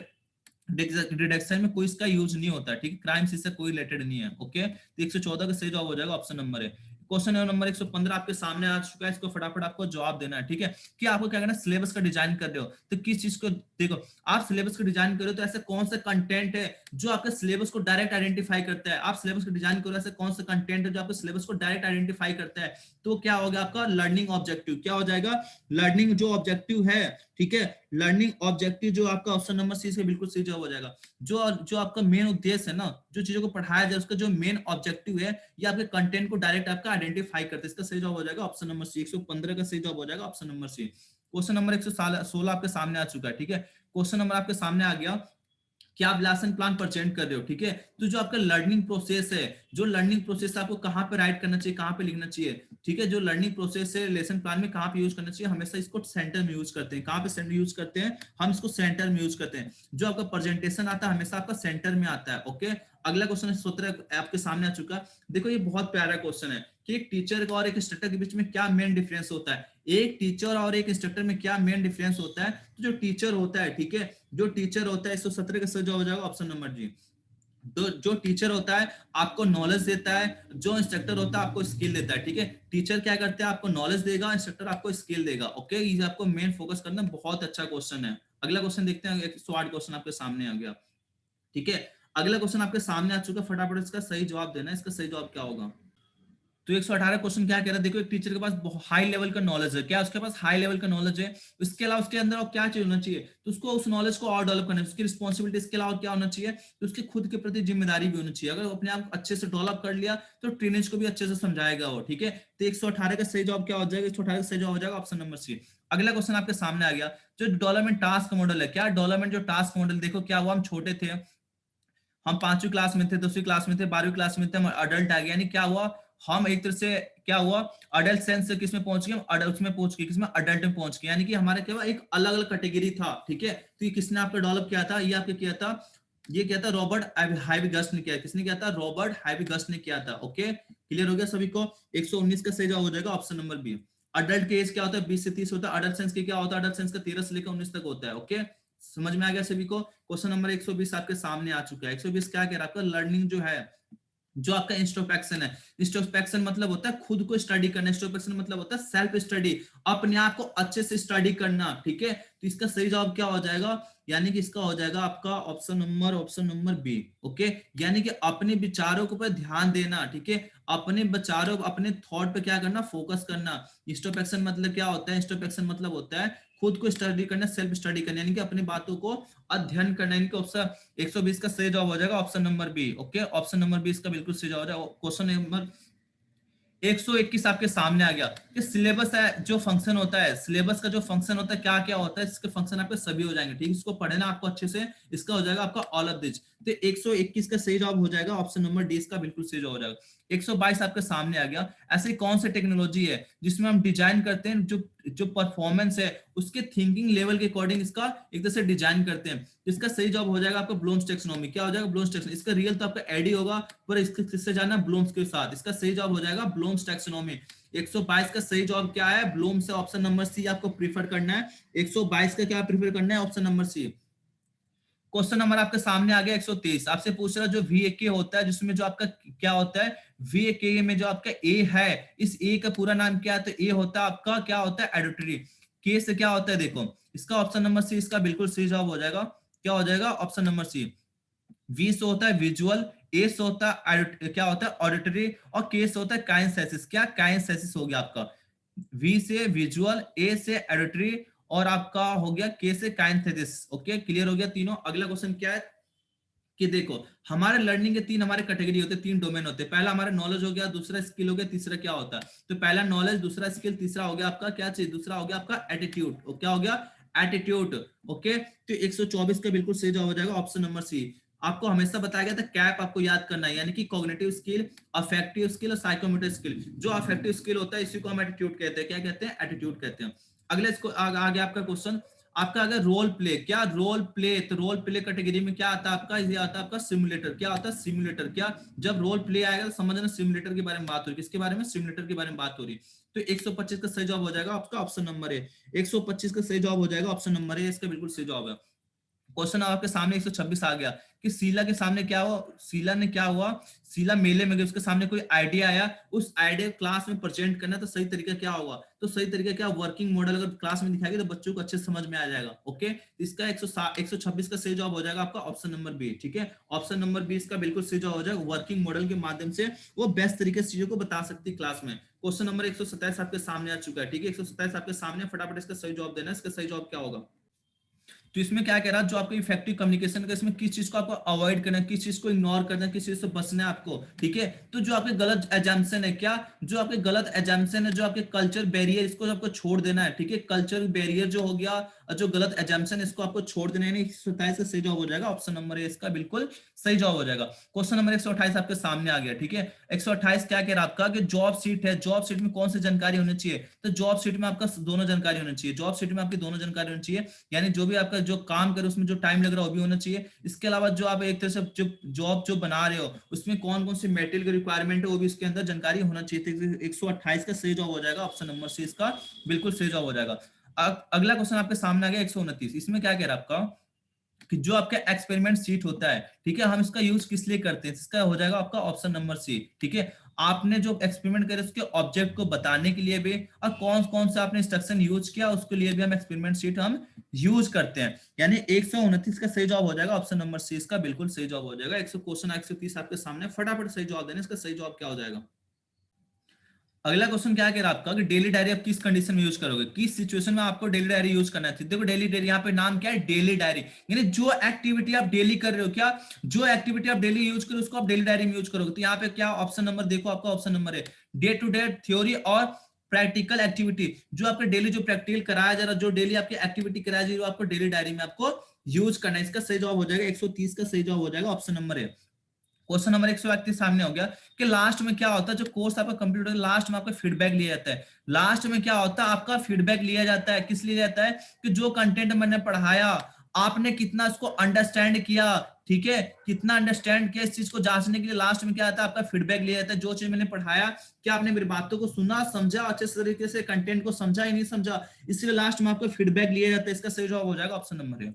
डिडक्शन में कोई इसका यूज नहीं होता, ठीक है, क्राइम से इससे कोई रिलेटेड नहीं है। ओके, तो 114 का सही जवाब हो जाएगा ऑप्शन नंबर है। क्वेश्चन नंबर 115 आपके सामने आ चुका है, इसको फटाफट आपको जवाब देना है, ठीक है, कि आपको क्या करना है, सिलेबस का डिजाइन कर रहे हो तो किस चीज को देखो, आप सिलेबस का डिजाइन करो तो ऐसा कौन सा कंटेंट है जो आपके सिलेबस को डायरेक्ट आइडेंटिफाई करता है, आप सिलेबस का डिजाइन करो ऐसा कौन सा कंटेंट है जो आपके सिलेबस को डायरेक्ट आइडेंटिफाई करता है, तो क्या होगा आपका लर्निंग ऑब्जेक्टिव, क्या हो जाएगा, लर्निंग जो ऑब्जेक्टिव है, ठीक है, लर्निंग ऑब्जेक्टिव जो आपका ऑप्शन नंबर सी से बिल्कुल सही जवाब हो जाएगा। जो जो आपका मेन उद्देश्य है ना, जो चीजों को पढ़ाया जाए उसका जो मेन ऑब्जेक्टिव है, ये आपके कंटेंट को डायरेक्ट आपका आइडेंटिफाई करते हैं, इसका सही जवाब हो जाएगा ऑप्शन नंबर सी। 115 का सही जवाब हो जाएगा option number C. Question number 116 आपके सामने आ चुका है, ठीक है, क्वेश्चन नंबर आपके सामने आ गया कि आप लेसन प्लान प्रेजेंट कर रहे हो, ठीक है, तो जो आपका लर्निंग प्रोसेस है, जो लर्निंग प्रोसेस आपको कहाँ पे राइट करना चाहिए, कहाँ पे लिखना चाहिए, ठीक है, जो लर्निंग प्रोसेस है लेसन प्लान में कहाँ पे यूज करना चाहिए, हमेशा इसको सेंटर में यूज करते हैं। कहाँ पे सेंटर यूज करते हैं, हम इसको सेंटर में यूज करते हैं। जो आपका प्रेजेंटेशन आता है हमेशा आपका सेंटर में आता है। ओके, अगला क्वेश्चन 17 आपके सामने आ चुका है। देखो ये बहुत प्यारा क्वेश्चन है कि एक टीचर का और एक इंस्ट्रक्टर के बीच में क्या मेन डिफरेंस होता है। एक टीचर और एक इंस्ट्रक्टर में क्या मेन डिफरेंस होता है। तो जो टीचर होता है, ठीक है, जो टीचर होता है 117 का सही जवाब हो जाएगा ऑप्शन नंबर जी। तो जो टीचर होता है आपको नॉलेज देता है, जो इंस्ट्रक्टर होता है आपको स्किल देता है, ठीक है। टीचर क्या करते हैं, आपको नॉलेज देगा, इंस्ट्रक्टर आपको स्किल देगा। ओके, ये आपको मेन फोकस करना, बहुत अच्छा क्वेश्चन है। अगला क्वेश्चन देखते हैं, 108 क्वेश्चन आपके सामने आ गया, ठीक है। अगला क्वेश्चन आपके सामने आ चुका, फटाफट इसका सही जवाब देना है। इसका सही जवाब क्या होगा। तो 118 क्वेश्चन क्या कह रहा है, देखो एक टीचर के पास बहुत हाई लेवल का नॉलेज है, क्या उसके पास हाई लेवल का नॉलेज है, इसके अलावा उसके अंदर और क्या चाहिए होना चाहिए, तो उसको उस नॉलेज को और डेवलप करना है, उसकी रिस्पॉन्सिबिलिटी इसके अलावा क्या होना चाहिए, तो उसकी खुद के प्रति जिम्मेदारी भी होनी चाहिए। अगर अपने आप अच्छे से डेवलप कर लिया तो ट्रेनिंग को भी अच्छे से समझाएगा वो, ठीक है। तो 118 का सही जवाब क्या हो जाएगा, 118 का सही जवाब हो जाएगा ऑप्शन नंबर सी। अगला क्वेश्चन आपके सामने आ गया, जो डेवलपमेंट टास्क मॉडल है, क्या डेवलपमेंट जो टास्क मॉडल, देखो क्या हुआ, हम छोटे थे, हम 5वीं क्लास में थे, 10वीं क्लास में थे, 12वीं क्लास में थे, हम अडल्ट आ गए, यानी क्या हुआ, हम एक तरह से क्या हुआ, अडल्ट सेंस से किस में पहुंच गए, हम अडल्ट में पहुंच गए, किसमें, अडल्ट में पहुंच गए, यानी कि हमारे क्या हुआ, एक अलग अलग कैटेगरी था, ठीक है। तो ये किसने आपका डेवलप किया था, ये आपके किया था, ये क्या था, रॉबर्ट हाइविगस्ट ने किया। किसने किया था, रॉबर्ट हाइविगस्ट ने किया था। ओके, क्लियर हो गया सभी को। 119 का सही जवाब हो जाएगा ऑप्शन नंबर बी। अडल्ट के एज क्या होता है, 20 से 30 होता है। अडल्ट सेंस के क्या होता है, अडल्ट सेंस का 13 से लेकर 19 तक होता है। ओके, समझ में आ गया सभी को। क्वेश्चन नंबर 120 आपके सामने आ चुका है। 120 क्या कह रहा है, आपका लर्निंग जो है, जो आपका इंट्रोस्पेक्शन है, इंट्रोस्पेक्शन मतलब होता है खुद को स्टडी करना, इंट्रोस्पेक्शन मतलब होता है सेल्फ स्टडी, अपने आप को अच्छे से स्टडी करना, ठीक है। तो इसका सही जवाब क्या हो जाएगा, यानी कि इसका हो जाएगा आपका ऑप्शन नंबर बी। ओके, यानी कि अपने विचारों के ऊपर ध्यान देना, ठीक है, अपने विचारों, अपने थॉट पे क्या करना, फोकस करना। इंट्रोस्पेक्शन मतलब क्या होता है, इंट्रोस्पेक्शन मतलब होता है खुद को स्टडी करना, सेल्फ स्टडी करना, यानी कि अपनी बातों को अध्ययन करना। यानी कि ऑप्शन 120 का सही जवाब हो जाएगा option number B. Okay, option number B इसका बिल्कुल सही जवाब हो जाएगा। क्वेश्चन नंबर 121 आपके सामने आ गया कि सिलेबस है जो फंक्शन होता है, सिलेबस का जो फंक्शन होता है क्या क्या होता है, इसके फंक्शन आपके सभी हो जाएंगे, ठीक है। इसको पढ़ना आपको अच्छे से, इसका हो जाएगा आपका ऑल ऑफ दिस। तो 121 का सही जवाब हो जाएगा ऑप्शन नंबर डी, इसका बिल्कुल सही जवाब हो जाएगा। 122 आपके सामने आ गया, ऐसी कौन सी टेक्नोलॉजी है जिसमें हम डिजाइन करते हैं, जो जो परफॉर्मेंस है उसके थिंकिंग लेवल के अकॉर्डिंग इसका एक तरह से डिजाइन करते हैं। इसका सही जवाब हो जाएगा आपका ब्लूम्स टैक्सोनॉमी। क्या हो जाएगा, ब्लूम्स टैक्सोनॉमी। इसका रियल तो आपका एडी होगा, पर इसके किससे जाना, ब्लूम्स के साथ। इसका सही जवाब हो जाएगा ब्लूम्स टैक्सोनॉमी। 122 का सही जवाब क्या है, ब्लूम से ऑप्शन नंबर सी आपको प्रीफर करना है। 122 का क्या प्रीफर करना है, option number C. Question number आपके सामने आ गया 123, आपसे पूछ रहा जो VAK होता है, जिसमें जो आपका क्या होता है, VAK में जो आपका ए है, इस ए का पूरा नाम क्या है, तो ए होता है आपका क्या होता है, एडिटरी। के से क्या होता है, देखो इसका ऑप्शन नंबर सी इसका बिल्कुल सही जवाब हो जाएगा। क्या हो जाएगा, ऑप्शन नंबर सी। वी से होता है विजुअल, ए से होता है क्या होता है, ऑडिटरी, और के से होता है काइनेस्थेसिस। क्या, काइनेस्थेसिस हो गया आपका। वी से विजुअल, ए से एडिटरी, और आपका हो गया के से काइनेस्थेसिस। ओके, क्लियर हो गया तीनों। अगला क्वेश्चन क्या है कि देखो हमारे लर्निंग के तीन हमारे कैटेगरी होते हैं, तीन डोमेन होते हैं। पहला हमारा नॉलेज हो गया, दूसरा स्किल हो गया, तीसरा क्या होता है, तो पहला नॉलेज, दूसरा स्किल, तीसरा हो गया आपका क्या चीज, दूसरा हो गया आपका एटीट्यूड। क्या हो गया, एटीट्यूड। ओके, तो 124 का बिल्कुल सही जवाब हो जाएगा ऑप्शन नंबर सी। आपको हमेशा बताया गया था कैप आपको याद करना है, यानी कि कॉग्निटिव स्किल, अफेक्टिव स्किल और साइकोमोटर स्किल। जो अफेक्टिव स्किल होता है इसी को हम एटीट्यूड कहते हैं। क्या कहते हैं, एटीट्यूड कहते हैं। अगले इसको आगे आपका क्वेश्चन आपका अगर रोल प्ले, क्या रोल प्ले, तो रोल प्ले कैटेगरी में क्या आता है आपका, ये आता है आपका सिमुलेटर। क्या आता है, सिमुलेटर। क्या, जब रोल प्ले आएगा तो समझना सिमुलेटर के बारे में बात हो रही है। किसके बारे में, सिमुलेटर के बारे में बात हो रही है। तो 125 का सही जवाब हो जाएगा आपका ऑप्शन नंबर ए। 125 का सही जवाब हो जाएगा ऑप्शन नंबर ए, इसका बिल्कुल सही जवाब है। क्वेश्चन आपके सामने 126 आ गया कि शीला के सामने क्या हुआ, शीला ने क्या हुआ, शीला मेले में गई, उसके सामने कोई आइडिया आया, उस आइडिया क्लास में प्रेजेंट करना, तो सही तरीका क्या होगा, तो सही तरीका क्या, वर्किंग मॉडल अगर क्लास में दिखाएगा तो बच्चों को अच्छे से समझ में आ जाएगा। ओके, इसका 126 का सही जवाब हो जाएगा आपका ऑप्शन नंबर बी, ठीक है। ऑप्शन नंबर बी इसका बिल्कुल सही जवाब हो जाएगा। वर्किंग मॉडल के माध्यम से वो बेस्ट तरीके से चीजों को बता सकती है क्लास में। क्वेश्चन नंबर 127 आपके सामने आ चुका है, ठीक है। 127 आपके सामने, फटाफट इसका सही जवाब देना है। इसका सही जवाब क्या होगा, तो इसमें क्या कह रहा है, जो आपको इफेक्टिव कम्युनिकेशन का, इसमें किस चीज को आपको अवॉइड करना है, किस चीज को इग्नोर करना है, किस चीज से बचना है आपको, ठीक है। तो जो आपके गलत एजम्पशन है, क्या, जो आपके गलत एजम्पशन है, जो आपके कल्चर बैरियर, इसको आपको छोड़ देना है, ठीक है। कल्चर बैरियर जो हो गया, और जो गलत एजम्पशन इसको आपको छोड़ देना है, 127 का सही जवाब हो जाएगा ऑप्शन नंबर ए, इसका बिल्कुल सही जवाब हो जाएगा। क्वेश्चन नंबर 128 आपके सामने आ गया, ठीक है। 128 क्या कह रहा है आपका कि जॉब सीट है, जॉब सीट में कौन सी जानकारी होनी चाहिए, तो जॉब सीट में आपका दोनों जानकारी होनी चाहिए, जॉब सीट में आपकी दोनों जानकारी होनी चाहिए, यानी जो भी आपका जो काम करे उसमें जो टाइम लग रहा है वो भी होना चाहिए। इसके अलावा जो आप एक तरह से जो जॉब जो बना रहे हो उसमें कौन कौन सी मेटेरियल की रिक्वायरमेंट है वो भी इसके अंदर जानकारी होना चाहिए। तो 128 का सही जवाब हो जाएगा ऑप्शन नंबर सी, इसका बिल्कुल सही जवाब हो जाएगा। अगला क्वेश्चन आपके सामने आ गया 129, इसमें क्या कह रहा है आपका कि जो आपका एक्सपेरिमेंट सीट होता है, ठीक है, हम इसका यूज किस लिए करते हैं, इसका हो जाएगा आपका ऑप्शन नंबर सी, ठीक है। आपने जो एक्सपेरिमेंट करे उसके ऑब्जेक्ट को बताने के लिए भी, और कौन कौन सा आपने इंस्ट्रक्शन यूज किया उसके लिए भी हम एक्सपेरिमेंट सीट हम यूज करते हैं। यानी 129 का सही जवाब हो जाएगा ऑप्शन नंबर सी, इसका बिल्कुल सही जवाब हो जाएगा। 100 क्वेश्चन 130 आपके सामने, फटाफट सही जवाब देना, इसका सही जवाब क्या हो जाएगा। अगला क्वेश्चन क्या कह रहा है आपका कि डेली डायरी आप किस कंडीशन में यूज करोगे, किस सिचुएशन में आपको डेली डायरी यूज करना है। देखो डेली डायरी, यहाँ पे नाम क्या है, डेली डायरी, यानी जो एक्टिविटी आप डेली कर रहे हो, क्या जो एक्टिविटी आप डेली यूज करो उसको आप डेली डायरी में यूज करोगे। तो यहाँ पे क्या ऑप्शन नंबर देखो, आपका ऑप्शन नंबर है डे टू डे थ्योरी और प्रैक्टिकल एक्टिविटी, जो आपके डेली जो प्रैक्टिकल कराया जा रहा, जो डेली आपकी एक्टिविटी कराया जा रही है आपको डेली डायरी में आपको यूज करना है। इसका सही जवाब हो जाएगा 130 का सही जवाब हो जाएगा ऑप्शन नंबर है। क्वेश्चन नंबर 131 सामने हो गया कि लास्ट में क्या होता है, जो कोर्स आपका कंप्लीट होता है लास्ट में आपका फीडबैक लिया जाता है। लास्ट में क्या होता है, आपका फीडबैक लिया जाता है, किस लिए जाता है कि जो कंटेंट मैंने पढ़ाया आपने कितना इसको अंडरस्टैंड किया, ठीक है, कितना अंडरस्टैंड किया, इस चीज को जांचने के लिए लास्ट में क्या आता है, आपका फीडबैक लिया जाता है। जो चीज मैंने पढ़ाया, क्या आपने मेरी बातों को सुना, समझा, अच्छे तरीके से कंटेंट को समझा या नहीं समझा, इसलिए लास्ट में आपका फीडबैक लिया जाता है। इसका सही जवाब हो जाएगा ऑप्शन नंबर है।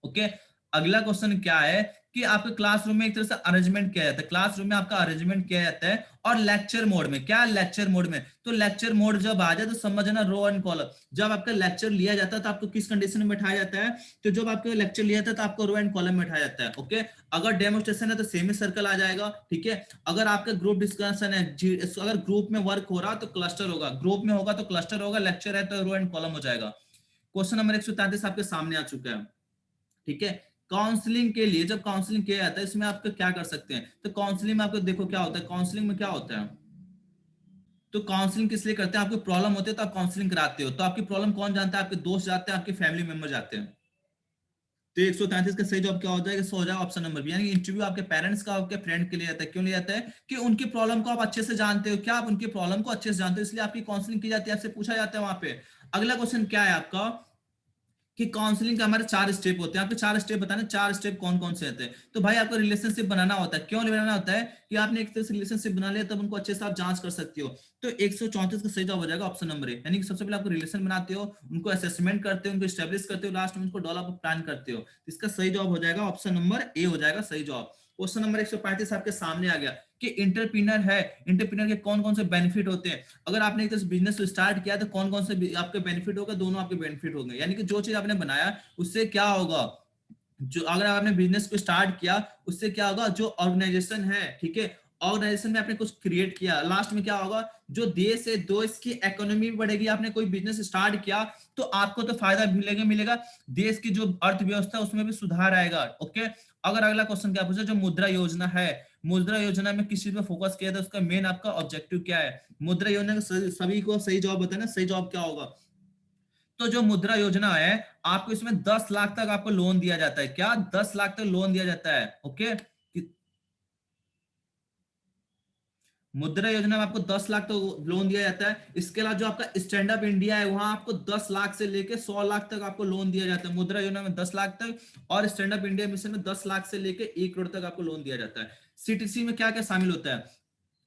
ओके, अगला क्वेश्चन क्या है कि आपके क्लासरूम में एक तरह से अरेंजमेंट किया जाता है, क्लासरूम में आपका अरेंजमेंट किया जाता है, और लेक्चर मोड में, क्या लेक्चर मोड में, तो लेक्चर मोड जब आ जाए तो समझना रो एंड कॉलम, जब आपका लेक्चर लिया जाता है तो आपको किस कंडीशन में बैठाया जाता है, तो जब आपका लेक्चर लिया जाता है तो आपको रो एंड कॉलम में बैठाया जाता है। ओके, अगर डेमोस्ट्रेशन है तो सेमी सर्कल आ जाएगा, ठीक है। अगर आपका ग्रुप डिस्कशन है, अगर ग्रुप में वर्क हो रहा तो क्लस्टर होगा, ग्रुप में होगा तो क्लस्टर होगा, लेक्चर है तो रो एंड कॉलम हो जाएगा। क्वेश्चन नंबर 133 आपके सामने आ चुका है, ठीक है। काउंसलिंग के लिए जब काउंसलिंग किया जाता है इसमें आप क्या कर सकते हैं, तो काउंसलिंग में आपको देखो क्या होता है, काउंसलिंग में क्या होता है, तो काउंसलिंग किस लिए करते हैं, आपको प्रॉब्लम होती है तो आप काउंसलिंग कराते हो, तो आपकी प्रॉब्लम कौन जानता है, आपके दोस्त जाते हैं, आपके फैमिली मेंबर जाते हैं। तो 133 का सही जवाब क्या हो जाएगा, सो हो जाएगा ऑप्शन नंबर बी, यानी इंटरव्यू आपके पेरेंट्स का आपके फ्रेंड के लिए आता है, क्यों लिया जाता है कि उनकी प्रॉब्लम को आप अच्छे से जानते हो, क्या आप उनकी प्रॉब्लम को अच्छे से जानते हो, इसलिए आपकी काउंसलिंग की जाती है, आपसे पूछा जाता है वहां पे। अगला क्वेश्चन क्या है आपका कि काउंसलिंग के हमारे 4 स्टेप होते हैं, आपके 4 स्टेप बताने, 4 स्टेप कौन कौन से होते हैं। तो भाई आपको रिलेशनशिप बनाना होता है, क्यों बनाना होता है कि आपने एक तरह से रिलेशनशिप बना लिया तब उनको अच्छे से आप जांच कर सकते हो। तो 134 का सही जवाब हो जाएगा ऑप्शन नंबर ए, यानी कि सबसे पहले आपको रिलेशन बनाते हो, उनको असेसमेंट करते हो, उनको स्टैब्लिश करते हो, लास्ट में उनको डेवलप प्लान करते हो। इसका सही जवाब हो जाएगा ऑप्शन नंबर ए हो जाएगा सही जवाब। क्वेश्चन नंबर 135 आपके सामने आ गया कि इंटरप्रीनर है, इंटरप्रीनर के कौन कौन से बेनिफिट होते हैं। अगर आपने एक बिजनेस स्टार्ट किया तो कौन कौन से आपके बेनिफिट होगा, दोनों आपके बेनिफिट होंगे, यानी कि जो चीज आपने बनाया उससे क्या होगा, जो अगर आपने बिजनेस को स्टार्ट किया उससे क्या होगा, जो ऑर्गेनाइजेशन है, ठीक है, ऑर्गेनाइजेशन में आपने कुछ क्रिएट किया, लास्ट में क्या होगा, जो देश है दो इसकी इकोनॉमी भी बढ़ेगी। आपने कोई बिजनेस स्टार्ट किया तो आपको तो फायदा मिलेगा मिलेगा, देश की जो अर्थव्यवस्था उसमें भी सुधार आएगा। ओके, अगर अगला क्वेश्चन क्या पूछा, जो मुद्रा योजना है, मुद्रा योजना में किस चीज पे फोकस किया था, उसका मेन आपका ऑब्जेक्टिव क्या है, मुद्रा योजना का सभी को सही जवाब बताना, सही जवाब क्या होगा। तो जो मुद्रा योजना है आपको इसमें 10 लाख तक आपको लोन दिया जाता है, क्या 10 लाख तक लोन दिया जाता है। ओके, मुद्रा योजना में आपको 10 लाख तो लोन दिया जाता है। इसके अलावा जो आपका स्टैंड अप इंडिया है वहां आपको 10 लाख से लेके 100 लाख तक आपको लोन दिया जाता है, मुद्रा योजना में 10 लाख तक, और स्टैंड अप इंडिया मिशन में 10 लाख से लेके 1 करोड़ तक आपको लोन दिया जाता है। सीटीसी में क्या क्या शामिल होता है,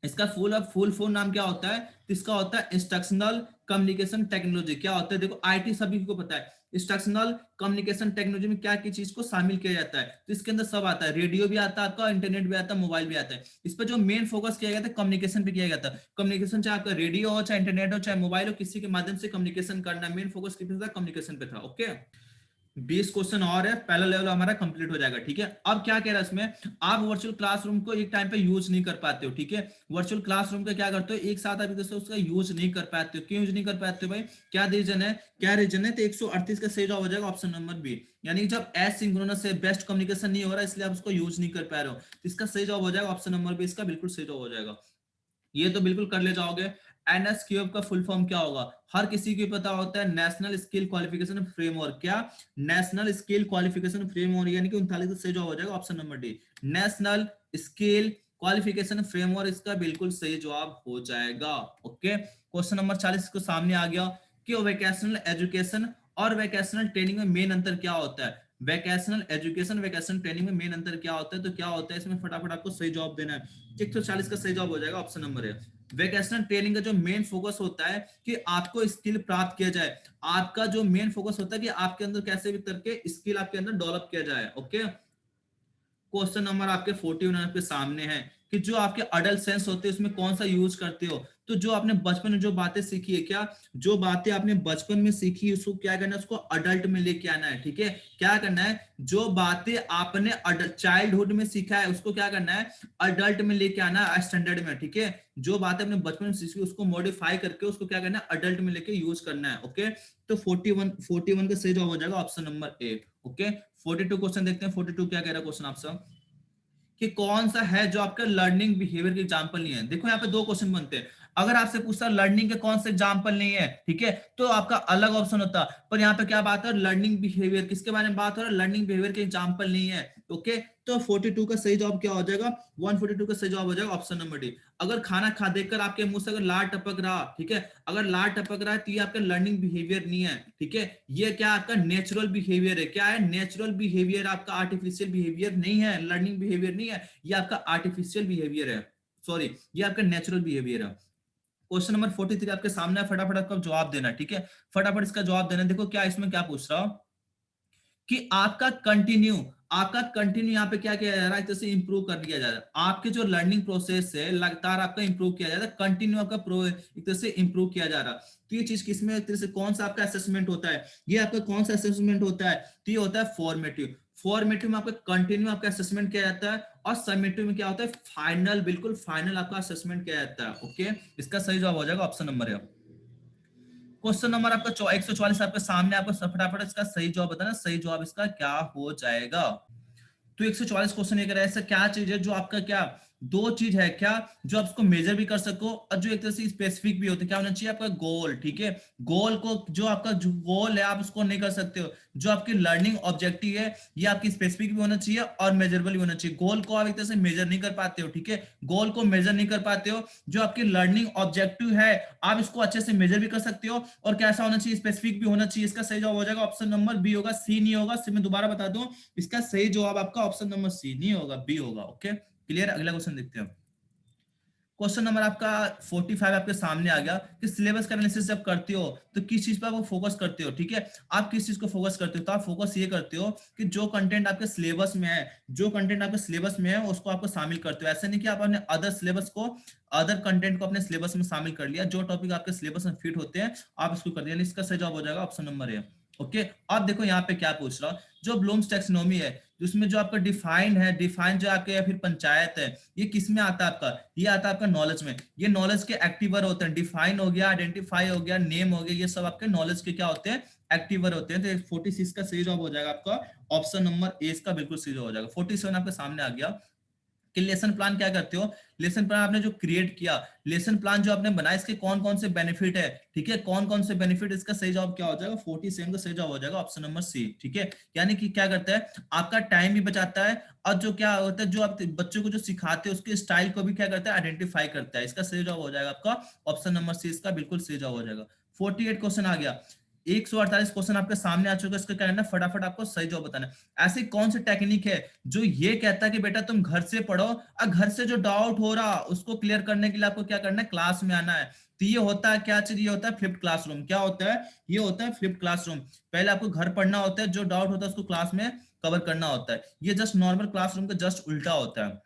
इसका फुल फॉर्म नाम क्या होता है, तो इसका होता है इंस्ट्रक्शनल कम्युनिकेशन टेक्नोलॉजी। क्या होता है, देखो आईटी सभी को पता है, इंस्ट्रक्शनल कम्युनिकेशन टेक्नोलॉजी में क्या की चीज को शामिल किया जाता है, तो इसके अंदर सब आता है, रेडियो भी आता है आपका, इंटरनेट भी आता है, मोबाइल भी आता है। इस पर जो मेन फोकस किया गया था कम्युनिकेशन पे किया गया था, कम्युनिकेशन चाहे आपका रेडियो हो, चाहे इंटरनेट हो, चाहे मोबाइल हो, किसी के माध्यम से कम्युनिकेशन करना, मेन फोकस किस पे था, कम्युनिकेशन पे था। ओके, 20 क्वेश्चन और है, पहला लेवल हमारा कंप्लीट हो जाएगा, ठीक है। अब क्या कह रहा है इसमें, आप वर्चुअल क्लासरूम को एक टाइम पे यूज नहीं कर पाते हो, ठीक है, वर्चुअल क्लासरूम का क्या करते हो, एक साथ आप उसका यूज नहीं कर पाते हो, क्यों यूज नहीं कर पाते हो भाई, क्या रीजन है, क्या रीजन है, तो 138 का सही जवाब हो जाएगा ऑप्शन नंबर बी, यानी जब एसिंक्रोनस से बेस्ट कम्युनिकेशन नहीं हो रहा इसलिए आप उसको यूज नहीं कर पा रहे हो, तो इसका सही जवाब हो जाएगा ऑप्शन नंबर बी, इसका बिल्कुल सही जवाब हो जाएगा। ये तो बिल्कुल कर ले जाओगे। एनएसक्यूएफ का फुल फॉर्म क्या होगा, हर किसी को पता होता है, नेशनल स्किल क्वालिफिकेशन फ्रेमवर्क। क्या, नेशनल स्किल क्वालिफिकेशन फ्रेमवर्क, यानी कि 39 से जो हो जाएगा option number D, national skill qualification framework, इसका बिल्कुल सही जवाब हो जाएगा। ओके, क्वेश्चन नंबर 40 को सामने आ गया कि वोकेशनल एजुकेशन और वोकेशनल ट्रेनिंग में मेन अंतर क्या होता है। वैकेशनल एजुकेशन, वैकेशनल ट्रेनिंग में मेन अंतर क्या होता है, तो क्या होता है इसमें, फटाफट आपको सही जवाब देना है। 140 का सही जवाब हो जाएगा ऑप्शन नंबर है। वैकेशनल ट्रेनिंग का जो मेन फोकस होता है कि आपको स्किल प्राप्त किया जाए, आपका जो मेन फोकस होता है कि आपके अंदर कैसे भी करके स्किल आपके अंदर डेवलप किया जाए। ओके, क्वेश्चन नंबर आपके 41 आपके सामने है कि जो आपके अडल्ट सेंस होते हैं उसमें कौन सा यूज करते हो। तो जो आपने बचपन में जो बातें सीखी है, क्या जो बातें आपने बचपन में सीखी उसको क्या करना है, उसको अडल्ट में लेके आना है। ठीक है, क्या करना है, जो बातें आपने चाइल्डहुड में सीखा है उसको क्या करना है, अडल्ट में लेके आना है, स्टैंडर्ड में। ठीक है, जो बातें आपने बचपन में सीखी उसको मॉडिफाई करके उसको क्या करना है, अडल्ट में लेके यूज करना है। ओके, तो 41 का सही जवाब हो जाएगा option number A. Okay, 42 question देखते हैं। 42 क्या कह रहा है क्वेश्चन आपसे, कि कौन सा है जो आपका लर्निंग बिहेवियर के एग्जांपल नहीं है। देखो यहाँ पे दो क्वेश्चन बनते हैं, अगर आपसे पूछता लर्निंग के कौन से एग्जांपल नहीं है, ठीक है, तो आपका अलग ऑप्शन होता, पर यहाँ पे क्या बात है, लर्निंग बिहेवियर, किसके बारे में बात हो रहा है, लर्निंग बिहेवियर के एग्जांपल नहीं है। ओके, तो 42 का सही जवाब क्या हो जाएगा, 142 का सही जवाब हो जाएगा ऑप्शन नंबर डी। अगर खाना खा देखकर आपके मुंह से अगर लार टपक रहा, ठीक है, अगर लार टपक रहा है तो ये आपका लर्निंग बिहेवियर नहीं है। ठीक है, ये क्या आपका नेचुरल बिहेवियर है। क्या है, नेचुरल बिहेवियर, आपका आर्टिफिशियल बिहेवियर नहीं है, लर्निंग बिहेवियर नहीं है, ये आपका आर्टिफिशियल बिहेवियर है, सॉरी, ये आपका नेचुरल बिहेवियर है। क्वेश्चन नंबर 43 आपके सामने है, फटाफट आपका जवाब देना। ठीक है, फटाफट इसका जवाब देना। देखो क्या इसमें क्या पूछ रहा हूं कि आपका कंटिन्यू यहाँ पे क्या किया जा रहा है, जैसे इंप्रूव कर दिया जा रहा है, आपके जो लर्निंग प्रोसेस है लगातार आपका इंप्रूव किया जा रहा है, कंटिन्यू आपका एक तरह से इंप्रूव किया जा रहा है। तो ये चीज किसमें, एक तरह से कौन सा आपका असेसमेंट होता है, ये आपका कौन सा असेसमेंट होता है, तो ये होता है फॉर्मेटिव। फॉर्मेटिव में आपका कंटिन्यू आपका असेसमेंट किया जाता है, और समेटिव में क्या होता है, फाइनल, बिल्कुल फाइनल आपका असेसमेंट किया जाता है। ओके, इसका सही जवाब हो जाएगा ऑप्शन नंबर है। क्वेश्चन नंबर आपका 144 आपके सामने, आपको फटाफट इसका सही जवाब बताना, सही जवाब इसका क्या हो जाएगा। तो 144 क्वेश्चन ये कह रहा है, ऐसा क्या चीज है जो आपका क्या, दो चीज है क्या जो आप उसको मेजर भी कर सको और जो एक तरह से स्पेसिफिक भी होते, क्या होना चाहिए आपका गोल। ठीक है, गोल को, जो आपका जो गोल है आप उसको नहीं कर सकते हो, जो आपकी लर्निंग ऑब्जेक्टिव है ये आपकी स्पेसिफिक भी होना चाहिए और मेजरेबल भी होना चाहिए। गोल को आप एक तरह से मेजर नहीं कर पाते हो, ठीक है, गोल को मेजर नहीं कर पाते हो, जो आपकी लर्निंग ऑब्जेक्टिव है आप इसको अच्छे से मेजर भी कर सकते हो, और कैसा होना चाहिए, स्पेसिफिक भी होना चाहिए। इसका सही जवाब हो जाएगा ऑप्शन नंबर बी होगा, सी नहीं होगा। मैं दोबारा बता दूं, इसका सही जवाब आपका ऑप्शन नंबर सी नहीं होगा, बी होगा। Okay, clear. अगला क्वेश्चन देखते हैं। क्वेश्चन नंबर आपका 45 आपके सामने आ गया कि सिलेबस का एनालिसिस जब करते हो तो किस चीज पर वो फोकस करते हो। ठीक है, आप किस चीज को फोकस करते हो, तो आप फोकस ये करते हो कि जो कंटेंट आपके सिलेबस में है, जो कंटेंट आपके सिलेबस में है उसको आपको शामिल करते हो। ऐसे नहीं कि आप अपने अदर सिलेबस को, अदर कंटेंट को अपने सिलेबस में शामिल कर लिया, जो टॉपिक आपके सिलेबस में फिट होते हैं आप इसको कर दिया। इसका सही जवाब हो जाएगा ऑप्शन नंबर ए। ओके, अब देखो यहाँ पे क्या पूछ रहा हूँ, जो ब्लूम्स टैक्सोनॉमी है जिसमें जो आपका डिफाइंड है, डिफाइंड जो आपके या फिर पंचायत है, ये किस में आता है आपका, ये आता है आपका नॉलेज में। ये नॉलेज के एक्टिवर होते हैं, डिफाइन हो गया, आइडेंटिफाई हो गया, नेम हो गया, ये सब आपके नॉलेज के क्या होते हैं, एक्टिवर होते हैं। तो 46 का सही जवाब हो जाएगा आपका ऑप्शन नंबर ए, इसका बिल्कुल सही जवाब हो जाएगा। 47 आपके सामने आ गया कि लेसन प्लान क्या करते हो, लेसन प्लान आपने जो क्रिएट किया, लेसन प्लान जो आपने बनाया, इसके कौन कौन से बेनिफिट है, ठीक है, कौन कौन से बेनिफिट, इसका सही जवाब क्या हो जाएगा, 47 का सही जवाब हो जाएगा ऑप्शन नंबर सी। ठीक है, यानी कि क्या करता है, आपका टाइम भी बचाता है, और जो क्या होता है, जो आप बच्चों को जो सिखाते हैं उसके स्टाइल को भी क्या करता है, आइडेंटिफाई करता है। इसका सही जवाब हो जाएगा आपका ऑप्शन नंबर सी, इसका बिल्कुल सही जवाब हो जाएगा। 48 क्वेश्चन आ गया, 148 क्वेश्चन आपके सामने आ चुका है, इसका क्या करना है, फटाफट आपको सही जवाब बताना है। ऐसी कौन सी टेक्निक है जो ये कहता है कि बेटा तुम घर से पढ़ो और घर से जो डाउट हो रहा उसको क्लियर करने के लिए आपको क्या करना है, क्लास में आना है। तो ये होता है क्या चीज, ये होता है फ्लिप्ड क्लासरूम। क्या होता है, ये होता है फ्लिप्ड क्लासरूम। पहले आपको घर पढ़ना होता है, जो डाउट होता है उसको क्लास में कवर करना होता है। ये जस्ट नॉर्मल क्लासरूम का जस्ट उल्टा होता है।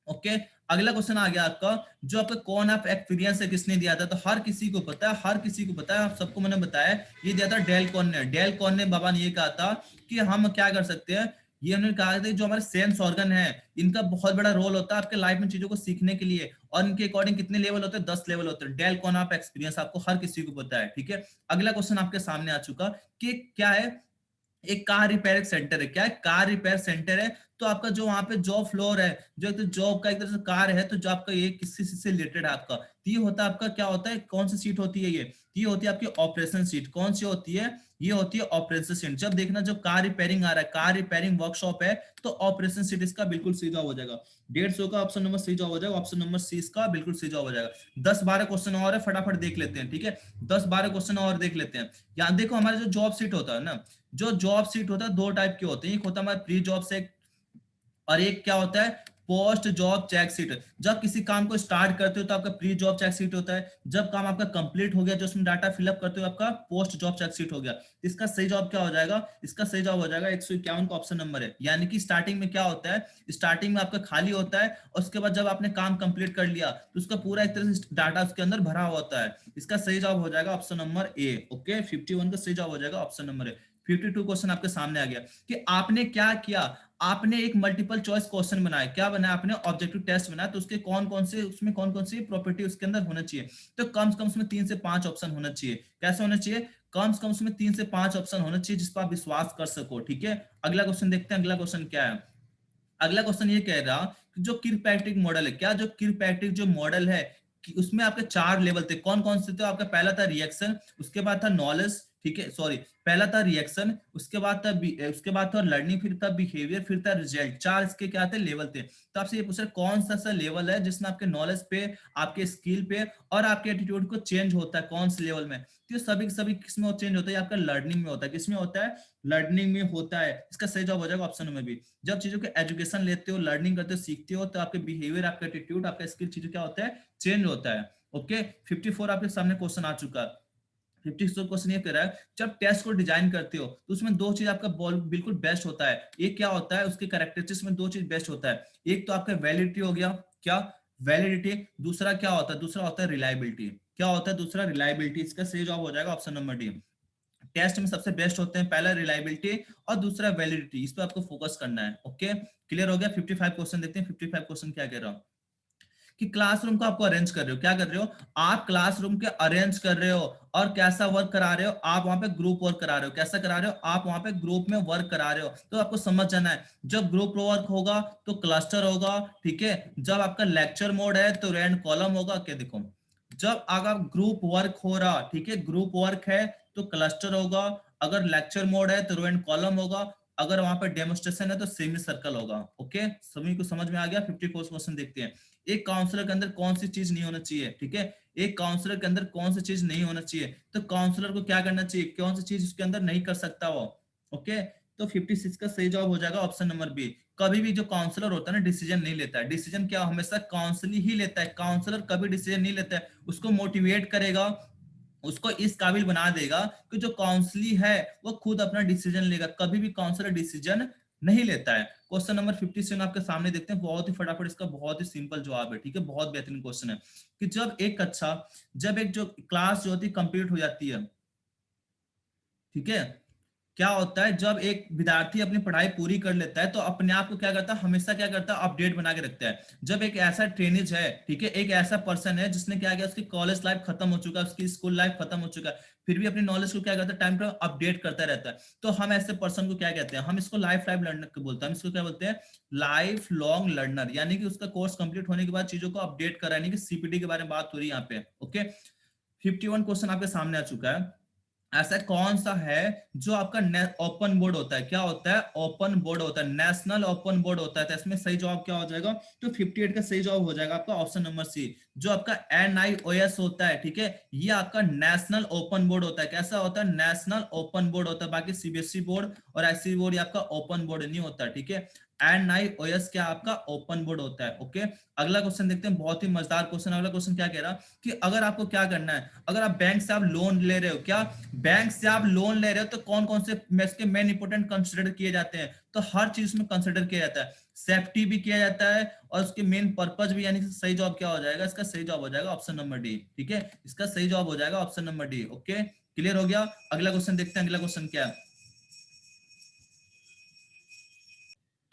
ओके, अगला क्वेश्चन आ गया आपका, जो आपका कौन ऑफ एक्सपीरियंस है किसने दिया था, तो हर किसी को पता है, हर किसी को पता है, आप सबको मैंने बताया, ये दिया था डेल कॉन ने। डेल कॉन ने बाबा ने ये कहा था कि हम क्या कर सकते हैं, ये उन्होंने कहा था जो हमारे सेंस ऑर्गन है इनका बहुत बड़ा रोल होता है आपके लाइफ में चीजों को सीखने के लिए, और इनके अकॉर्डिंग कितने लेवल होते हैं, 10 लेवल होते हैं। डेल कॉन ऑफ एक्सपीरियंस आपको हर किसी को पता है। ठीक है, अगला क्वेश्चन आपके सामने आ चुका कि क्या है, एक कार रिपेयर सेंटर है। क्या है, कार रिपेयर सेंटर है। तो आपका जो वहां पे जॉब फ्लोर है, जो एक तो जॉब का एक तरह से कार्य है, तो जो आपका ये किससे से रिलेटेड है आपका, तो ये होता है आपका क्या होता है, कौन सी सीट होती है ये होती है आपकी ऑपरेशन सीट। कौन सी होती है, ये होती है ऑपरेशन सीट। जब देखना जब कार रिपेयरिंग आ रहा है, कार रिपेयरिंग वर्कशॉप है, तो ऑपरेशन सीट इसका बिल्कुल सीधा हो जाएगा। 150 का ऑप्शन नंबर सी जवाब हो जाएगा, ऑप्शन नंबर सी इसका बिल्कुल सी जवाब हो जाएगा। 10-12 क्वेश्चन और है, फटाफट देख लेते हैं, ठीक है, 10-12 क्वेश्चन और देख लेते हैं। यहाँ देखो हमारे जो जॉब सीट होता है ना, जो जॉब सीट होता है दो टाइप के होते हैं, एक होता है हमारा प्री जॉब से, और एक क्या होता है, पोस्ट जॉब चेक सीट। जब किसी काम को स्टार्ट करते हो तो आपका प्री जॉब चेक सीट होता है, जब काम आपका कंप्लीट हो गया, जो उसमें डाटा फिलअप करते हो, आपका पोस्ट जॉब चेक सीट हो गया। इसका सही जवाब क्या हो जाएगा, इसका सही जवाब हो जाएगा 151 का ऑप्शन नंबर है। यानी कि स्टार्टिंग में क्या होता है, स्टार्टिंग में आपका खाली होता है, और उसके बाद जब आपने काम कंप्लीट कर लिया तो उसका पूरा एक तरह से डाटा उसके अंदर भरा हुआ होता है। इसका सही जवाब हो जाएगा ऑप्शन नंबर ए। ओके, 51 का सही जवाब हो जाएगा ऑप्शन नंबर ए। 52 क्वेश्चन आपके सामने आ गया कि आपने क्या किया, आपने एक मल्टीपल चॉइस क्वेश्चन बनाया, क्या बनाया आपने, ऑब्जेक्टिव टेस्ट बनाया, तो उसके कौन कौन से, उसमें कौन कौन सी प्रॉपर्टी उसके अंदर होना चाहिए, तो कम से कम उसमें 3 से 5 ऑप्शन होना चाहिए। कैसे होना चाहिए, कम से कम उसमें 3 से 5 ऑप्शन होना चाहिए जिस पर आप विश्वास कर सको, ठीक है। अगला क्वेश्चन देखते हैं, अगला क्वेश्चन क्या है। अगला क्वेश्चन ये कह रहा कि जो किरपैट्रिक मॉडल है, क्या जो किरपैट्रिक जो मॉडल है कि उसमें आपके 4 लेवल थे, कौन कौन से थे, आपका पहला था रिएक्शन, उसके बाद था नॉलेज, ठीक है, सॉरी, पहला था रिएक्शन, उसके बाद था उसके बाद था लर्निंग, फिर था बिहेवियर, फिर था रिजल्ट। 4 इसके क्या थे, लेवल थे। तो आपसे ये पूछ रहे कौन सा सा लेवल है जिसमें आपके नॉलेज पे, आपके स्किल पे और आपके एटीट्यूड को चेंज होता है, कौन से लेवल में, तो सभी सभी किसमें चेंज होता है, आपका लर्निंग में होता है। किसमें होता है, लर्निंग में होता है। इसका सही जवाब हो जाएगा ऑप्शन नंबर बी। जब चीजों के एजुकेशन लेते हो, लर्निंग करते हो, सीखते हो, तो आपके बिहेवियर, आपका एटीट्यूड, आपका स्किल चीजें क्या होता है, चेंज होता है। ओके, 54 आपके सामने क्वेश्चन आ चुका है। 54 क्वेश्चन ये कह रहा है जब टेस्ट को डिजाइन करते हो तो उसमें दो चीज आपका बिल्कुल बेस्ट होता है। एक क्या होता है, उसके कैरेक्टरिस्टिक्स में दो चीज बेस्ट होता है। एक तो आपका वैलिडिटी हो गया, क्या, वैलिडिटी। दूसरा क्या होता है, दूसरा होता है रिलायबिलिटी। क्या होता है दूसरा, रिलायबिलिटी। इसका सही जवाब हो जाएगा ऑप्शन नंबर डी। टेस्ट में सबसे बेस्ट होते हैं, पहला रिलायबिलिटी और दूसरा वैलिडिटी। इस पे आपको फोकस करना है। ओके, क्लियर हो गया। 55 क्वेश्चन देखते हैं, 55 क्वेश्चन क्या कह रहा हूं कि क्लासरूम को आपको अरेंज कर रहे हो, क्या कर रहे हो, आप क्लासरूम के अरेंज कर रहे हो और कैसा वर्क करा रहे हो, आप वहां पे ग्रुप वर्क करा रहे हो। कैसा करा रहे हो, आप वहां पे ग्रुप में वर्क करा रहे हो। तो आपको समझ जाना है, जब ग्रुप वर्क होगा तो क्लस्टर होगा, ठीक है। जब आपका लेक्चर मोड है तो रैंड कॉलम होगा। क्या देखो, जब अगर ग्रुप वर्क हो रहा, ठीक है, ग्रुप वर्क है तो क्लस्टर होगा, अगर लेक्चर मोड है तो रो एंड कॉलम होगा, अगर वहां पर डेमोस्ट्रेशन है तो सेमी सर्कल होगा। ओके, सभी को समझ में आ गया। 54 क्वेश्चन देखते हैं। एक काउंसलर के अंदर कौन सी चीज नहीं होना चाहिए, ठीक है, एक काउंसलर के अंदर कौन सी चीज नहीं होना चाहिए, तो काउंसलर को क्या करना चाहिए, कौन सी चीज उसके अंदर नहीं कर सकता वो। ओके, तो 56 का सही जवाब हो जाएगा ऑप्शन नंबर बी। कभी भी जो काउंसलर होता है ना, डिसीजन नहीं लेता है। डिसीजन क्या हमेशा काउंसिल ही लेता है, काउंसलर कभी डिसीजन नहीं लेता है। उसको मोटिवेट करेगा, उसको इस काबिल बना देगा कि जो काउंसली है वो खुद अपना डिसीजन लेगा। कभी भी काउंसलर डिसीजन नहीं लेता है। क्वेश्चन नंबर 57 आपके सामने देखते हैं, बहुत ही फटाफट, इसका बहुत ही सिंपल जवाब है, ठीक है, बहुत बेहतरीन क्वेश्चन है कि जब एक जो क्लास जो होती है कंप्लीट हो जाती है, ठीक है, क्या होता है जब एक विद्यार्थी अपनी पढ़ाई पूरी कर लेता है तो अपने आप को क्या करता है, हमेशा क्या करता है, अपडेट बना के रखता है। जब एक ऐसा ट्रेनिज है, ठीक है, एक ऐसा पर्सन है जिसने क्या किया, उसकी कॉलेज लाइफ खत्म हो चुका है, उसकी स्कूल लाइफ खत्म हो चुका है, फिर भी अपनी नॉलेज को क्या करता है, टाइम टू अपडेट करता रहता है, तो हम ऐसे पर्सन को क्या कहते हैं, हम इसको लाइफ टाइम लर्नर बोलते हैं। हम इसको क्या बोलते हैं, लाइफ लॉन्ग लर्नर। यानी कि उसका कोर्स कंप्लीट होने के बाद चीजों को अपडेट कर रहा है, यानी कि सीपीटी के बारे में बात हो रही है यहाँ पे। ओके, 51 क्वेश्चन आपके सामने आ चुका है। ऐसा कौन सा है जो आपका ओपन बोर्ड होता है, क्या होता है, ओपन बोर्ड होता है, नेशनल ओपन बोर्ड होता है। तो इसमें सही जवाब क्या हो जाएगा, तो 58 का सही जवाब हो जाएगा आपका ऑप्शन नंबर सी। जो आपका NIOS होता है, ठीक है, ये आपका नेशनल ओपन बोर्ड होता है। कैसा होता है, नेशनल ओपन बोर्ड होता है। बाकी सीबीएसई बोर्ड और आईसीएसई बोर्ड ये आपका ओपन बोर्ड नहीं होता, ठीक है। NIOS क्या आपका ओपन बोर्ड होता है। ओके, अगला क्वेश्चन देखते हैं, बहुत ही मजेदार क्वेश्चन। अगला क्वेश्चन क्या कह रहा कि अगर आपको क्या करना है, अगर आप बैंक से आप लोन ले रहे हो, क्या बैंक से आप लोन ले रहे हो, तो कौन कौन से इसके मेन इंपोर्टेंट कंसिडर किए जाते हैं, तो हर चीज में कंसिडर किया जाता है, सेफ्टी भी किया जाता है और उसके मेन पर्पज भी। यानी कि सही जवाब क्या हो जाएगा, इसका सही जवाब हो जाएगा ऑप्शन नंबर डी, ठीक है, इसका सही जवाब हो जाएगा option number D. Okay, clear हो गया। अगला क्वेश्चन देखते हैं, अगला क्वेश्चन क्या है।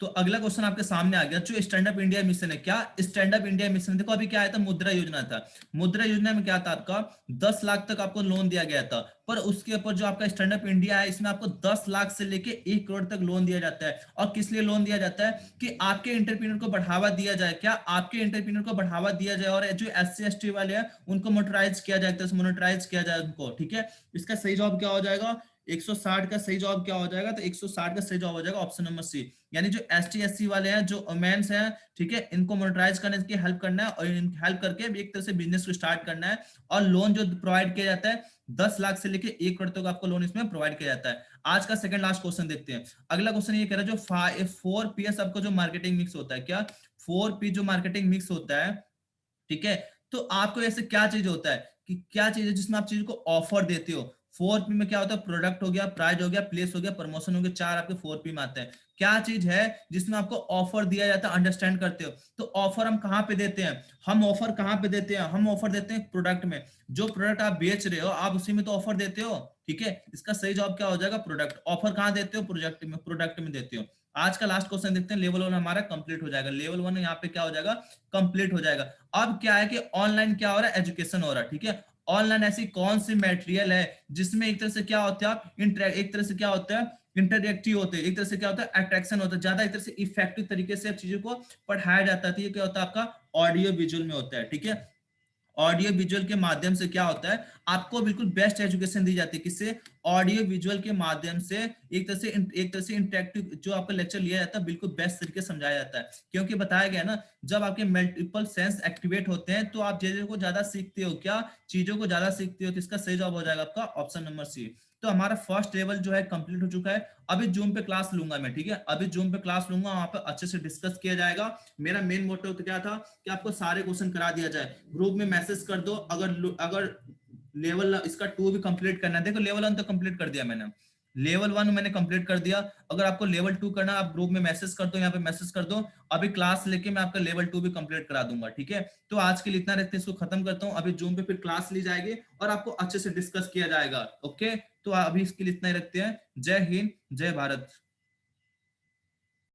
तो अगला क्वेश्चन आपके सामने आ गया, जो स्टैंड अप इंडिया मिशन है, क्या स्टैंड अप इंडिया मिशन, देखो अभी क्या आया था, मुद्रा योजना था। मुद्रा योजना में क्या था, आपका 10 लाख तक आपको लोन दिया गया था, पर उसके ऊपर जो आपका स्टैंड अप इंडिया है, इसमें आपको 10 लाख से लेके 1 करोड़ तक लोन दिया जाता है। और किस लिए लोन दिया जाता है, कि आपके एंटरप्रेन्योर को बढ़ावा दिया जाए, क्या आपके एंटरप्रेन्योर को बढ़ावा दिया जाए, और जो SC ST वाले हैं उनको मोनेटाइज किया जाए, मोनेटाइज किया जाए उनको, ठीक है। इसका सही जवाब क्या हो जाएगा, 160 का सही जवाब क्या हो जाएगा, तो 160 का सही जवाब हो जाएगा ऑप्शन नंबर सी। यानी जो ST SC वाले हैं, जो वुमेन्स हैं, ठीक है, इनको मोनेटाइज करने की हेल्प करना है, और हेल्प करके एक तरह से बिजनेस को स्टार्ट करना है। और लोन जो प्रोवाइड किया जाता है 10 लाख से लेके 1 करोड़ तक आपको लोन इसमें प्रोवाइड किया जाता है। आज का सेकंड लास्ट क्वेश्चन देखते हैं। अगला क्वेश्चन ये कह रहा है, जो 4PS आपको जो मार्केटिंग मिक्स होता है, क्या 4P जो मार्केटिंग मिक्स होता है, ठीक है, तो आपको ऐसे क्या चीज होता है, कि क्या चीज है जिसमें आप चीज को ऑफर देते हो। 4P में क्या होता है, प्रोडक्ट हो गया, प्राइस हो गया, प्लेस हो गया, प्रमोशन हो गया, चार आपके 4P में आते हैं। क्या चीज है जिसमें आपको ऑफर दिया जाता है, अंडरस्टैंड करते हो। तो ऑफर हम कहाँ पे देते हैं, हम ऑफर कहाँ पे देते हैं, हम ऑफर देते हैं प्रोडक्ट में। जो प्रोडक्ट आप बेच रहे हो, आप उसी में तो ऑफर देते हो, ठीक है। इसका सही जवाब क्या हो जाएगा, प्रोडक्ट। ऑफर कहाँ देते हो, प्रोजेक्ट में, प्रोडक्ट में देते हो। आज का लास्ट क्वेश्चन देखते हैं, लेवल 1 हमारा कंप्लीट हो जाएगा, लेवल 1 यहाँ पे क्या हो जाएगा, कंप्लीट हो जाएगा। अब क्या है कि ऑनलाइन क्या हो रहा है, एजुकेशन हो रहा है, ठीक है। ऑनलाइन ऐसी कौन सी मटेरियल है जिसमें एक तरह से क्या होता है, आप एक तरह से क्या होता है, इंटरएक्टिव होते हैं, एक तरह से क्या होता है, अट्रैक्शन होता है, ज्यादा एक तरह से इफेक्टिव तरीके से चीजों को पढ़ाया जाता है। तो ये क्या होता है, आपका ऑडियो विजुअल में होता है, ठीक है। ऑडियो विजुअल के माध्यम से क्या होता है, आपको बिल्कुल बेस्ट एजुकेशन दी जाती है, किससे, ऑडियो विजुअल के माध्यम से। एक तरह से इंटरेक्टिव जो आपका लेक्चर लिया जाता है, बिल्कुल बेस्ट तरीके से समझाया जाता है। क्योंकि बताया गया ना, जब आपके मल्टीपल सेंस एक्टिवेट होते हैं तो आप चीजों को ज्यादा सीखते हो, क्या चीजों को ज्यादा सीखते हो। तो इसका सही जवाब हो जाएगा आपका ऑप्शन नंबर सी। तो हमारा फर्स्ट लेवल जो है कंप्लीट हो चुका है। अभी जूम पे क्लास लूंगा मैं, ठीक है, अभी जूम पे क्लास लूंगा, वहां पे अच्छे से डिस्कस किया जाएगा। मेरा मेन मोटिव तो क्या था, कि आपको सारे क्वेश्चन करा दिया जाए। ग्रुप में मैसेज कर दो, अगर अगर लेवल इसका 2 भी कंप्लीट करना है। देखो लेवल 1 तो कंप्लीट कर दिया मैंने, लेवल 1 मैंने कंप्लीट कर दिया। अगर आपको लेवल 2 करना, आप ग्रुप में मैसेज कर दो, यहाँ पे मैसेज कर दो, अभी क्लास लेके मैं आपका लेवल 2 भी कंप्लीट करा दूंगा, ठीक है। तो आज के लिए इतना रखते हैं, इसको खत्म करता हूँ। अभी जूम पे फिर क्लास ली जाएगी और आपको अच्छे से डिस्कस किया जाएगा, ओके। तो अभी इसके लिए इतना ही रखते हैं। जय हिंद, जय भारत।